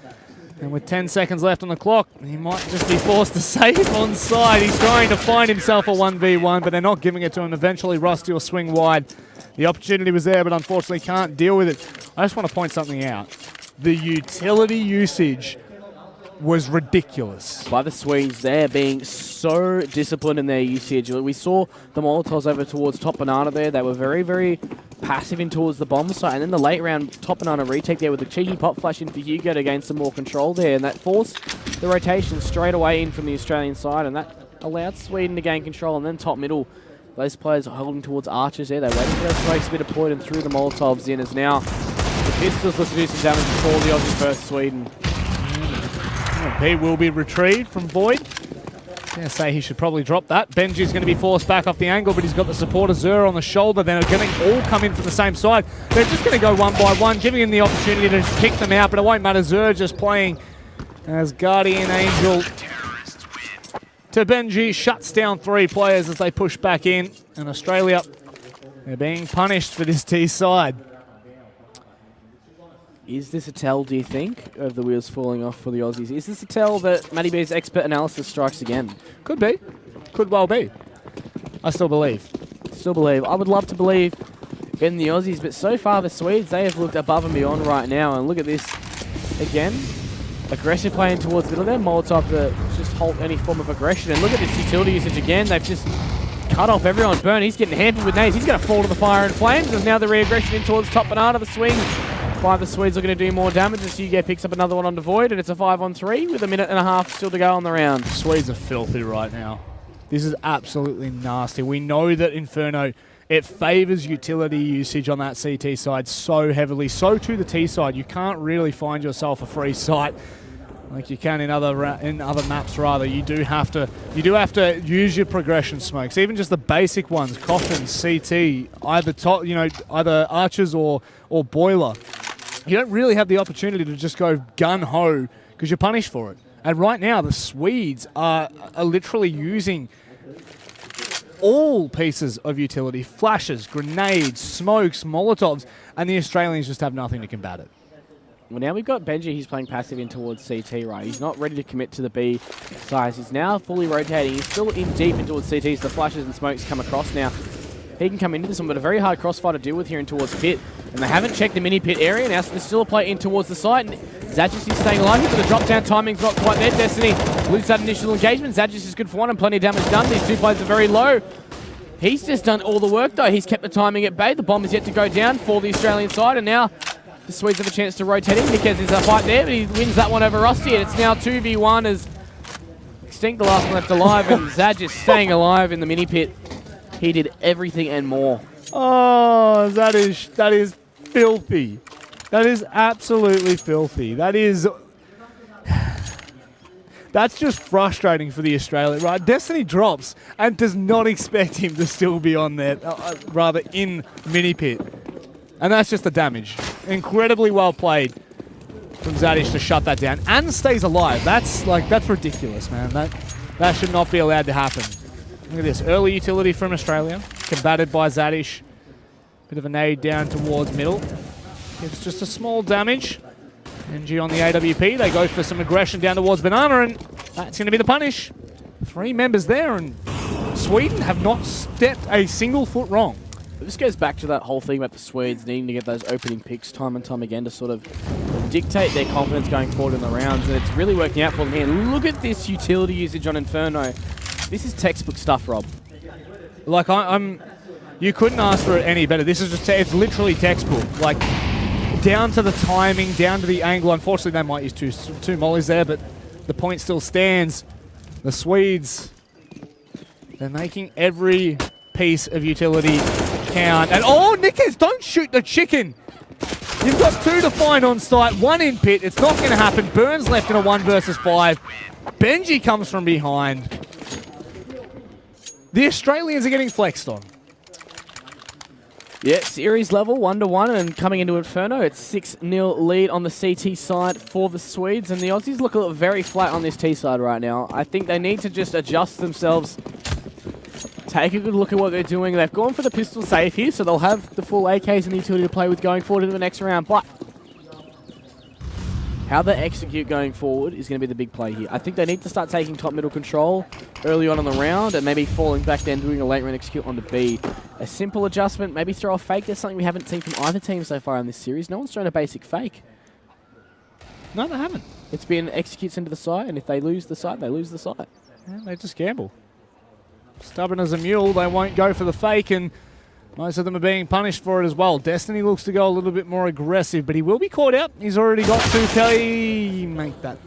And with 10 seconds left on the clock, he might just be forced to save on side. He's trying to find himself a 1v1, but they're not giving it to him. Eventually, Rusty will swing wide. The opportunity was there, but unfortunately can't deal with it. I just want to point something out. The utility usage was ridiculous. By the Swedes, they're being so disciplined in their usage. We saw the Molotovs over towards top Banana there. They were very, very passive in towards the bomb site. And then the late round top Banana retake there with a cheeky pop flash in for Hugo to gain some more control there. And that forced the rotation straight away in from the Australian side. And that allowed Sweden to gain control. And then top middle, those players are holding towards archers there. They're waiting for those smokes to be deployed and threw the Molotovs in as now the pistols look to do some damage for the Aussie first Sweden. P will be retrieved from Void. I say he should probably drop that. Benji's going to be forced back off the angle, but he's got the support of Zura on the shoulder. They're going to all come in from the same side. They're just going to go one by one, giving him the opportunity to kick them out, but it won't matter. Zura just playing as Guardian Angel to Benji. Shuts down 3 players as they push back in. And Australia, they're being punished for this T side. Is this a tell, do you think, of the wheels falling off for the Aussies? Is this a tell that Matty B's expert analysis strikes again? Could be. Could well be. I still believe. Still believe. I would love to believe in the Aussies, but so far the Swedes, they have looked above and beyond right now. And look at this again. Aggressive playing towards the middle there. Molotov to just halt any form of aggression. And look at this utility usage again. They've just cut off everyone. Burn, he's getting hampered with nades. He's going to fall to the fire and flames. There's now the re-aggression in towards top Banana. The swing by the Swedes are going to do more damage as Hugo picks up another one on Void, and it's a 5-on-3 with a minute and a half still to go on the round. Swedes are filthy right now. This is absolutely nasty. We know that Inferno, it favors utility usage on that CT side so heavily. So to the T side. You can't really find yourself a free site like you can in other maps. Rather, you do have to use your progression smokes, even just the basic ones, coffins, CT, either top, either archers or boiler. You don't really have the opportunity to just go gun ho because you're punished for it. And right now, the Swedes are literally using all pieces of utility, flashes, grenades, smokes, molotovs, and the Australians just have nothing to combat it. Well, now we've got Benji. He's playing passive in towards CT, right? He's not ready to commit to the B size. He's now fully rotating. He's still in deep in towards CT, so the flashes and smokes come across now. He can come into this one, but a very hard crossfire to deal with here in towards pit. And they haven't checked the mini pit area now, so there's still a play in towards the site. And Zadgis is staying alive here, but the drop down timing's not quite there. Destiny loses that initial engagement. Zadgis is good for one and plenty of damage done. These two players are very low. He's just done all the work though. He's kept the timing at bay. The bomb is yet to go down for the Australian side, and now the Swedes have a chance to rotate in because there's a fight there, but he wins that one over Rusty, and it's now 2v1 as Extinct, the last one left alive, and Zadgis staying alive in the mini pit. He did everything and more. Oh, that is filthy. That is absolutely filthy. That's just frustrating for the Australian, right? Destiny drops and does not expect him to still be on there, rather in mini pit. And that's just the damage. Incredibly well played from Zaddish to shut that down and stays alive. That's ridiculous, man. That should not be allowed to happen. Look at this, early utility from Australia, combated by Zaddish. Bit of a nade down towards middle. It's just a small damage. NG on the AWP, they go for some aggression down towards Banana, and that's going to be the punish. 3 members there, and Sweden have not stepped a single foot wrong. This goes back to that whole thing about the Swedes needing to get those opening picks time and time again to sort of dictate their confidence going forward in the rounds, and it's really working out for them here. Look at this utility usage on Inferno. This is textbook stuff, Rob. Like, you couldn't ask for it any better. This is just, it's literally textbook. Like, down to the timing, down to the angle. Unfortunately, they might use two mollies there, but the point still stands. The Swedes, they're making every piece of utility count. And oh, Nickers, don't shoot the chicken. You've got 2 to find on site, 1 in pit. It's not going to happen. Burns left in a 1 versus 5. Benji comes from behind. The Australians are getting flexed on. Yeah, series level, 1-1, and coming into Inferno, it's 6-0 lead on the CT side for the Swedes, and the Aussies look very flat on this T side right now. I think they need to just adjust themselves, take a good look at what they're doing. They've gone for the pistol safe here, so they'll have the full AKs and the utility to play with going forward into the next round, but how they execute going forward is going to be the big play here. I think they need to start taking top-middle control early on in the round and maybe falling back then, doing a late-round execute onto B. A simple adjustment, maybe throw a fake. That's something we haven't seen from either team so far in this series. No one's thrown a basic fake. No, they haven't. It's been executes into the site, and if they lose the site, they lose the site. Yeah, they just gamble. Stubborn as a mule, they won't go for the fake, and most of them are being punished for it as well. Destiny looks to go a little bit more aggressive, but he will be caught out. He's already got 2K. Make that.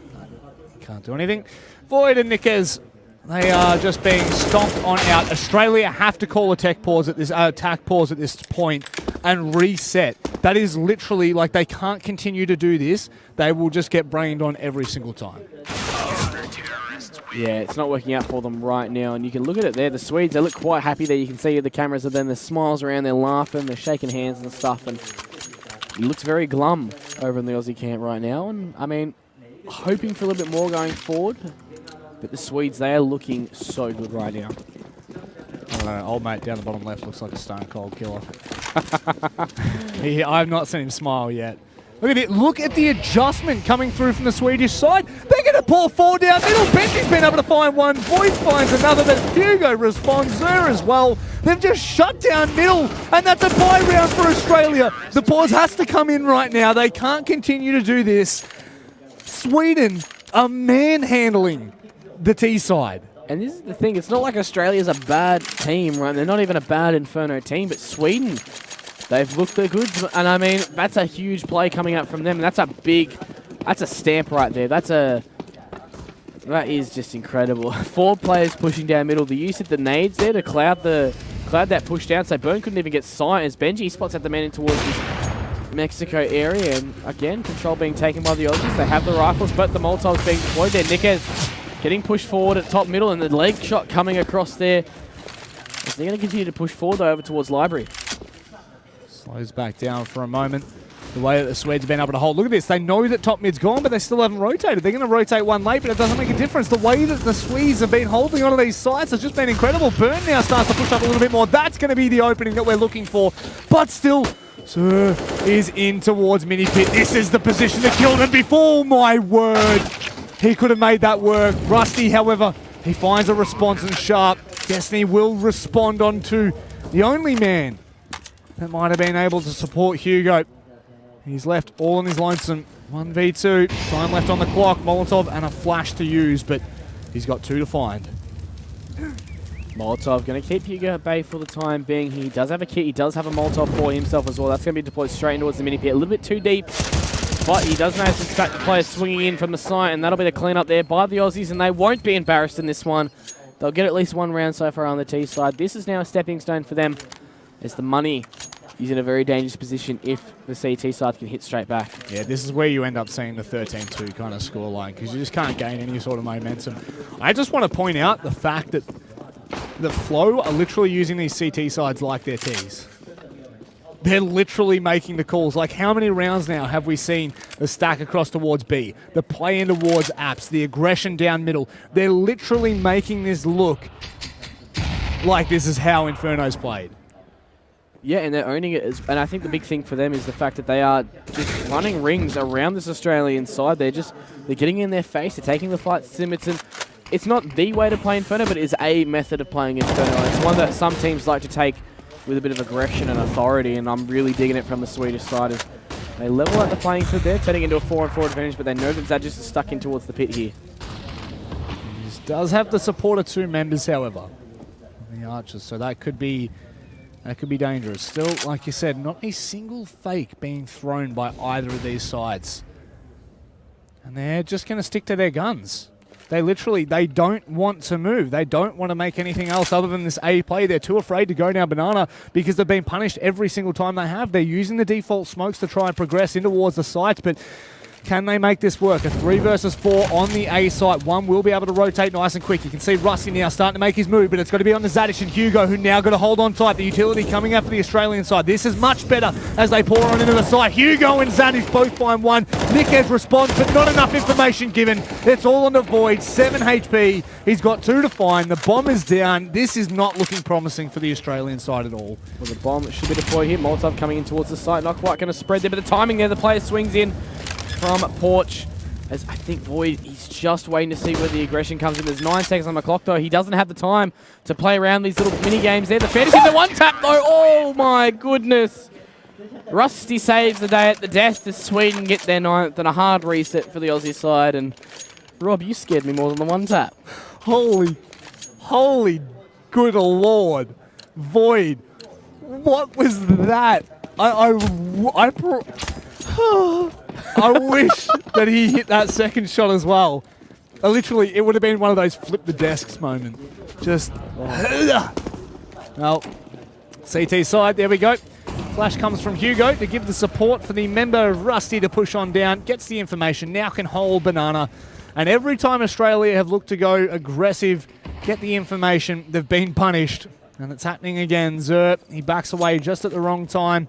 Can't do anything. Void and Nickers, they are just being stomped on out. Australia have to call attack pause at this point and reset. That is literally, like, they can't continue to do this. They will just get brained on every single time. Yeah, it's not working out for them right now, and you can look at it there. The Swedes, they look quite happy there. You can see the cameras, and then there's smiles around, they're laughing, they're shaking hands and stuff, and he looks very glum over in the Aussie camp right now, and I mean, hoping for a little bit more going forward, but the Swedes, they are looking so good right now. I don't know, old mate down the bottom left looks like a stone cold killer. I've not seen him smile yet. Look at it. Look at the adjustment coming through from the Swedish side. They're going to pour 4 down middle. Benji's been able to find 1. Void finds another, but Hugo responds there as well. They've just shut down middle, and that's a bye round for Australia. The pause has to come in right now. They can't continue to do this. Sweden are manhandling the T side. And this is the thing. It's not like Australia's a bad team, right? They're not even a bad Inferno team, but Sweden, they've looked their goods, and I mean, that's a huge play coming out from them, and that's a stamp right there. That's That is just incredible. 4 players pushing down middle. The use of the nades there to cloud that push down, so Burn couldn't even get sight as Benji spots at the man in towards this Mexico area. And again, control being taken by the Aussies. They have the rifles, but the Molotovs being deployed there. Nikes getting pushed forward at top middle, and the leg shot coming across there. As they're going to continue to push forward though, over towards Library. Slows back down for a moment. The way that the Swedes have been able to hold. Look at this. They know that top mid's gone, but they still haven't rotated. They're going to rotate one late, but it doesn't make a difference. The way that the Swedes have been holding onto these sites has just been incredible. Burn now starts to push up a little bit more. That's going to be the opening that we're looking for. But still, Sir is in towards Mini Pit. This is the position that killed him before. My word. He could have made that work. Rusty, however, he finds a response and Sharp. Destiny will respond onto the only man that might have been able to support Hugo. He's left all on his lonesome. 1v2. Time left on the clock. Molotov and a flash to use, but he's got 2 to find. Molotov going to keep Hugo at bay for the time being. He does have a kit. He does have a Molotov for himself as well. That's going to be deployed straight towards the mini pit. A little bit too deep, but he does manage to stack the players swinging in from the side, and that'll be the cleanup there by the Aussies, and they won't be embarrassed in this one. They'll get at least 1 round so far on the T side. This is now a stepping stone for them as the money is in a very dangerous position if the CT side can hit straight back. Yeah, this is where you end up seeing the 13-2 kind of scoreline because you just can't gain any sort of momentum. I just want to point out the fact that the Flow are literally using these CT sides like their Ts. They're literally making the calls. Like, how many rounds now have we seen the stack across towards B, the play in towards apps, the aggression down middle? They're literally making this look like this is how Inferno's played. Yeah, and they're owning it. And I think the big thing for them is the fact that they are just running rings around this Australian side. They're getting in their face. They're taking the fight to Simonson. It's not the way to play Inferno, but it is a method of playing Inferno. It's one that some teams like to take with a bit of aggression and authority, and I'm really digging it from the Swedish side. As they level out the playing field there, turning into a 4-on-4 advantage, but they know that Zadgis is stuck in towards the pit here. He does have the support of 2 members, however, the Archers, so that could be dangerous. Still, like you said, not a single fake being thrown by either of these sides. And they're just going to stick to their guns. They don't want to move. They don't want to make anything else other than this A play. They're too afraid to go down Banana because they've been punished every single time they have. They're using the default smokes to try and progress in towards the sites, but can they make this work? A 3 versus 4 on the A site. One will be able to rotate nice and quick. You can see Rusty now starting to make his move, but it's got to be on the Zadic and Hugo, who now got to hold on tight. The utility coming out for the Australian side. This is much better as they pour on into the site. Hugo and Zadic both find 1. Nikes responds, but not enough information given. It's all on the Void. 7 HP. He's got 2 to find. The bomb is down. This is not looking promising for the Australian side at all. Well, the bomb should be deployed here. Molotov coming in towards the site. Not quite going to spread there, but the timing there, the player swings in from Porch, as I think Void, he's just waiting to see where the aggression comes in. There's 9 seconds on the clock, though. He doesn't have the time to play around these little mini games there. The Fantasy, the 1-tap, though. Oh, my goodness. Rusty saves the day at the death. The Sweden get their 9th and a hard reset for the Aussie side. And Rob, you scared me more than the 1-tap. Holy good Lord. Void. What was that? I wish that he hit that second shot as well. Literally, it would have been one of those flip the desks moment. Just, well, CT side, there we go. Flash comes from Hugo to give the support for the member Rusty to push on down. Gets the information, now can hold Banana. And every time Australia have looked to go aggressive, get the information, they've been punished. And it's happening again. Zert, he backs away just at the wrong time.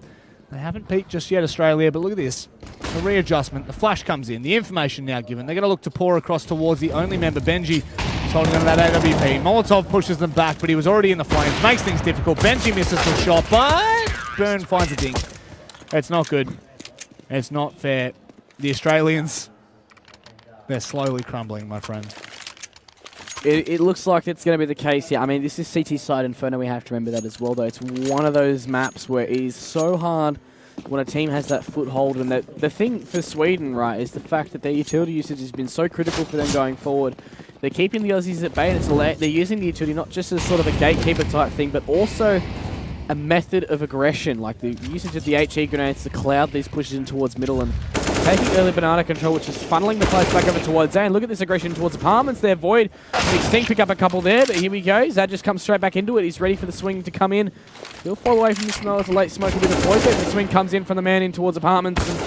They haven't peaked just yet, Australia, but look at this. The readjustment, the flash comes in, the information now given. They're going to look to pour across towards the only member, Benji. He's holding on to that AWP. Molotov pushes them back, but he was already in the flames. Makes things difficult. Benji misses the shot, but Burn finds a dink. It's not good. It's not fair. The Australians, they're slowly crumbling, my friend. It looks like it's going to be the case here. I mean, this is CT side Inferno. We have to remember that as well, though. It's one of those maps where it is so hard when a team has that foothold. And the thing for Sweden, right, is the fact that their utility usage has been so critical for them going forward. They're keeping the Aussies at bay, and they're using the utility not just as sort of a gatekeeper type thing, but also a method of aggression, like the usage of the HE grenades to cloud these pushes in towards middle. And taking early banana control, which is funneling the place back over towards Zane. Look at this aggression towards apartments there. Void, Extinct pick up a couple there, but here we go. Zad just comes straight back into it. He's ready for the swing to come in. He'll fall away from the smell of the late smoke a bit of Void there. The swing comes in from the man in towards apartments. And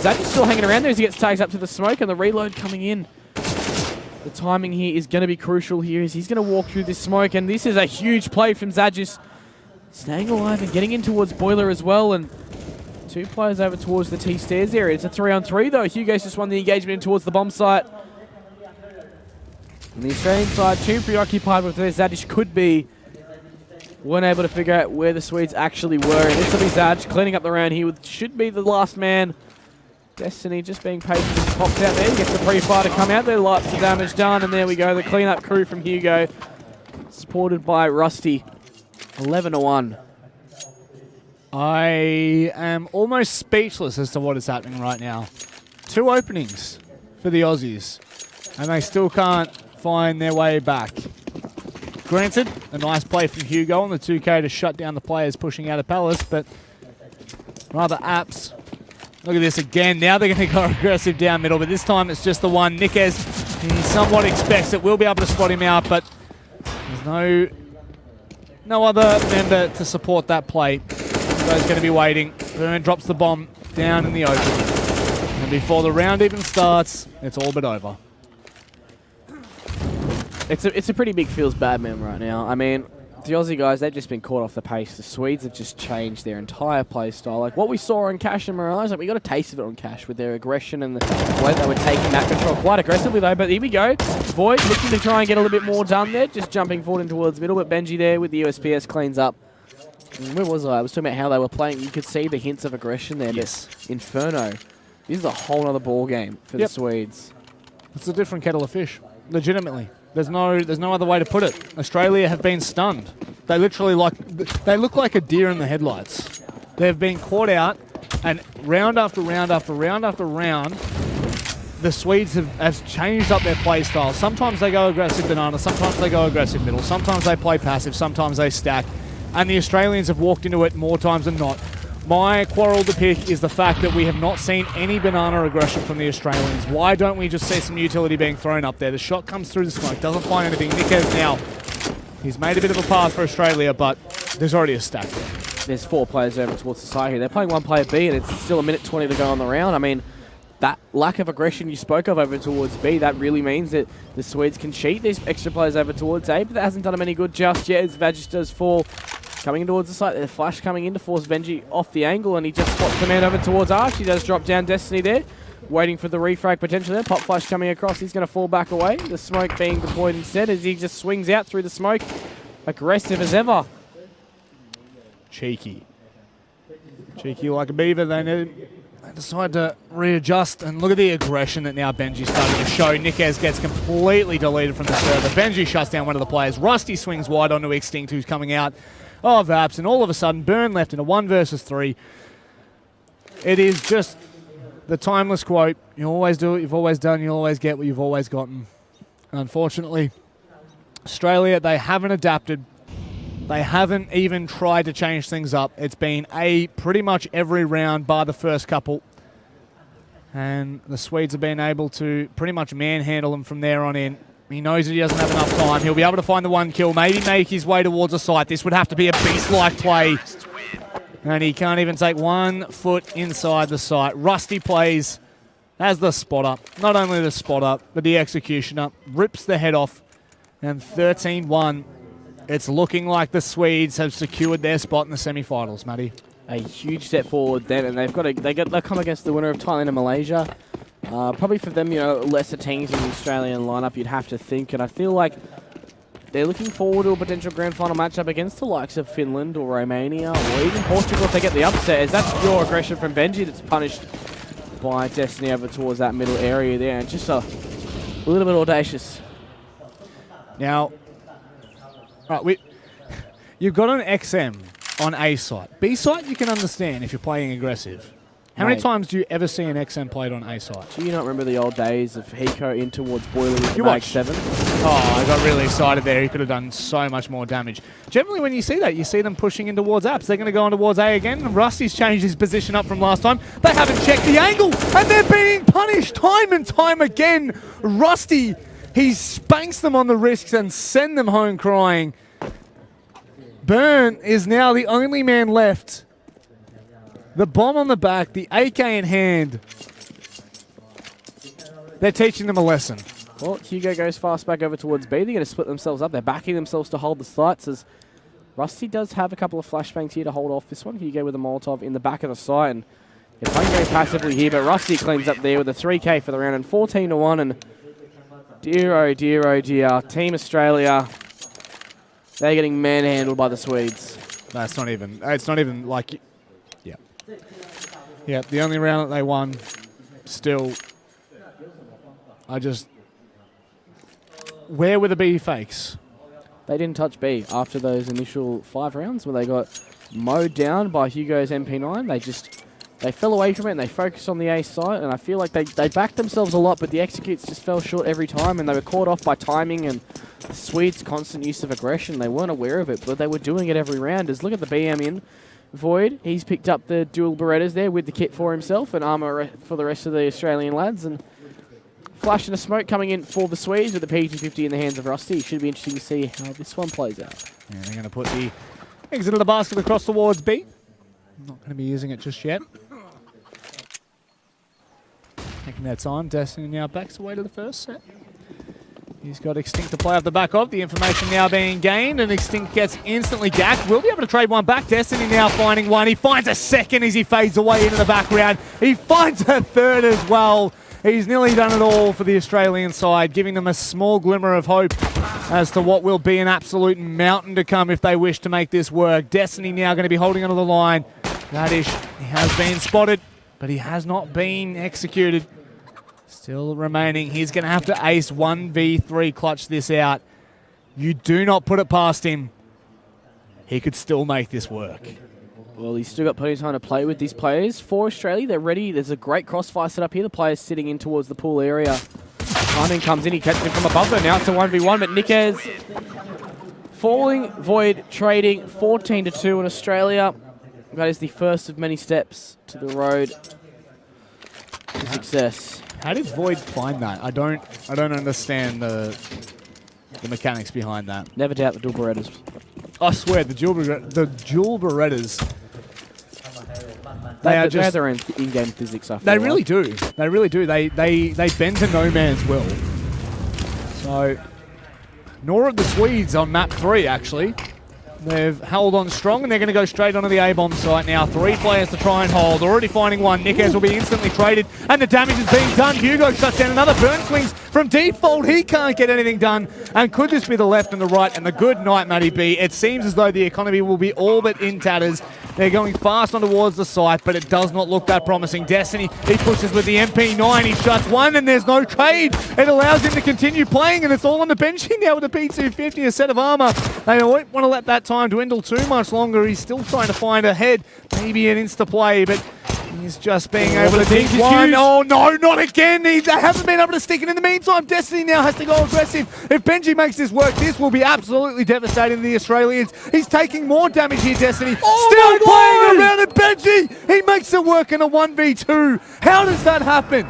Zad is still hanging around there as he gets tagged up to the smoke, and the reload coming in. The timing here is going to be crucial here as he's going to walk through this smoke, and this is a huge play from Zadgis. Staying alive and getting in towards Boiler as well, and 2 players over towards the T-stairs area. It's a 3-on-3 though. Hugo's just won the engagement in towards the bomb site. And the Australian side, too preoccupied with where Zadis could be, weren't able to figure out where the Swedes actually were. And this will be Zadj cleaning up the round here with should be the last man. Destiny just being patient as he pops out there. He gets the pre-fire to come out there. Lots of damage done, and there we go. The cleanup crew from Hugo, supported by Rusty. 11-1. I am almost speechless as to what is happening right now. 2 openings for the Aussies, and they still can't find their way back. Granted, a nice play from Hugo on the 2K to shut down the players pushing out of Palace, but rather apt. Look at this again. Now they're going to go aggressive down middle, but this time it's just the one. Niquez, he somewhat expects it. We'll be able to spot him out, but there's no other member to support that play. Hugo's going to be waiting. Burn drops the bomb down in the open. And before the round even starts, it's all but over. It's a pretty big feels bad man right now. I mean, the Aussie guys, they've just been caught off the pace. The Swedes have just changed their entire play style. Like what we saw on Cash and Mirage, like we got a taste of it on Cash with their aggression and the way they were taking that control quite aggressively though. But here we go. Void looking to try and get a little bit more done there, just jumping forward in towards the middle. But Benji there with the USPS cleans up. Where was I? I was talking about how they were playing. You could see the hints of aggression there. Yes. But Inferno, this is a whole other ball game for the Swedes. It's a different kettle of fish, legitimately. There's no other way to put it. Australia have been stunned. They literally they look like a deer in the headlights. They've been caught out, and round after round after round after round, the Swedes have changed up their play style. Sometimes they go aggressive banana, sometimes they go aggressive middle, sometimes they play passive, sometimes they stack. And the Australians have walked into it more times than not. My quarrel to pick is the fact that we have not seen any banana aggression from the Australians. Why don't we just see some utility being thrown up there? The shot comes through the smoke, doesn't find anything. Niquez now, he's made a bit of a path for Australia, but there's already a stack there. There's 4 players over towards the side here. They're playing 1 player B, and it's still 1:20 to go on the round. I mean, that lack of aggression you spoke of over towards B, that really means that the Swedes can cheat these extra players over towards A, but that hasn't done them any good just yet as Vagis does fall. Coming in towards the site, the flash coming in to force Benji off the angle, and he just spots the man over towards Arch. He does drop down Destiny there, waiting for the refrag potential there. Pop flash coming across, he's going to fall back away. The smoke being deployed instead as he just swings out through the smoke. Aggressive as ever. Cheeky like a beaver. They decide to readjust, and look at the aggression that now Benji's starting to show. Niquez gets completely deleted from the server. Benji shuts down one of the players. Rusty swings wide onto Extinct, who's coming out of Apps, and all of a sudden, Burn left in a 1 versus 3. It is just the timeless quote. You always do what you've always done. You'll always get what you've always gotten. Unfortunately, Australia, they haven't adapted. They haven't even tried to change things up. It's been A pretty much every round bar the first couple. And the Swedes have been able to pretty much manhandle them from there on in. He knows that he doesn't have enough time. He'll be able to find the 1 kill, maybe make his way towards the site. This would have to be a beast-like play. And he can't even take 1 foot inside the site. Rusty plays as the spotter. Not only the spotter, but the executioner. Rips the head off. And 13-1. It's looking like the Swedes have secured their spot in the semi-finals, Matty. A huge step forward then, and they'll come against the winner of Thailand and Malaysia. Probably for them, lesser teams in the Australian lineup, you'd have to think. And I feel like they're looking forward to a potential grand final matchup against the likes of Finland or Romania or even Portugal if they get the upset. As that's pure aggression from Benji that's punished by Destiny over towards that middle area there. And just a little bit audacious. Now, right, you've got an XM on A site. B site, you can understand if you're playing aggressive. How many times do you ever see an XM played on A site? Do you not remember the old days of Hiko in towards Boiler with You Mag watched. 7? Oh, I got really excited there. He could have done so much more damage. Generally, when you see that, you see them pushing in towards apps. They're going to go on towards A again. And Rusty's changed his position up from last time. They haven't checked the angle, and they're being punished time and time again. Rusty, he spanks them on the wrists and send them home crying. Burn is now the only man left. The bomb on the back, the AK in hand. They're teaching them a lesson. Well, Hugo goes fast back over towards B. They're going to split themselves up. They're backing themselves to hold the sights as Rusty does have a couple of flashbangs here to hold off this one. Hugo with a Molotov in the back of the site. And they're playing very passively here, but Rusty cleans up there with a 3K for the round and 14-1. And dear, oh dear, Team Australia, they're getting manhandled by the Swedes. It's not even like... Yeah, the only round that they won, still, where were the B fakes? They didn't touch B after those initial 5 rounds where they got mowed down by Hugo's MP9. They fell away from it and they focused on the A site, and I feel like they backed themselves a lot, but the executes just fell short every time, and they were caught off by timing and the Swedes' constant use of aggression. They weren't aware of it, but they were doing it every round. As look at the BM in. Void, he's picked up the dual Berettas there with the kit for himself and armor for the rest of the Australian lads. And flash and a smoke coming in for the Swedes with the PG-50 in the hands of Rusty. Should be interesting to see how this one plays out. Yeah, they're going to put the exit of the basket across towards B. Not going to be using it just yet. Taking their time. Destiny now backs away to the first set. He's got Extinct to play off the back of. The information now being gained, and Extinct gets instantly gacked. Will be able to trade one back. Destiny now finding one. He finds a second as he fades away into the background. He finds a third as well. He's nearly done it all for the Australian side, giving them a small glimmer of hope as to what will be an absolute mountain to come if they wish to make this work. Destiny now going to be holding onto the line. Radish, he has been spotted, but he has not been executed. Still remaining. He's going to have to ace 1v3, clutch this out. You do not put it past him. He could still make this work. Well, he's still got plenty of time to play with these players. For Australia, they're ready. There's a great crossfire set up here. The players sitting in towards the pool area. Timing comes in. He catches him from above there. Now it's a 1v1, but Nikez falling, Void trading 14-2 in Australia. That is the first of many steps to the road to success. How did Void find that? I don't understand the mechanics behind that. Never doubt the dual Berettas. I swear, the dual Berettas. They have their own in-game physics. They really do. They really do. They bend to no man's will. So, nor of the Swedes on map 3 actually. They've held on strong, and they're going to go straight onto the A-bomb site now. 3 players to try and hold. Already finding one. Nikez will be instantly traded, and the damage is being done. Hugo shuts down another. Burn swings from default. He can't get anything done. And could this be the left and the right? And the good night, Matty B. It seems as though the economy will be all but in tatters. They're going fast on towards the site, but it does not look that promising. Destiny, he pushes with the MP9. He shuts one, and there's no trade. It allows him to continue playing, and it's all on the bench now with a P250, a set of armor. They don't want to let that time dwindle too much longer. He's still trying to find a head, maybe an insta-play, but he's just being able to dig one. Oh no, not again. They haven't been able to stick it in the meantime. Destiny now has to go aggressive. If Benji makes this work, this will be absolutely devastating to the Australians. He's taking more damage here, Destiny. Still playing around at Benji. He makes it work in a 1v2. How does that happen?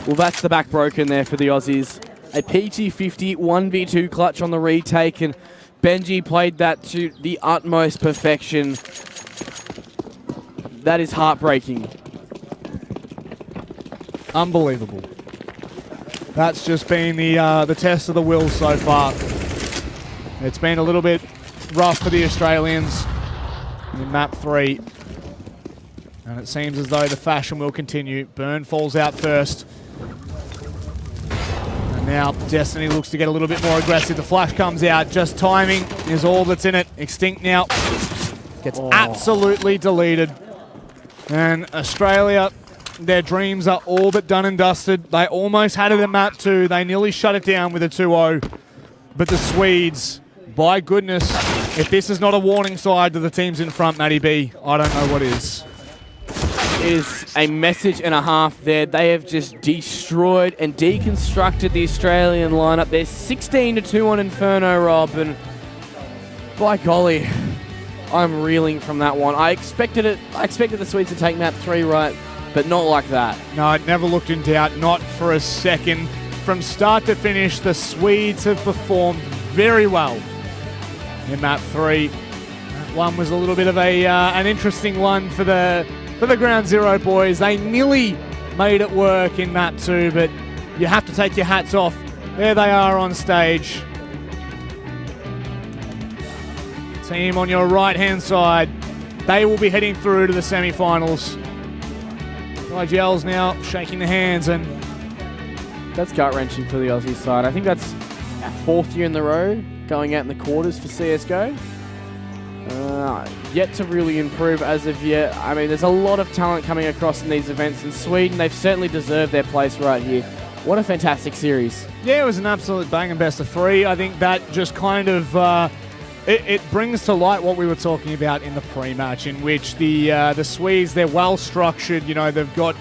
Well, that's the back broken there for the Aussies. A PT50 1v2 clutch on the retake, and Benji played that to the utmost perfection. That is heartbreaking. Unbelievable. That's just been the test of the will so far. It's been a little bit rough for the Australians in map 3. And it seems as though the fashion will continue. Burn falls out first. And now Destiny looks to get a little bit more aggressive. The flash comes out. Just timing is all that's in it. Extinct now gets absolutely deleted. And Australia, their dreams are all but done and dusted. They almost had it in map 2. They nearly shut it down with a 2-0. But the Swedes, by goodness, if this is not a warning sign to the teams in front, Matty B, I don't know what is. is a message and a half there. They have just destroyed and deconstructed the Australian lineup. They're 16-2 on Inferno, Rob, and by golly, I'm reeling from that one. I expected the Swedes to take map 3, right, but not like that. No, it never looked in doubt, not for a second. From start to finish, the Swedes have performed very well in map 3. That one was a little bit of an interesting one for the Ground Zero boys. They nearly made it work in map 2, but you have to take your hats off. There they are on stage. Team on your right-hand side, they will be heading through to the semi-finals. IGL's now shaking the hands, and that's gut-wrenching for the Aussie side. I think that's our 4th year in the row going out in the quarters for CSGO. Yet to really improve as of yet. I mean, there's a lot of talent coming across in these events, and Sweden, they've certainly deserved their place right here. What a fantastic series. Yeah, it was an absolute bang and best of 3. I think that just kind of it brings to light what we were talking about in the pre-match, in which the Swedes, they're well structured. You know, they've got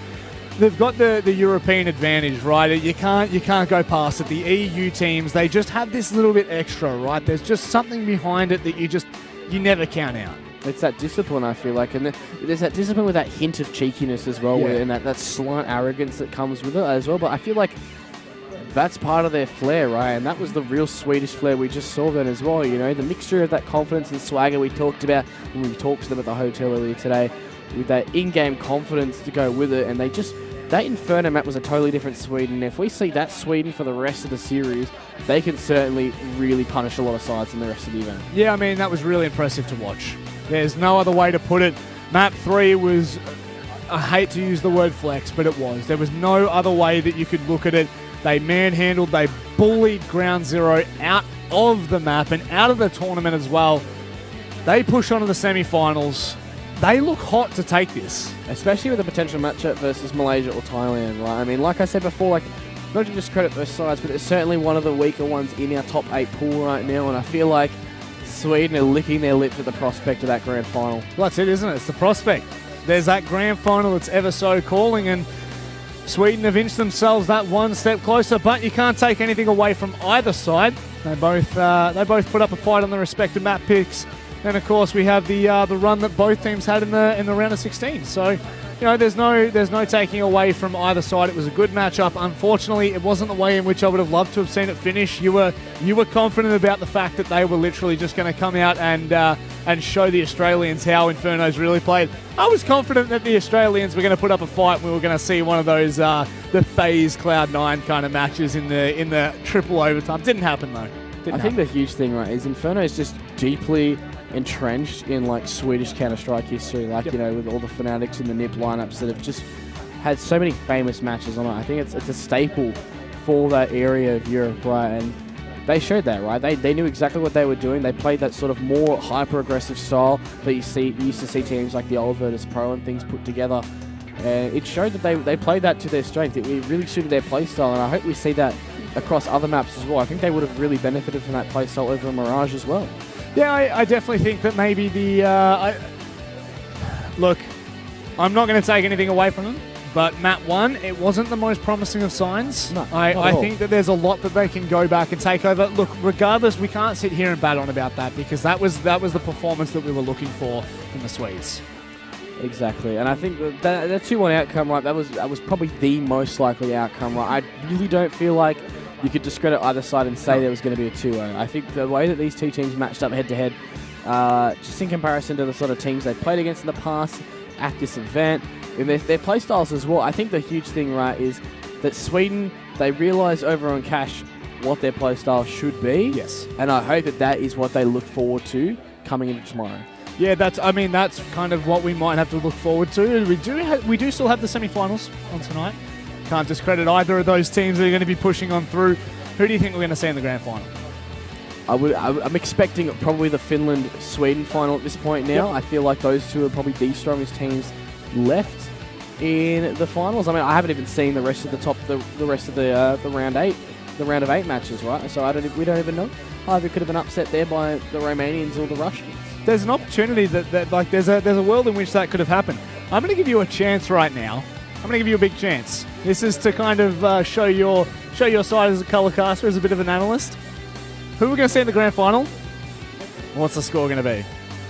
the European advantage, right? You can't go past it. The EU teams, they just have this little bit extra, right? There's just something behind it that you never count out. It's that discipline, I feel like, and there's that discipline with that hint of cheekiness as well, and that slight arrogance that comes with it as well. But I feel like that's part of their flair, right? And that was the real Swedish flair we just saw then as well, you know? The mixture of that confidence and swagger we talked about when we talked to them at the hotel earlier today, with that in-game confidence to go with it, and that Inferno map was a totally different Sweden. If we see that Sweden for the rest of the series, they can certainly really punish a lot of sides in the rest of the event. Yeah, I mean, that was really impressive to watch. There's no other way to put it. Map 3 was, I hate to use the word flex, but it was. There was no other way that you could look at it. They manhandled, they bullied Ground Zero out of the map and out of the tournament as well. They push on to the semi-finals. They look hot to take this. Especially with a potential matchup versus Malaysia or Thailand, right? I mean, like I said before, like, not to discredit those sides, but it's certainly one of the weaker ones in our top 8 pool right now, and I feel like Sweden are licking their lips at the prospect of that grand final. Well, that's it, isn't it? It's the prospect. There's that grand final that's ever so calling, and Sweden have inched themselves that one step closer, but you can't take anything away from either side. They both put up a fight on the respective map picks. And of course, we have the run that both teams had in the round of 16. So, you know, there's no taking away from either side. It was a good matchup. Unfortunately, it wasn't the way in which I would have loved to have seen it finish. You were confident about the fact that they were literally just going to come out and show the Australians how Inferno's really played. I was confident that the Australians were going to put up a fight. And we were going to see one of those the FaZe Cloud9 kind of matches in the triple overtime. Didn't happen though. I think the huge thing, right, is Inferno is just deeply entrenched in like Swedish Counter-Strike history, like, you know, with all the Fanatics and the NIP lineups that have just had so many famous matches on it. I think it's a staple for that area of Europe, right? And they showed that, right? They knew exactly what they were doing. They played that sort of more hyper-aggressive style that you used to see teams like the old Virtus Pro and things put together. And it showed that they played that to their strength. It really suited their playstyle, and I hope we see that across other maps as well. I think they would have really benefited from that playstyle over Mirage as well. Yeah, I definitely think that maybe look, I'm not going to take anything away from them, but map 1, it wasn't the most promising of signs. No, I think that there's a lot that they can go back and take over. Look, regardless, we can't sit here and bat on about that, because that was the performance that we were looking for from the Swedes. Exactly, and I think that 2-1 outcome, right, that was probably the most likely outcome, right? I really don't feel like you could discredit either side and say there was going to be a 2-0. I think the way that these two teams matched up head-to-head, just in comparison to the sort of teams they've played against in the past at this event, and their play styles as well, I think the huge thing, right, is that Sweden, they realised over on Cash what their play style should be. Yes. And I hope that is what they look forward to coming into tomorrow. Yeah, that's kind of what we might have to look forward to. We do still have the semi-finals on tonight. Can't discredit either of those teams that are going to be pushing on through. Who do you think we're going to see in the grand final? I'm expecting probably the Finland-Sweden final at this point now. Yep. I feel like those two are probably the strongest teams left in the finals. I mean, I haven't even seen the rest of the rest of the round of 8 matches, right? So we don't even know. Either could have been upset there by the Romanians or the Russians. There's an opportunity that like there's a world in which that could have happened. I'm going to give you a chance right now. I'm going to give you a big chance. This is to kind of show your side as a color caster, as a bit of an analyst. Who are we going to see in the grand final? What's the score going to be?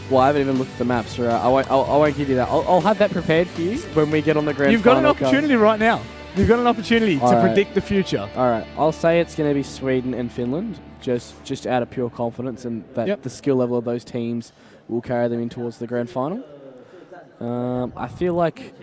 Well, I haven't even looked at the maps, right? I won't give you that. I'll have that prepared for you when we get on the grand final. You've got an opportunity right now. You've got an opportunity to predict the future. All right. I'll say it's going to be Sweden and Finland, just out of pure confidence and that the skill level of those teams will carry them in towards the grand final. I feel like...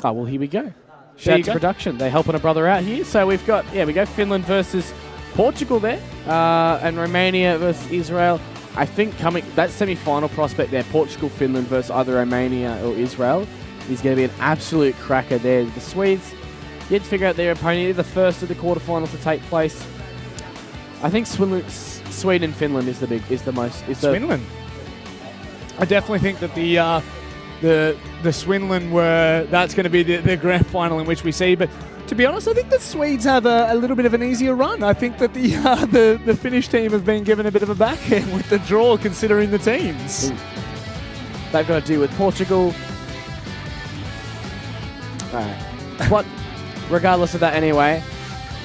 Oh, well, here we go. Shout out to production. They're helping a brother out here. So we've got, we go Finland versus Portugal there, and Romania versus Israel. I think that semi-final prospect there, Portugal, Finland versus either Romania or Israel, is going to be an absolute cracker there. The Swedes, you had to figure out their opponent. They're the first of the quarterfinals to take place. I think Sweden and Finland is the most. Swinland. I definitely think that the Swinland that's going to be the grand final in which we see. But to be honest, I think the Swedes have a little bit of an easier run. I think that the Finnish team have been given a bit of a backhand with the draw, considering the teams. Ooh. They've got to deal with Portugal. All right. But regardless of that anyway,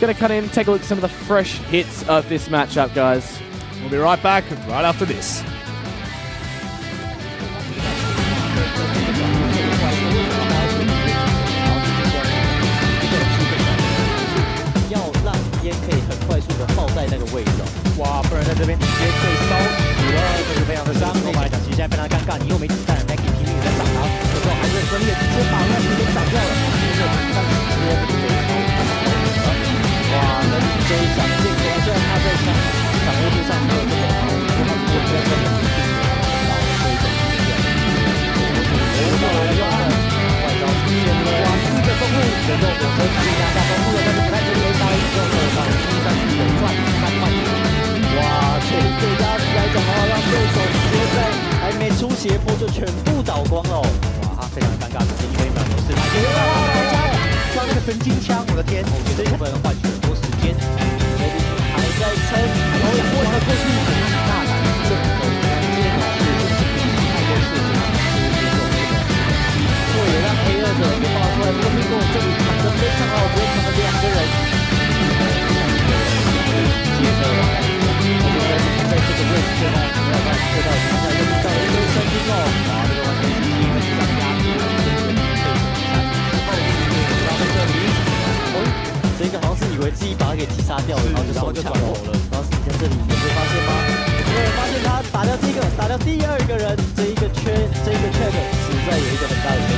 going to cut in, take a look at some of the fresh hits of this matchup, guys. We'll be right back right after this.哇，不然在这边直接对烧死了，这个非常的伤。对我来讲，其实现在非常尴尬，你又没子弹 ，Nike 拼命在挡他，有时候还是很顺利的直接把那直接斩掉了，就是但直接被超了。哇，那这一场进攻，虽然他在场位置上没有这么好，不过他过去在这里到了这一种局面，过来了，外招出现了，哇，4个中路，人肉火车直接拿下中路了，但是不太可以打一个的话，第三局有赚3块。哇，对压制来讲的话，让对手直接在还没出斜坡就全部倒光了。哇，他非常的尴尬，只是因为秒牛是他觉得哇，抓那个神经枪，我的天！我觉得这部分换取很多时间，还在撑，然后也过了过去，很大胆，这个关键哦，是太多事情，所以也让黑二的给爆出来，不过命中这里扛得非常好，直接扛了2个人，接着往来。在这个位置之后，没有办法做到现在又遇到了一堆声音哦，哇，这个完全是基本上压制了然后在这里，这个好像是以为自己把他给击杀掉了，然后就手抢了，然后你在这里有没有发现吗？有没有发现他打掉第2个人，这一个 check 实在有一个很大的缺